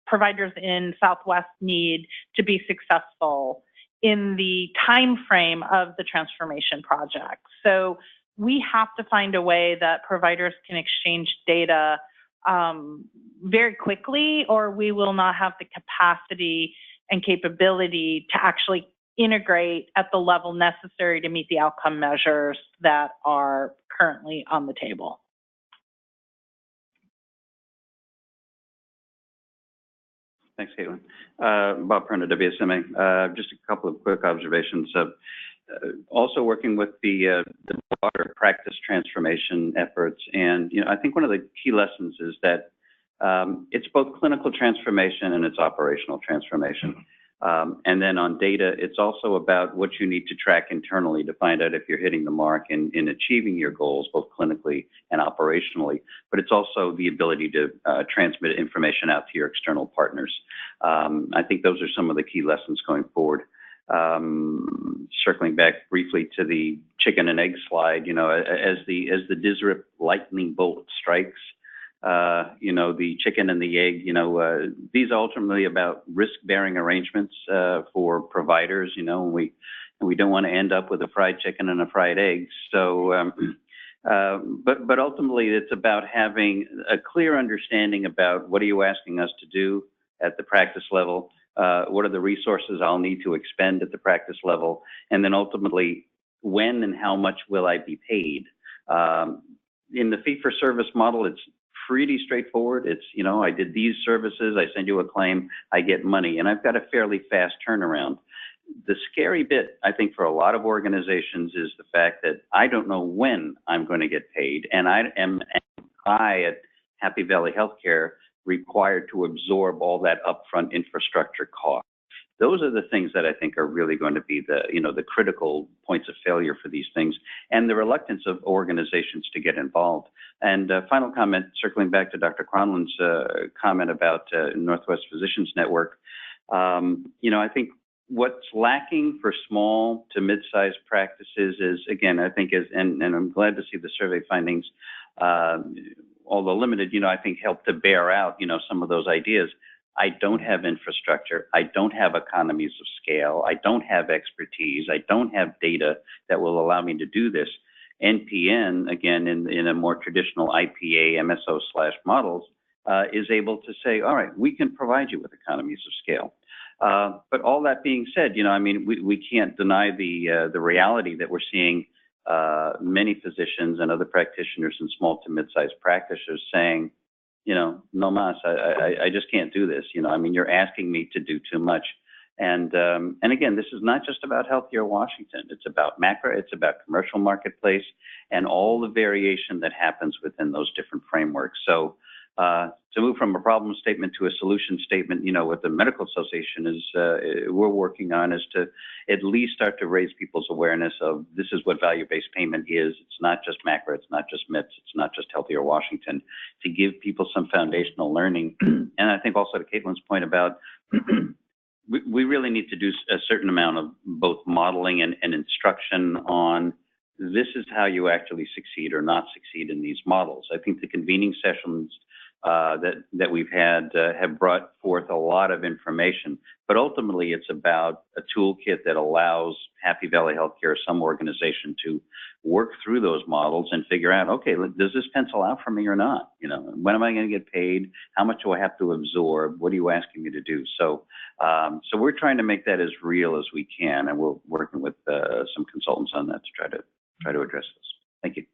providers in Southwest need to be successful in the time frame of the transformation project. So we have to find a way that providers can exchange data very quickly, or we will not have the capacity and capability to actually integrate at the level necessary to meet the outcome measures that are currently on the table. Thanks, Caitlin. Bob Perna, WSMA. Just a couple of quick observations. Also working with the broader practice transformation efforts, and I think one of the key lessons is that it's both clinical transformation and it's operational transformation. And then on data, it's also about what you need to track internally to find out if you're hitting the mark in achieving your goals, both clinically and operationally. But it's also the ability to transmit information out to your external partners. I think those are some of the key lessons going forward. Circling back briefly to the chicken and egg slide, as the DSRIP lightning bolt strikes, the chicken and the egg, these are ultimately about risk-bearing arrangements for providers, and we don't want to end up with a fried chicken and a fried egg. So, but ultimately it's about having a clear understanding about what are you asking us to do at the practice level, what are the resources I'll need to expend at the practice level, and then ultimately when and how much will I be paid. In the fee-for-service model, it's pretty straightforward. It's, I did these services, I send you a claim, I get money, and I've got a fairly fast turnaround. The scary bit, I think, for a lot of organizations is the fact that I don't know when I'm going to get paid, and I at Happy Valley Healthcare required to absorb all that upfront infrastructure cost. Those are the things that I think are really going to be the, the critical points of failure for these things, and the reluctance of organizations to get involved. And final comment, circling back to Dr. Cronlin's comment about Northwest Physicians Network, I think what's lacking for small to mid-sized practices is, again, I think and I'm glad to see the survey findings, although limited, I think help to bear out, some of those ideas. I don't have infrastructure. I don't have economies of scale. I don't have expertise. I don't have data that will allow me to do this. NPN, again, in a more traditional IPA, MSO/models, is able to say, all right, we can provide you with economies of scale. But all that being said, we can't deny the reality that we're seeing many physicians and other practitioners in small to mid-sized practices saying, no mas, I just can't do this. You're asking me to do too much. And again, this is not just about Healthier Washington. It's about macro, it's about commercial marketplace, and all the variation that happens within those different frameworks. So to move from a problem statement to a solution statement, what the Medical Association is, we're working on is to at least start to raise people's awareness of this is what value-based payment is. It's not just macro, it's not just MITS, it's not just Healthier Washington, to give people some foundational learning. And I think also to Caitlin's point about we really need to do a certain amount of both modeling and instruction on this is how you actually succeed or not succeed in these models. I think the convening sessions that we've had have brought forth a lot of information, but ultimately it's about a toolkit that allows Happy Valley Healthcare or some organization to work through those models and figure out, okay, does this pencil out for me or not? When am I going to get paid? How much do I have to absorb? What are you asking me to do? So we're trying to make that as real as we can, and we're working with some consultants on that to try to address this. Thank you.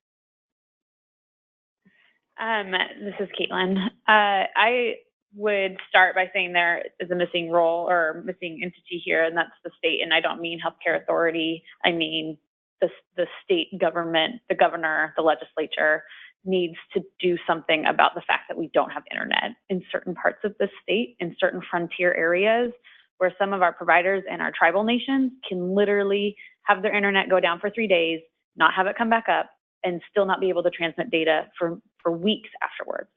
This is Caitlin. I would start by saying there is a missing role or missing entity here, and that's the state. And I don't mean healthcare authority. I mean the state government, the governor, the legislature needs to do something about the fact that we don't have internet in certain parts of the state, in certain frontier areas where some of our providers and our tribal nations can literally have their internet go down for 3 days, not have it come back up, and still not be able to transmit data for weeks afterwards.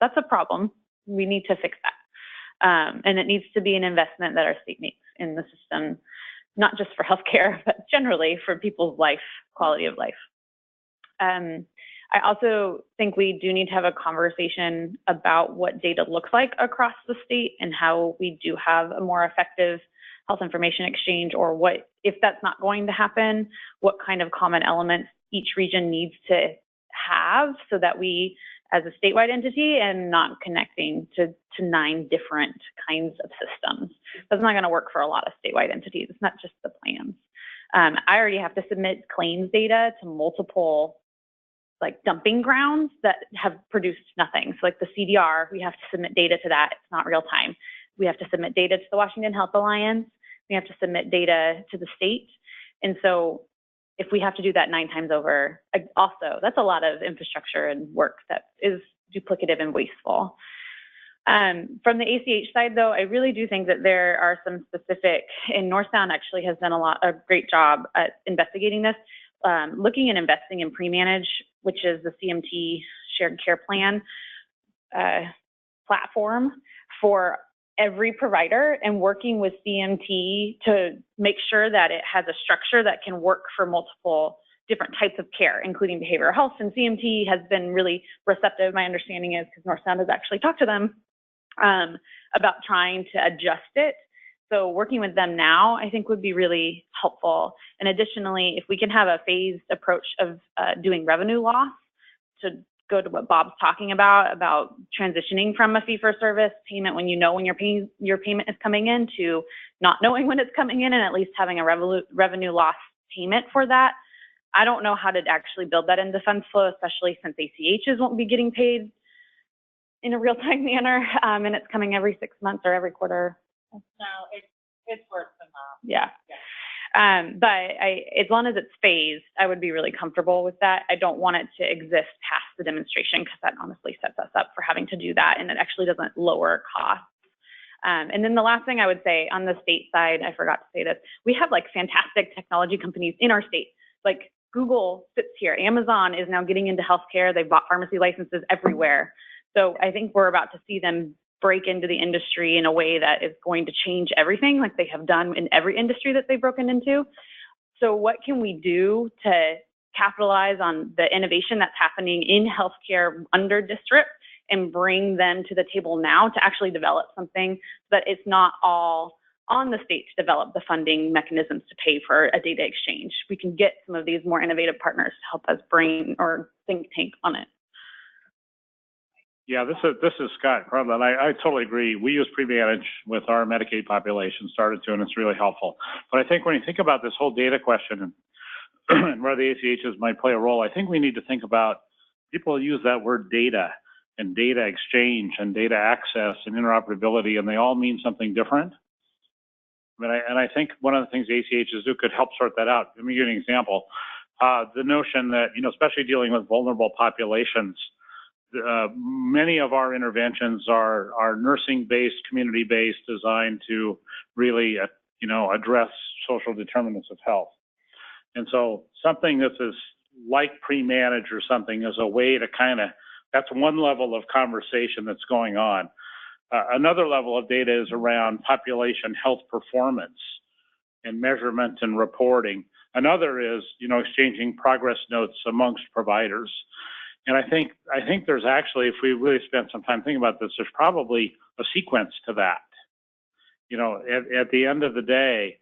That's a problem. We need to fix that. And it needs to be an investment that our state makes in the system, not just for healthcare, but generally for people's quality of life. I also think we do need to have a conversation about what data looks like across the state and how we do have a more effective health information exchange, or what, if that's not going to happen, what kind of common elements each region needs to have so that we, as a statewide entity, and not connecting to 9 different kinds of systems. That's not going to work for a lot of statewide entities. It's not just the plans. I already have to submit claims data to multiple dumping grounds that have produced nothing. So the CDR, we have to submit data to that. It's not real time. We have to submit data to the Washington Health Alliance. We have to submit data to the state. And so if we have to do that 9 times over, also, that's a lot of infrastructure and work that is duplicative and wasteful. From the ACH side, though, I really do think that there are some specific, and North Sound actually has done a great job at investigating this, looking at investing in pre-manage, which is the CMT shared care plan platform for every provider, and working with CMT to make sure that it has a structure that can work for multiple different types of care, including behavioral health. And CMT has been really receptive. My understanding is, because North Sound has actually talked to them about trying to adjust it. So working with them now, I think, would be really helpful. And additionally, if we can have a phased approach of doing revenue loss, to go to what Bob's talking about transitioning from a fee-for-service payment when you know when your payment is coming in, to not knowing when it's coming in, and at least having a revenue loss payment for that. I don't know how to actually build that into funds flow, especially since ACHs won't be getting paid in a real-time manner, and it's coming every 6 months or every quarter. No, it's worse than that. Yeah. But as long as it's phased, I would be really comfortable with that. I don't want it to exist past the demonstration because that honestly sets us up for having to do that, and it actually doesn't lower costs. And then the last thing I would say on the state side, I forgot to say this, we have like fantastic technology companies in our state. Like Google sits here, Amazon is now getting into healthcare, they've bought pharmacy licenses everywhere. So I think we're about to see them break into the industry in a way that is going to change everything, like they have done in every industry that they've broken into. So what can we do to capitalize on the innovation that's happening in healthcare under DSRIP and bring them to the table now to actually develop something so that it's not all on the state to develop the funding mechanisms to pay for a data exchange. We can get some of these more innovative partners to help us brain or think tank on it. Yeah, this is Scott Crumlin. I totally agree. We use pre-manage with our Medicaid population, started to, and it's really helpful. But I think when you think about this whole data question and where the ACHs might play a role, I think we need to think about, people use that word data and data exchange and data access and interoperability, and they all mean something different. And I think one of the things the ACHs do could help sort that out. Let me give you an example. The notion that, especially dealing with vulnerable populations, many of our interventions are nursing-based, community-based, designed to really, address social determinants of health. And so something that is like pre-manage or something is a way to that's one level of conversation that's going on. Another level of data is around population health performance and measurement and reporting. Another is, exchanging progress notes amongst providers. And I think there's actually, if we really spent some time thinking about this, there's probably a sequence to that. At the end of the day,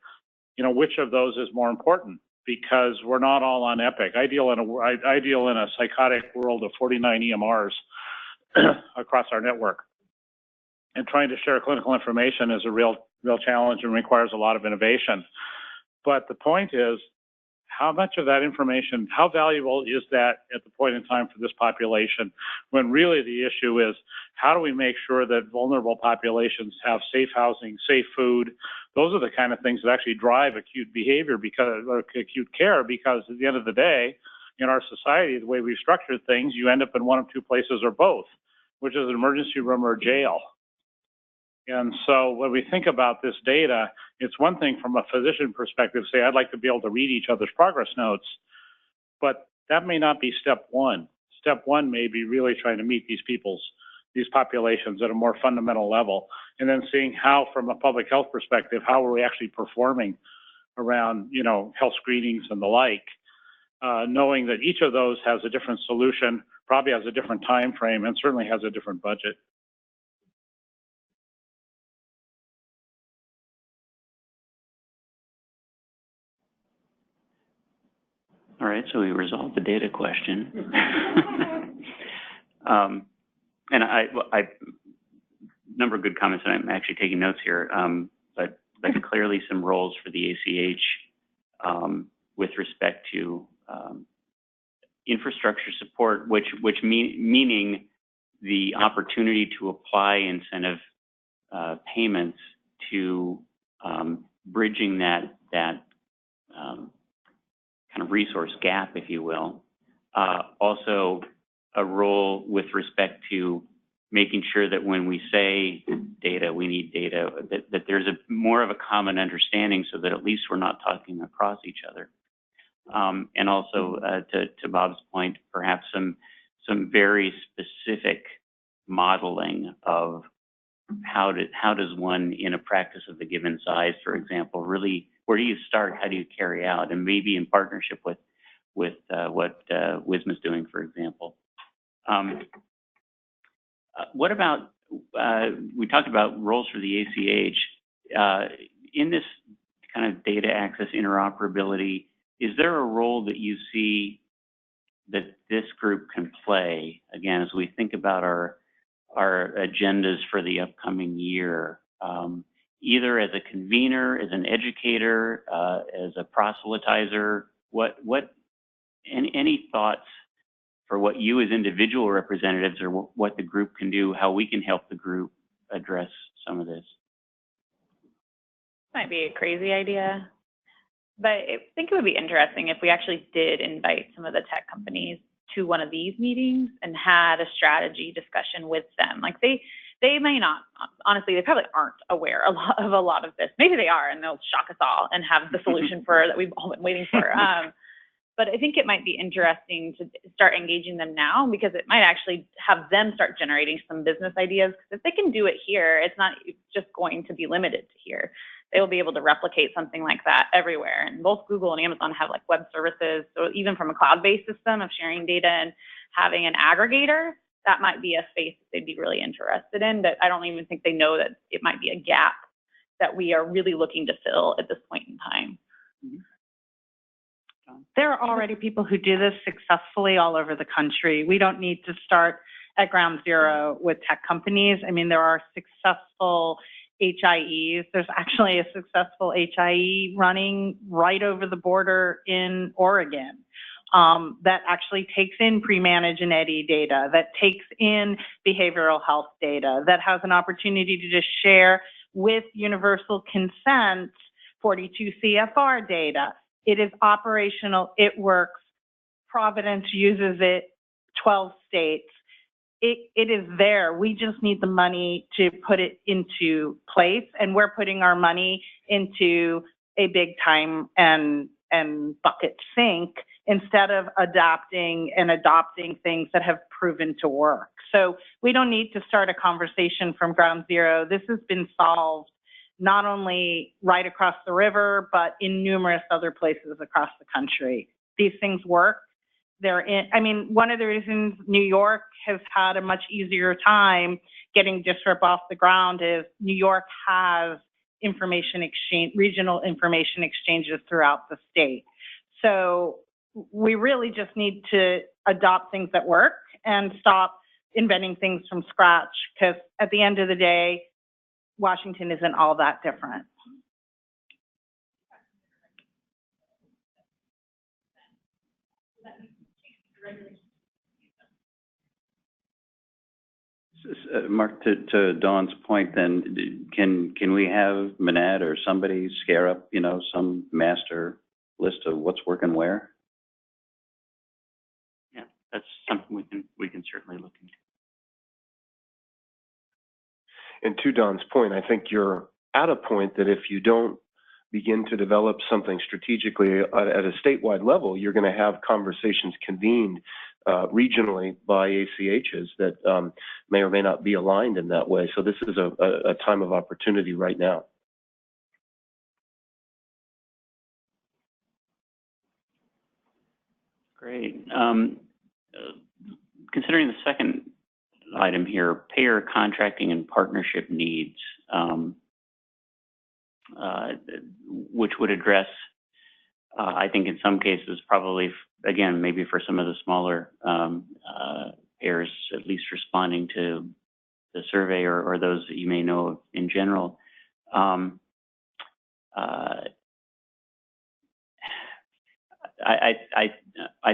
which of those is more important? Because we're not all on Epic. I deal in a psychotic world of 49 EMRs across our network. And trying to share clinical information is a real challenge and requires a lot of innovation. But the point is, how much of that information, how valuable is that at the point in time for this population, when really the issue is, how do we make sure that vulnerable populations have safe housing, safe food? Those are the kind of things that actually drive acute behavior or acute care, because at the end of the day, in our society, the way we've structured things, you end up in one of two places or both, which is an emergency room or jail. And so when we think about this data, it's one thing from a physician perspective, say, I'd like to be able to read each other's progress notes, but that may not be step one. Step one may be really trying to meet these populations at a more fundamental level, and then seeing how, from a public health perspective, how are we actually performing around, health screenings and the like, knowing that each of those has a different solution, probably has a different time frame, and certainly has a different budget. All right, so we resolved the data question. And I number of good comments, and I'm actually taking notes here, but clearly some roles for the ACH with respect to infrastructure support, meaning the opportunity to apply incentive payments to bridging that kind of resource gap, if you will. Also, a role with respect to making sure that when we say data, we need data, that there's more of a common understanding, so that at least we're not talking across each other. And also, to Bob's point, perhaps some very specific modeling of how does one, in a practice of a given size, for example, really, where do you start? How do you carry out? And maybe in partnership with what WISMA is doing, for example. What about, we talked about roles for the ACH. In this kind of data access interoperability, is there a role that you see that this group can play, again, as we think about our agendas for the upcoming year? Either as a convener, as an educator, as a proselytizer, any thoughts for what you as individual representatives, or what the group can do, how we can help the group address some of this? Might be a crazy idea, But I think it would be interesting if we actually did invite some of the tech companies to one of these meetings and had a strategy discussion with them. Like they may not, honestly, they probably aren't aware of a lot of this. Maybe they are, and they'll shock us all and have the solution that we've all been waiting for. But I think it might be interesting to start engaging them now, because it might actually have them start generating some business ideas. Because if they can do it here, it's not just going to be limited to here. They will be able to replicate something like that everywhere. And both Google and Amazon have like web services. So even from a cloud-based system of sharing data and having an aggregator, that might be a space that they'd be really interested in. But I don't even think they know that it might be a gap that we are really looking to fill at this point in time. There are already people who do this successfully all over the country. We don't need to start at ground zero with tech companies. I mean, there are successful HIEs. There's actually a successful HIE running right over the border in Oregon that actually takes in pre-manage and EDI data, that takes in behavioral health data, that has an opportunity to just share with universal consent 42 CFR data. It is operational. It works. Providence uses it. 12 states. It is there. We just need the money to put it into place, and we're putting our money into a big time and bucket sink instead of adopting things that have proven to work. So we don't need to start a conversation from ground zero. This has been solved not only right across the river, but in numerous other places across the country. These things work. One of the reasons New York has had a much easier time getting DSRIP off the ground is New York has regional information exchanges throughout the state. So we really just need to adopt things that work and stop inventing things from scratch, because at the end of the day, Washington isn't all that different. Mark, to Dawn's point, then can we have Manat or somebody scare up, some master list of what's working where? Yeah, that's something we can certainly look into. And to Dawn's point, I think you're at a point that if you don't begin to develop something strategically at a statewide level, you're going to have conversations convened regionally by ACHs that may or may not be aligned in that way. So this is a time of opportunity right now. Great. Considering the second item here, payer contracting and partnership needs, which would address, I think in some cases, probably, again, maybe for some of the smaller payers, at least responding to the survey or those that you may know of in general. I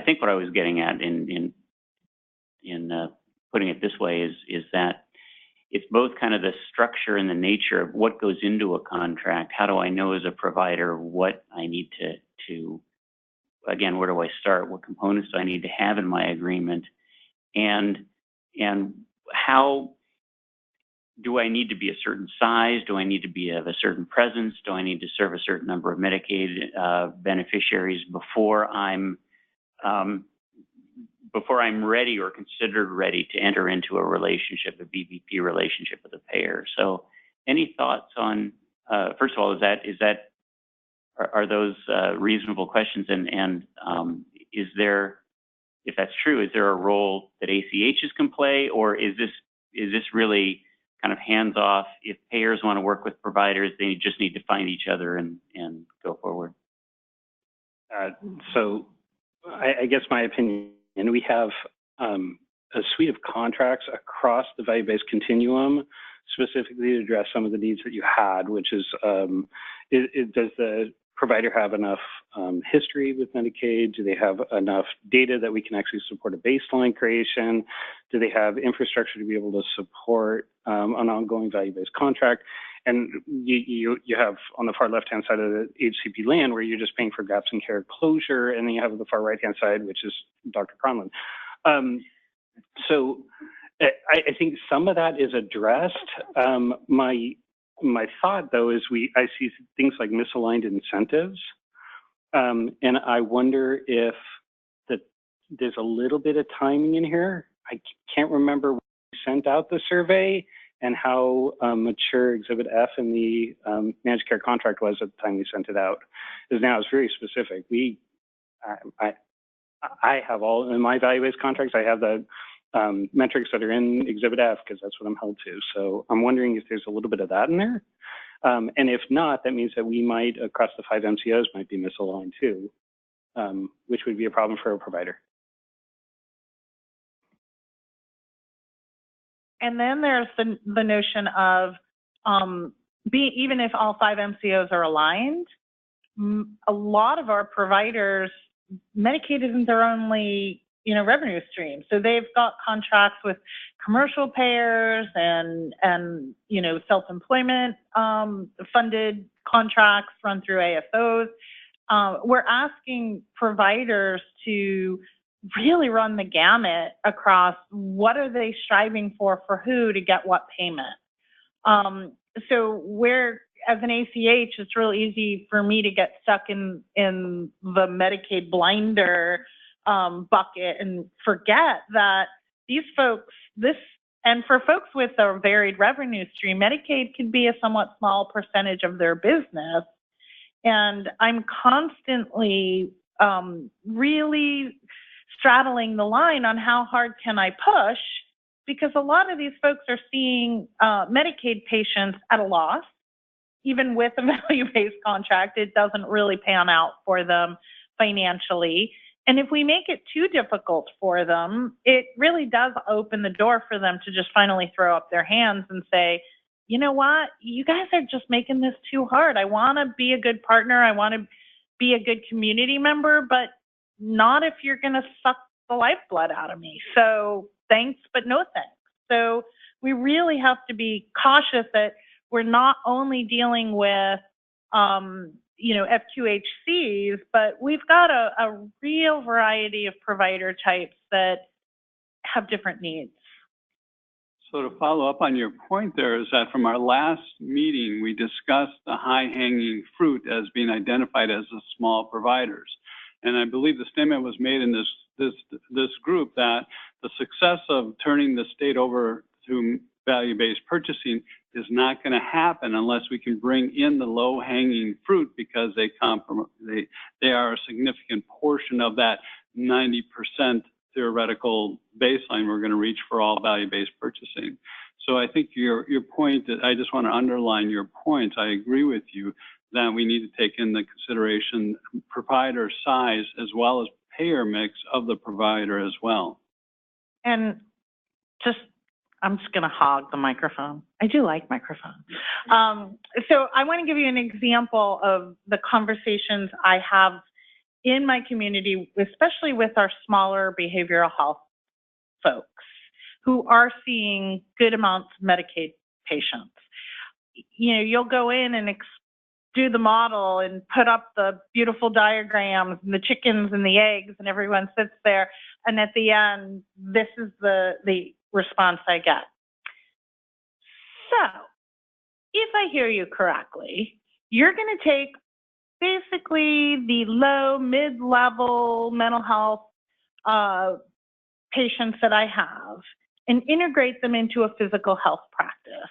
think what I was getting at in putting it this way is that it's both kind of the structure and the nature of what goes into a contract. How do I know as a provider what I need to again, where do I start? What components do I need to have in my agreement? And how do I need to be a certain size? Do I need to be of a certain presence? Do I need to serve a certain number of Medicaid beneficiaries before I'm ready or considered ready to enter into a relationship, a VBP relationship with a payer? So, any thoughts on? First of all, are those reasonable questions? And is there, if that's true, is there a role that ACHs can play, or is this really kind of hands off? If payers want to work with providers, they just need to find each other and go forward. So, I guess my opinion. And we have a suite of contracts across the value-based continuum, specifically to address some of the needs that you had, which is, does the provider have enough history with Medicaid? Do they have enough data that we can actually support a baseline creation? Do they have infrastructure to be able to support an ongoing value-based contract? And you have on the far left-hand side of the HCP land where you're just paying for gaps in care closure, and then you have the far right-hand side, which is Dr. Conlon. So I think some of that is addressed. My thought, though, is I see things like misaligned incentives, and I wonder if there's a little bit of timing in here. I can't remember when we sent out the survey and how mature Exhibit F in the managed care contract was at the time we sent it out. Because now it's very specific. I have all, in my value-based contracts, I have the metrics that are in Exhibit F because that's what I'm held to. So I'm wondering if there's a little bit of that in there. And if not, that means that we might, across the 5 MCOs, might be misaligned too, which would be a problem for a provider. And then there's the notion of even if all 5 MCOs are aligned, a lot of our providers, Medicaid isn't their only revenue stream. So they've got contracts with commercial payers and self-employment funded contracts run through ASOs. We're asking providers to really run the gamut across what are they striving for who to get what payment. So as an ACH, it's real easy for me to get stuck in the Medicaid blinder bucket and forget that these folks, and for folks with a varied revenue stream, Medicaid can be a somewhat small percentage of their business. And I'm constantly really straddling the line on how hard can I push, because a lot of these folks are seeing Medicaid patients at a loss. Even with a value-based contract, it doesn't really pan out for them financially. And if we make it too difficult for them, it really does open the door for them to just finally throw up their hands and say, you know what, you guys are just making this too hard. I want to be a good partner. I want to be a good community member, but not if you're going to suck the lifeblood out of me. So thanks, but no thanks. So we really have to be cautious that we're not only dealing with, FQHCs, but we've got a real variety of provider types that have different needs. So to follow up on your point there is that from our last meeting, we discussed the high-hanging fruit as being identified as the small providers. And I believe the statement was made in this group that the success of turning the state over to value-based purchasing is not going to happen unless we can bring in the low-hanging fruit, because they are a significant portion of that 90% theoretical baseline we're going to reach for all value-based purchasing. So I think your point, that I just want to underline your point. I agree with you that we need to take into consideration provider size as well as payer mix of the provider as well. And I'm just going to hog the microphone. I do like microphones. So I want to give you an example of the conversations I have in my community, especially with our smaller behavioral health folks who are seeing good amounts of Medicaid patients. You'll go in and do the model and put up the beautiful diagrams and the chickens and the eggs, and everyone sits there. And at the end, this is the response I get. So, if I hear you correctly, you're going to take basically the low, mid-level mental health patients that I have and integrate them into a physical health practice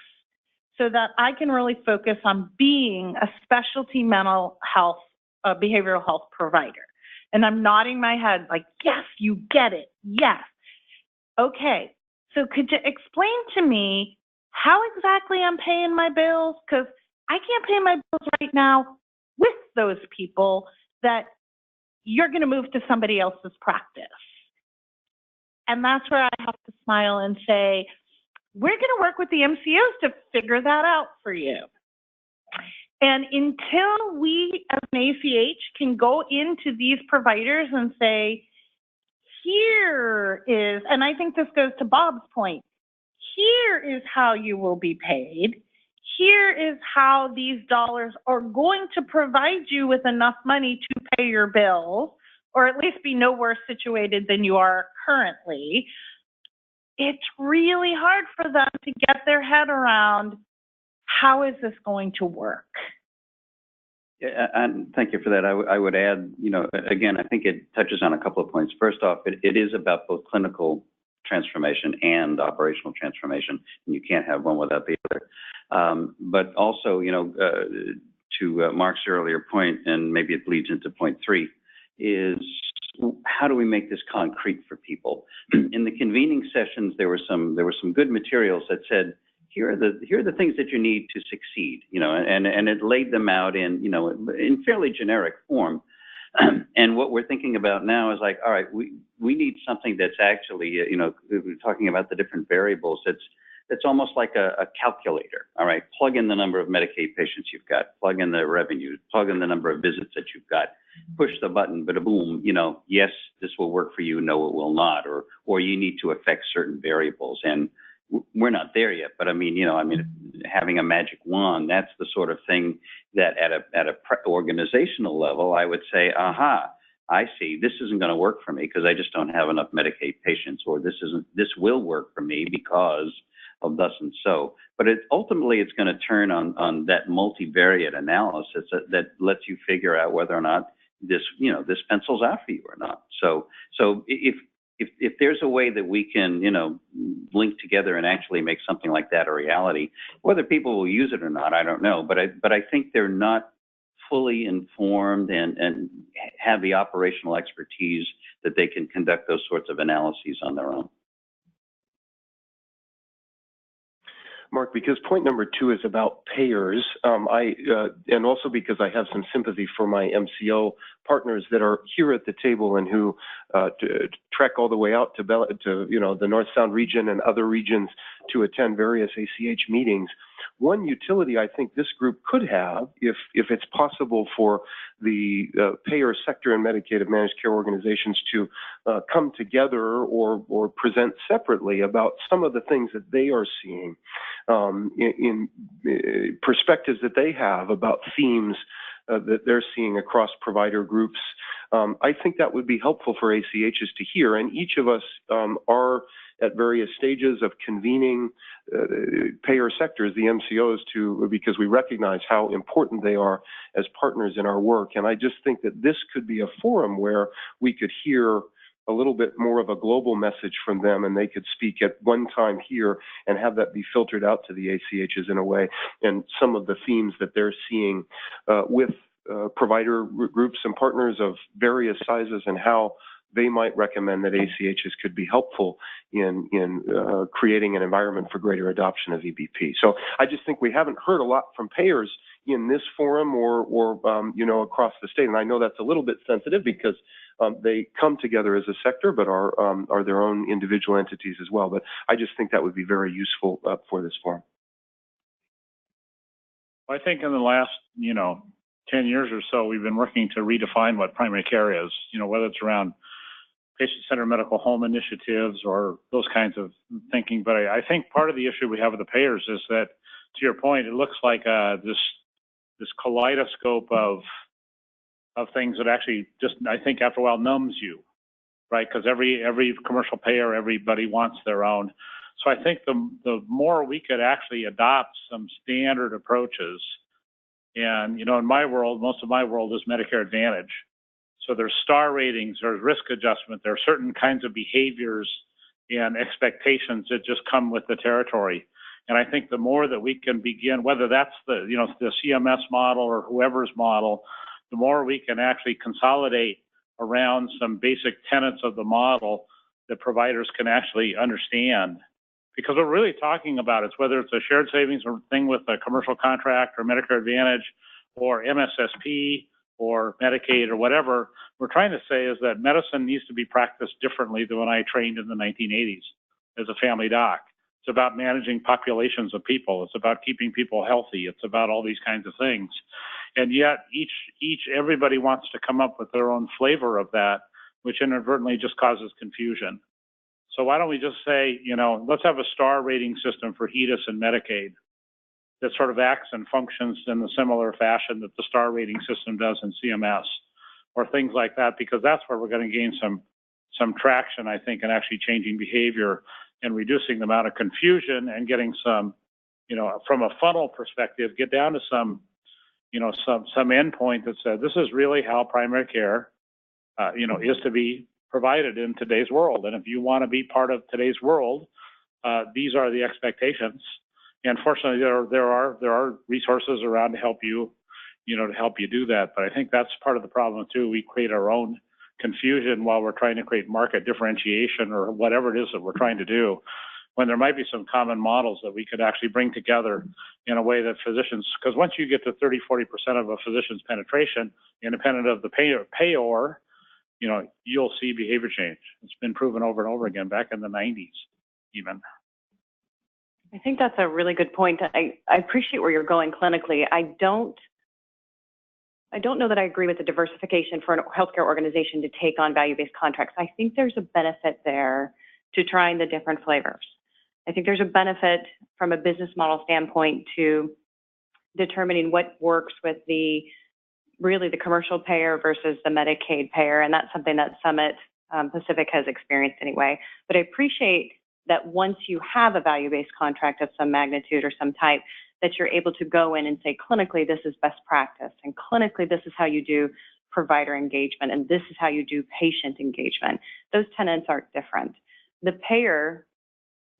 so that I can really focus on being a specialty mental health, behavioral health provider. And I'm nodding my head like, yes, you get it. Yes. Okay. So could you explain to me how exactly I'm paying my bills? Because I can't pay my bills right now with those people that you're going to move to somebody else's practice. And that's where I have to smile and say, we're going to work with the MCOs to figure that out for you. And until we as an ACH can go into these providers and say, here is, and I think this goes to Bob's point, here is how you will be paid. here is how these dollars are going to provide you with enough money to pay your bills, or at least be no worse situated than you are currently. It's really hard for them to get their head around, how is this going to work? Yeah, and thank you for that. I would add, you know, again, I think it touches on a couple of points. First off, it is about both clinical transformation and operational transformation, and you can't have one without the other. But also, you know, to Mark's earlier point, and maybe it bleeds into point 3, is how do we make this concrete for people? In the convening sessions, there were some good materials that said, here are the things that you need to succeed, you know, and it laid them out in, you know, in fairly generic form. And what we're thinking about now is like, all right, we need something that's actually, you know, we're talking about the different variables. It's almost like a calculator. All right, plug in the number of Medicaid patients you've got, plug in the revenue, plug in the number of visits that you've got, push the button, bada boom, you know, yes, this will work for you, no, it will not, or you need to affect certain variables. And we're not there yet, but I mean, you know, having a magic wand, that's the sort of thing that at a organizational level, I would say, aha, I see, this isn't going to work for me because I just don't have enough Medicaid patients, or this will work for me because of thus and so. But ultimately, it's going to turn on that multivariate analysis that lets you figure out whether or not this pencils out for you or not. So if there's a way that we can, you know, link together and actually make something like that a reality, whether people will use it or not, I don't know. But I think they're not fully informed and have the operational expertise that they can conduct those sorts of analyses on their own. Mark, because point number 2 is about payers, and also because I have some sympathy for my MCO partners that are here at the table and who trek all the way out to you know, the North Sound region and other regions to attend various ACH meetings. One utility I think this group could have, if it's possible for the payer sector and Medicaid managed care organizations to come together or present separately about some of the things that they are seeing in perspectives that they have about themes that they're seeing across provider groups. I think that would be helpful for ACHs to hear, and each of us are at various stages of convening payer sectors, the MCOs, because we recognize how important they are as partners in our work. And I just think that this could be a forum where we could hear a little bit more of a global message from them, and they could speak at one time here and have that be filtered out to the ACHs in a way, and some of the themes that they're seeing with provider groups and partners of various sizes, and how they might recommend that ACHs could be helpful in creating an environment for greater adoption of VBP. So I just think we haven't heard a lot from payers in this forum or you know, across the state. And I know that's a little bit sensitive because they come together as a sector, but are their own individual entities as well. But I just think that would be very useful for this forum. I think in the last, you know, 10 years or so, we've been working to redefine what primary care is, you know, whether it's around patient-centered medical home initiatives or those kinds of thinking. But I think part of the issue we have with the payers is that, to your point, it looks like this kaleidoscope of things that actually just, I think after a while, numbs you, right? Because every commercial payer, everybody wants their own. So I think the more we could actually adopt some standard approaches, and, you know, in my world, most of my world is Medicare Advantage. So there's star ratings, there's risk adjustment, there are certain kinds of behaviors and expectations that just come with the territory. And I think the more that we can begin, whether that's the CMS model or whoever's model, the more we can actually consolidate around some basic tenets of the model that providers can actually understand. Because what we're really talking about is whether it's a shared savings or thing with a commercial contract or Medicare Advantage or MSSP or Medicaid or whatever, we're trying to say is that medicine needs to be practiced differently than when I trained in the 1980s as a family doc. It's about managing populations of people. It's about keeping people healthy. It's about all these kinds of things. And yet everybody wants to come up with their own flavor of that, which inadvertently just causes confusion. So why don't we just say, you know, let's have a star rating system for HEDIS and Medicaid. that sort of acts and functions in the similar fashion that the star rating system does in CMS, or things like that, because that's where we're going to gain some traction, I think, in actually changing behavior and reducing the amount of confusion and getting some, from a funnel perspective, get down to some endpoint that said, this is really how primary care, is to be provided in today's world. And if you want to be part of today's world, these are the expectations. And fortunately, there are resources around to help you, to help you do that. But I think that's part of the problem too. We create our own confusion while we're trying to create market differentiation or whatever it is that we're trying to do, when there might be some common models that we could actually bring together in a way that physicians, because once you get to 30-40% of a physician's penetration, independent of the payor, you'll see behavior change. It's been proven over and over again, back in the 90s even. I think that's a really good point. I appreciate where you're going clinically. I don't know that I agree with the diversification for a healthcare organization to take on value-based contracts. I think there's a benefit there to trying the different flavors. I think there's a benefit from a business model standpoint to determining what works with the commercial payer versus the Medicaid payer, and that's something that Summit Pacific has experienced anyway. But I appreciate that once you have a value-based contract of some magnitude or some type, that you're able to go in and say, clinically, this is best practice, and clinically, this is how you do provider engagement, and this is how you do patient engagement. Those tenets aren't different. The payer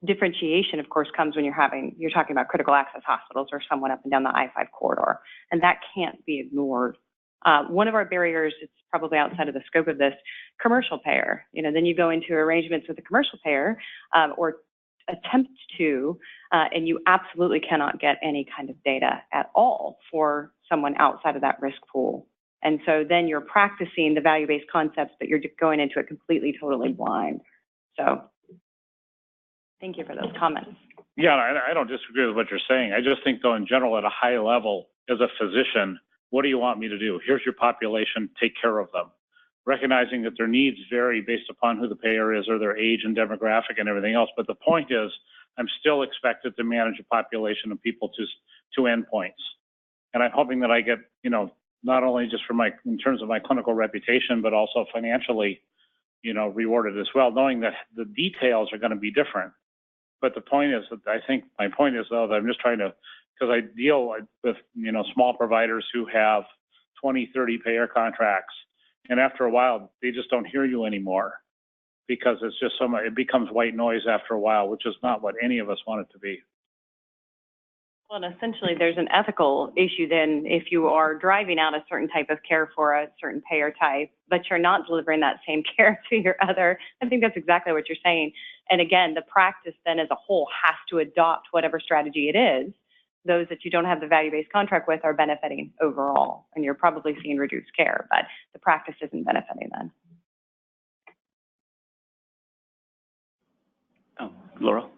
differentiation, of course, comes when you're talking about critical access hospitals or someone up and down the I-5 corridor, and that can't be ignored. One of our barriers, it's probably outside of the scope of this, commercial payer. Then you go into arrangements with the commercial payer or attempt to, and you absolutely cannot get any kind of data at all for someone outside of that risk pool. And so then you're practicing the value-based concepts, but you're going into it completely, totally blind. So thank you for those comments. Yeah, I don't disagree with what you're saying. I just think, though, in general, at a high level, as a physician, what do you want me to do? Here's your population, take care of them. Recognizing that their needs vary based upon who the payer is or their age and demographic and everything else. But the point is, I'm still expected to manage a population of people to endpoints. And I'm hoping that I get, not only just in terms of my clinical reputation, but also financially, rewarded as well, knowing that the details are going to be different. But the point is my point is, though, that I'm just trying to, because I deal with, small providers who have 20, 30 payer contracts. And after a while, they just don't hear you anymore because it's just it becomes white noise after a while, which is not what any of us want it to be. Well, and essentially, there's an ethical issue then if you are driving out a certain type of care for a certain payer type, but you're not delivering that same care to your other. I think that's exactly what you're saying. And again, the practice then as a whole has to adopt whatever strategy it is. Those that you don't have the value-based contract with are benefiting overall, and you're probably seeing reduced care, but the practice isn't benefiting then. Oh, Laurel?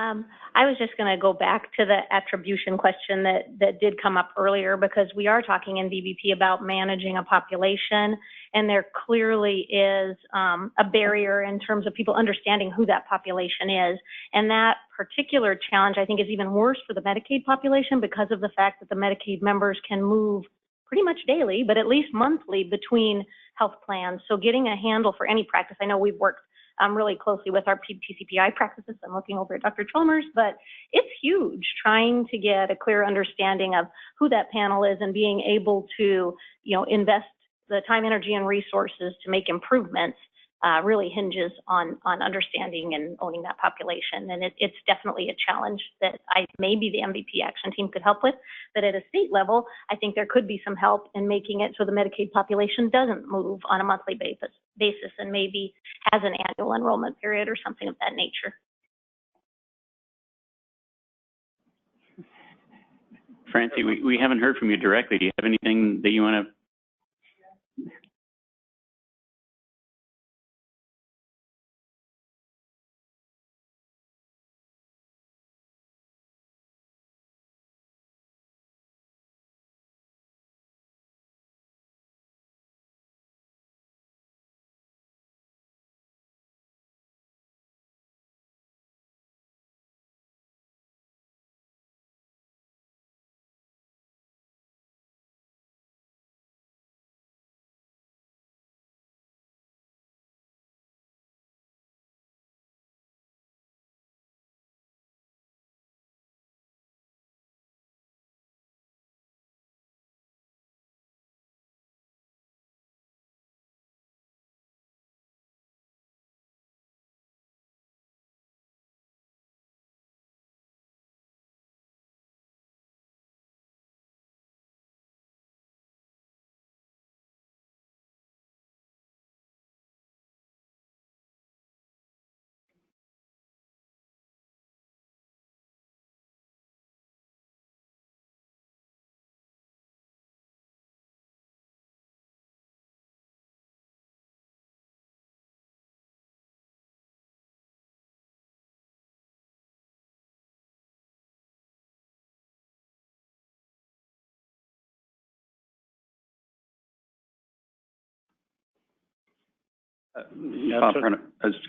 I was just going to go back to the attribution question that did come up earlier, because we are talking in VBP about managing a population, and there clearly is a barrier in terms of people understanding who that population is. And that particular challenge, I think, is even worse for the Medicaid population because of the fact that the Medicaid members can move pretty much daily, but at least monthly between health plans. So getting a handle for any practice, I know we've worked really closely with our PCPI practices. I'm looking over at Dr. Chalmers, but it's huge trying to get a clear understanding of who that panel is and being able to, invest the time, energy, and resources to make improvements really hinges on understanding and owning that population. And it's definitely a challenge that maybe the MVP action team could help with, but at a state level, I think there could be some help in making it so the Medicaid population doesn't move on a monthly basis and maybe has an annual enrollment period or something of that nature. Francie, we haven't heard from you directly. Do you have anything that you want to Bob, I was just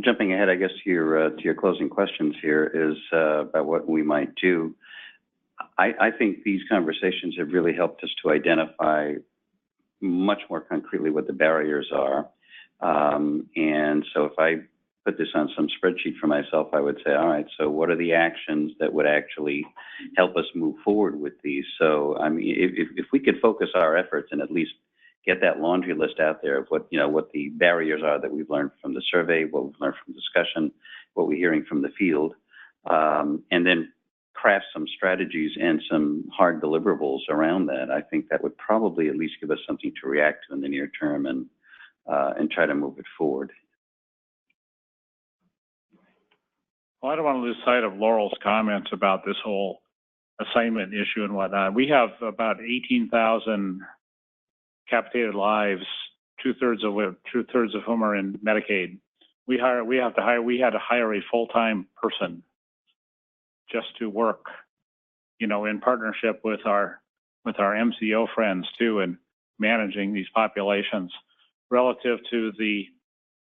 jumping ahead, I guess, to your closing questions here is about what we might do. I think these conversations have really helped us to identify much more concretely what the barriers are. And so if I put this on some spreadsheet for myself, I would say, all right, so what are the actions that would actually help us move forward with these? So, I mean, if we could focus our efforts and at least get that laundry list out there of what the barriers are that we've learned from the survey, what we've learned from discussion, what we're hearing from the field, and then craft some strategies and some hard deliverables around that. I think that would probably at least give us something to react to in the near term and try to move it forward. Well, I don't want to lose sight of Laurel's comments about this whole assignment issue and whatnot. We have about 18,000 capitated lives, two-thirds of whom are in Medicaid. We had to hire a full-time person just to work, in partnership with our MCO friends too, in managing these populations relative to the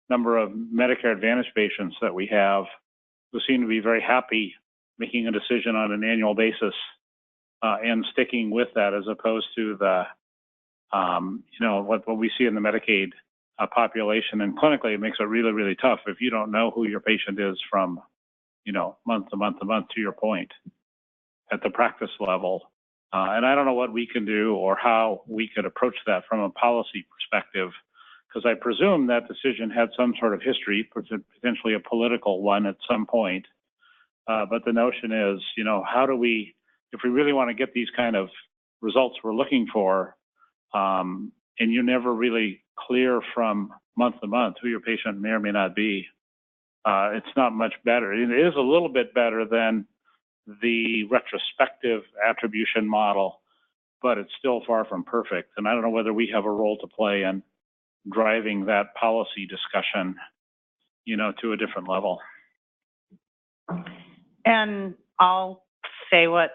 number of Medicare Advantage patients that we have who seem to be very happy making a decision on an annual basis and sticking with that, as opposed to the what we see in the Medicaid population. And clinically, it makes it really, really tough if you don't know who your patient is from, month to month to month, to your point, at the practice level. And I don't know what we can do or how we could approach that from a policy perspective, because I presume that decision had some sort of history, potentially a political one at some point. But the notion is, how do we, if we really want to get these kind of results we're looking for, and you're never really clear from month to month who your patient may or may not be, it's not much better. It is a little bit better than the retrospective attribution model, but it's still far from perfect. And I don't know whether we have a role to play in driving that policy discussion, to a different level. And I'll say what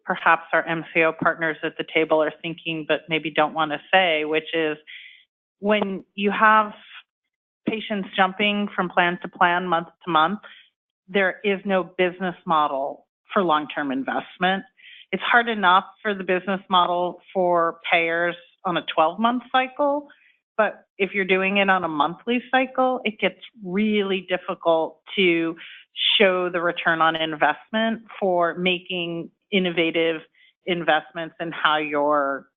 perhaps our MCO partners at the table are thinking, but maybe don't want to say, which is when you have patients jumping from plan to plan, month to month, there is no business model for long-term investment. It's hard enough for the business model for payers on a 12-month cycle, but if you're doing it on a monthly cycle, it gets really difficult to show the return on investment for making innovative investments in how you're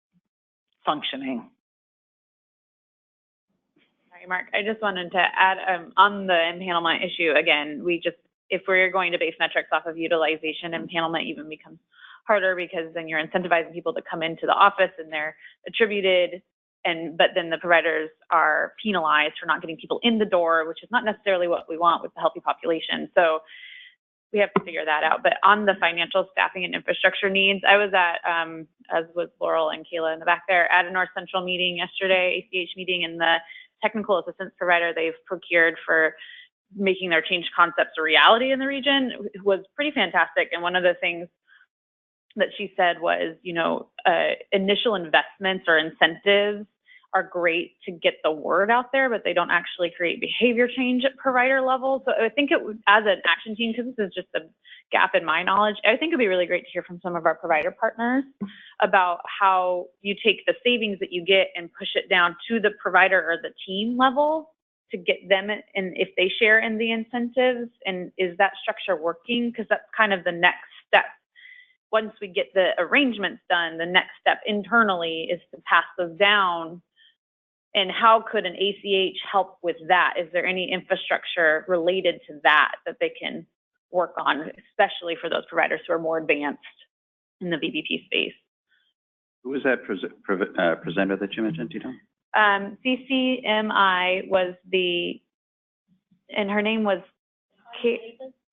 functioning. Sorry, Mark, I just wanted to add on the empanelment issue, again, if we're going to base metrics off of utilization, empanelment even becomes harder because then you're incentivizing people to come into the office and they're attributed, but then the providers are penalized for not getting people in the door, which is not necessarily what we want with the healthy population. So we have to figure that out. But on the financial, staffing, and infrastructure needs, I was at, as with Laurel and Kayla in the back there, at a North Central meeting yesterday, ACH meeting, and the technical assistance provider they've procured for making their change concepts a reality in the region was pretty fantastic. And one of the things that she said was, initial investments or incentives are great to get the word out there, but they don't actually create behavior change at provider level. So I think it would, as an action team, because this is just a gap in my knowledge, I think it'd be really great to hear from some of our provider partners about how you take the savings that you get and push it down to the provider or the team level to get them, and if they share in the incentives, and is that structure working? Because that's kind of the next step. Once we get the arrangements done, the next step internally is to pass those down. And how could an ACH help with that? Is there any infrastructure related to that they can work on, especially for those providers who are more advanced in the VBP space? Who was that presenter that you mentioned, Tito? CCMI was and her name was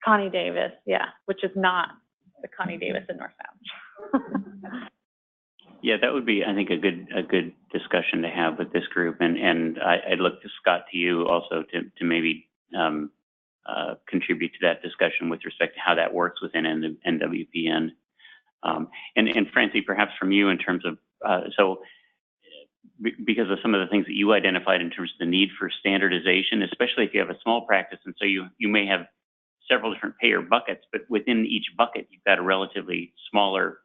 Connie Davis, yeah, which is not the Connie Davis in North Sound. Yeah, that would be, I think, a good discussion to have with this group, and I'd look to Scott, to you also to maybe contribute to that discussion with respect to how that works within NWPN. And Francie, perhaps from you in terms of so because of some of the things that you identified in terms of the need for standardization, especially if you have a small practice, and so you may have several different payer buckets, but within each bucket, you've got a relatively smaller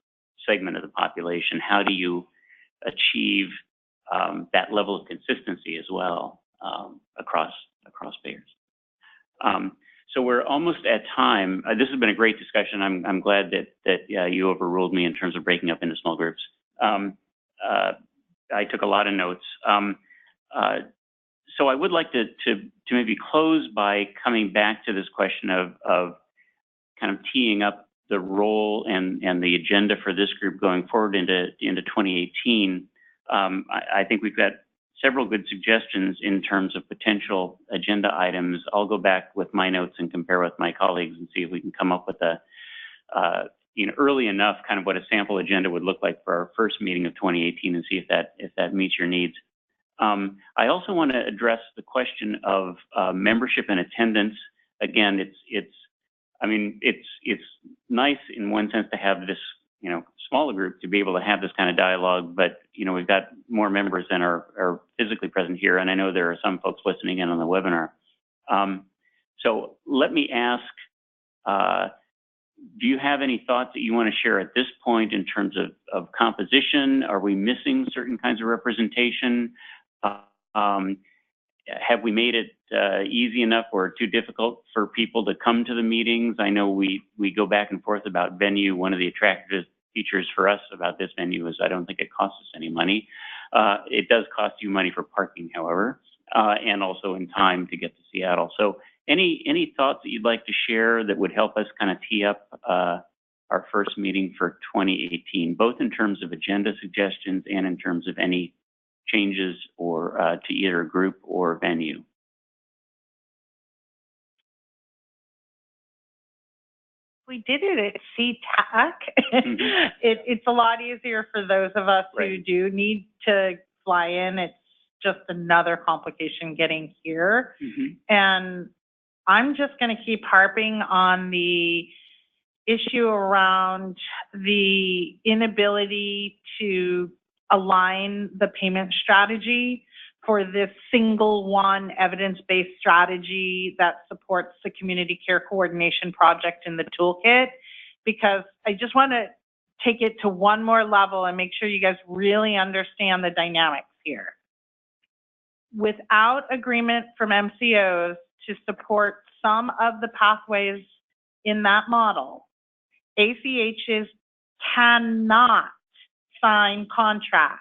segment of the population. How do you achieve that level of consistency as well across payers? So we're almost at time. This has been a great discussion. I'm glad that you overruled me in terms of breaking up into small groups. I took a lot of notes. So I would like to maybe close by coming back to this question of kind of teeing up the role and the agenda for this group going forward into 2018. I think we've got several good suggestions in terms of potential agenda items. I'll go back with my notes and compare with my colleagues and see if we can come up with a early enough kind of what a sample agenda would look like for our first meeting of 2018 and see if that meets your needs. I also want to address the question of membership and attendance. Again, it's nice in one sense to have this, smaller group to be able to have this kind of dialogue, but, we've got more members than are physically present here, and I know there are some folks listening in on the webinar. So let me ask, do you have any thoughts that you want to share at this point in terms of composition? Are we missing certain kinds of representation? Have we made it easy enough or too difficult for people to come to the meetings? I know we go back and forth about venue. One of the attractive features for us about this venue is I don't think it costs us any money. It does cost you money for parking, however, and also in time to get to Seattle. So any thoughts that you'd like to share that would help us kind of tee up our first meeting for 2018, both in terms of agenda suggestions and in terms of any changes or to either group or venue? We did it at CTAC. It's a lot easier for those of us who do need to fly in. It's just another complication getting here. And I'm just going to keep harping on the issue around the inability to align the payment strategy for this single one evidence-based strategy that supports the community care coordination project in the toolkit, because I just want to take it to one more level and make sure you guys really understand the dynamics here. Without agreement from MCOs to support some of the pathways in that model, ACHs cannot sign contracts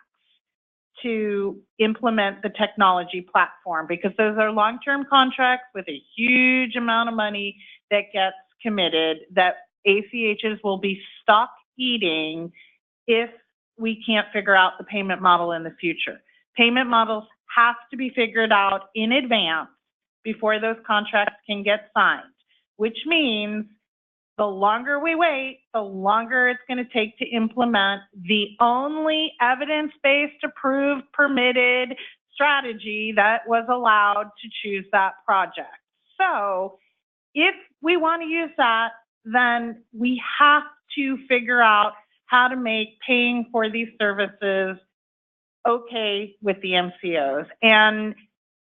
to implement the technology platform, because those are long-term contracts with a huge amount of money that gets committed that ACHs will be stuck eating if we can't figure out the payment model in the future. Payment models have to be figured out in advance before those contracts can get signed, which means the longer we wait, the longer it's going to take to implement the only evidence-based, approved, permitted strategy that was allowed to choose that project. So if we want to use that, then we have to figure out how to make paying for these services okay with the MCOs. And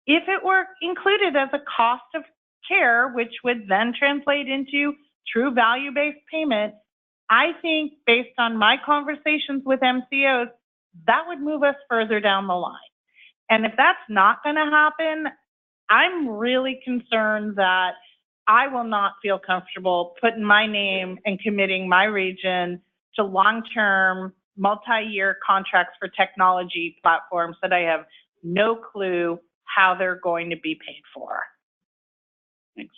if it were included as a cost of care, which would then translate into true value-based payment, I think based on my conversations with MCOs, that would move us further down the line. And if that's not going to happen, I'm really concerned that I will not feel comfortable putting my name and committing my region to long-term, multi-year contracts for technology platforms that I have no clue how they're going to be paid for. Thanks.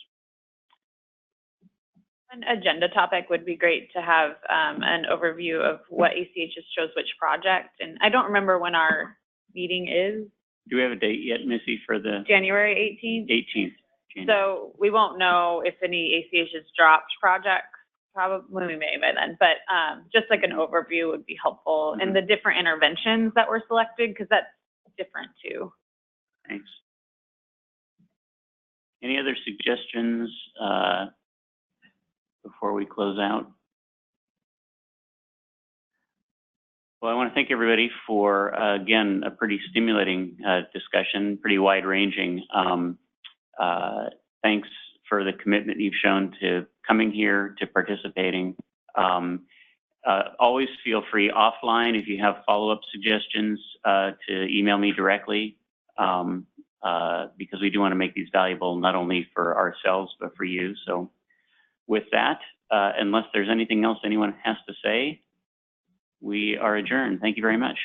An agenda topic would be great to have an overview of what ACHs chose which project. And I don't remember when our meeting is. Do we have a date yet, Missy, for the? January 18th? 18th. January. So we won't know if any ACHs dropped projects. Probably we may by then, but just like an overview would be helpful. And the different interventions that were selected, because that's different too. Thanks. Any other suggestions before we close out? Well, I want to thank everybody for, again, a pretty stimulating discussion, pretty wide-ranging. Thanks for the commitment you've shown to coming here, to participating. Always feel free offline if you have follow-up suggestions to email me directly, because we do want to make these valuable not only for ourselves but for you. So with that, unless there's anything else anyone has to say, we are adjourned. Thank you very much.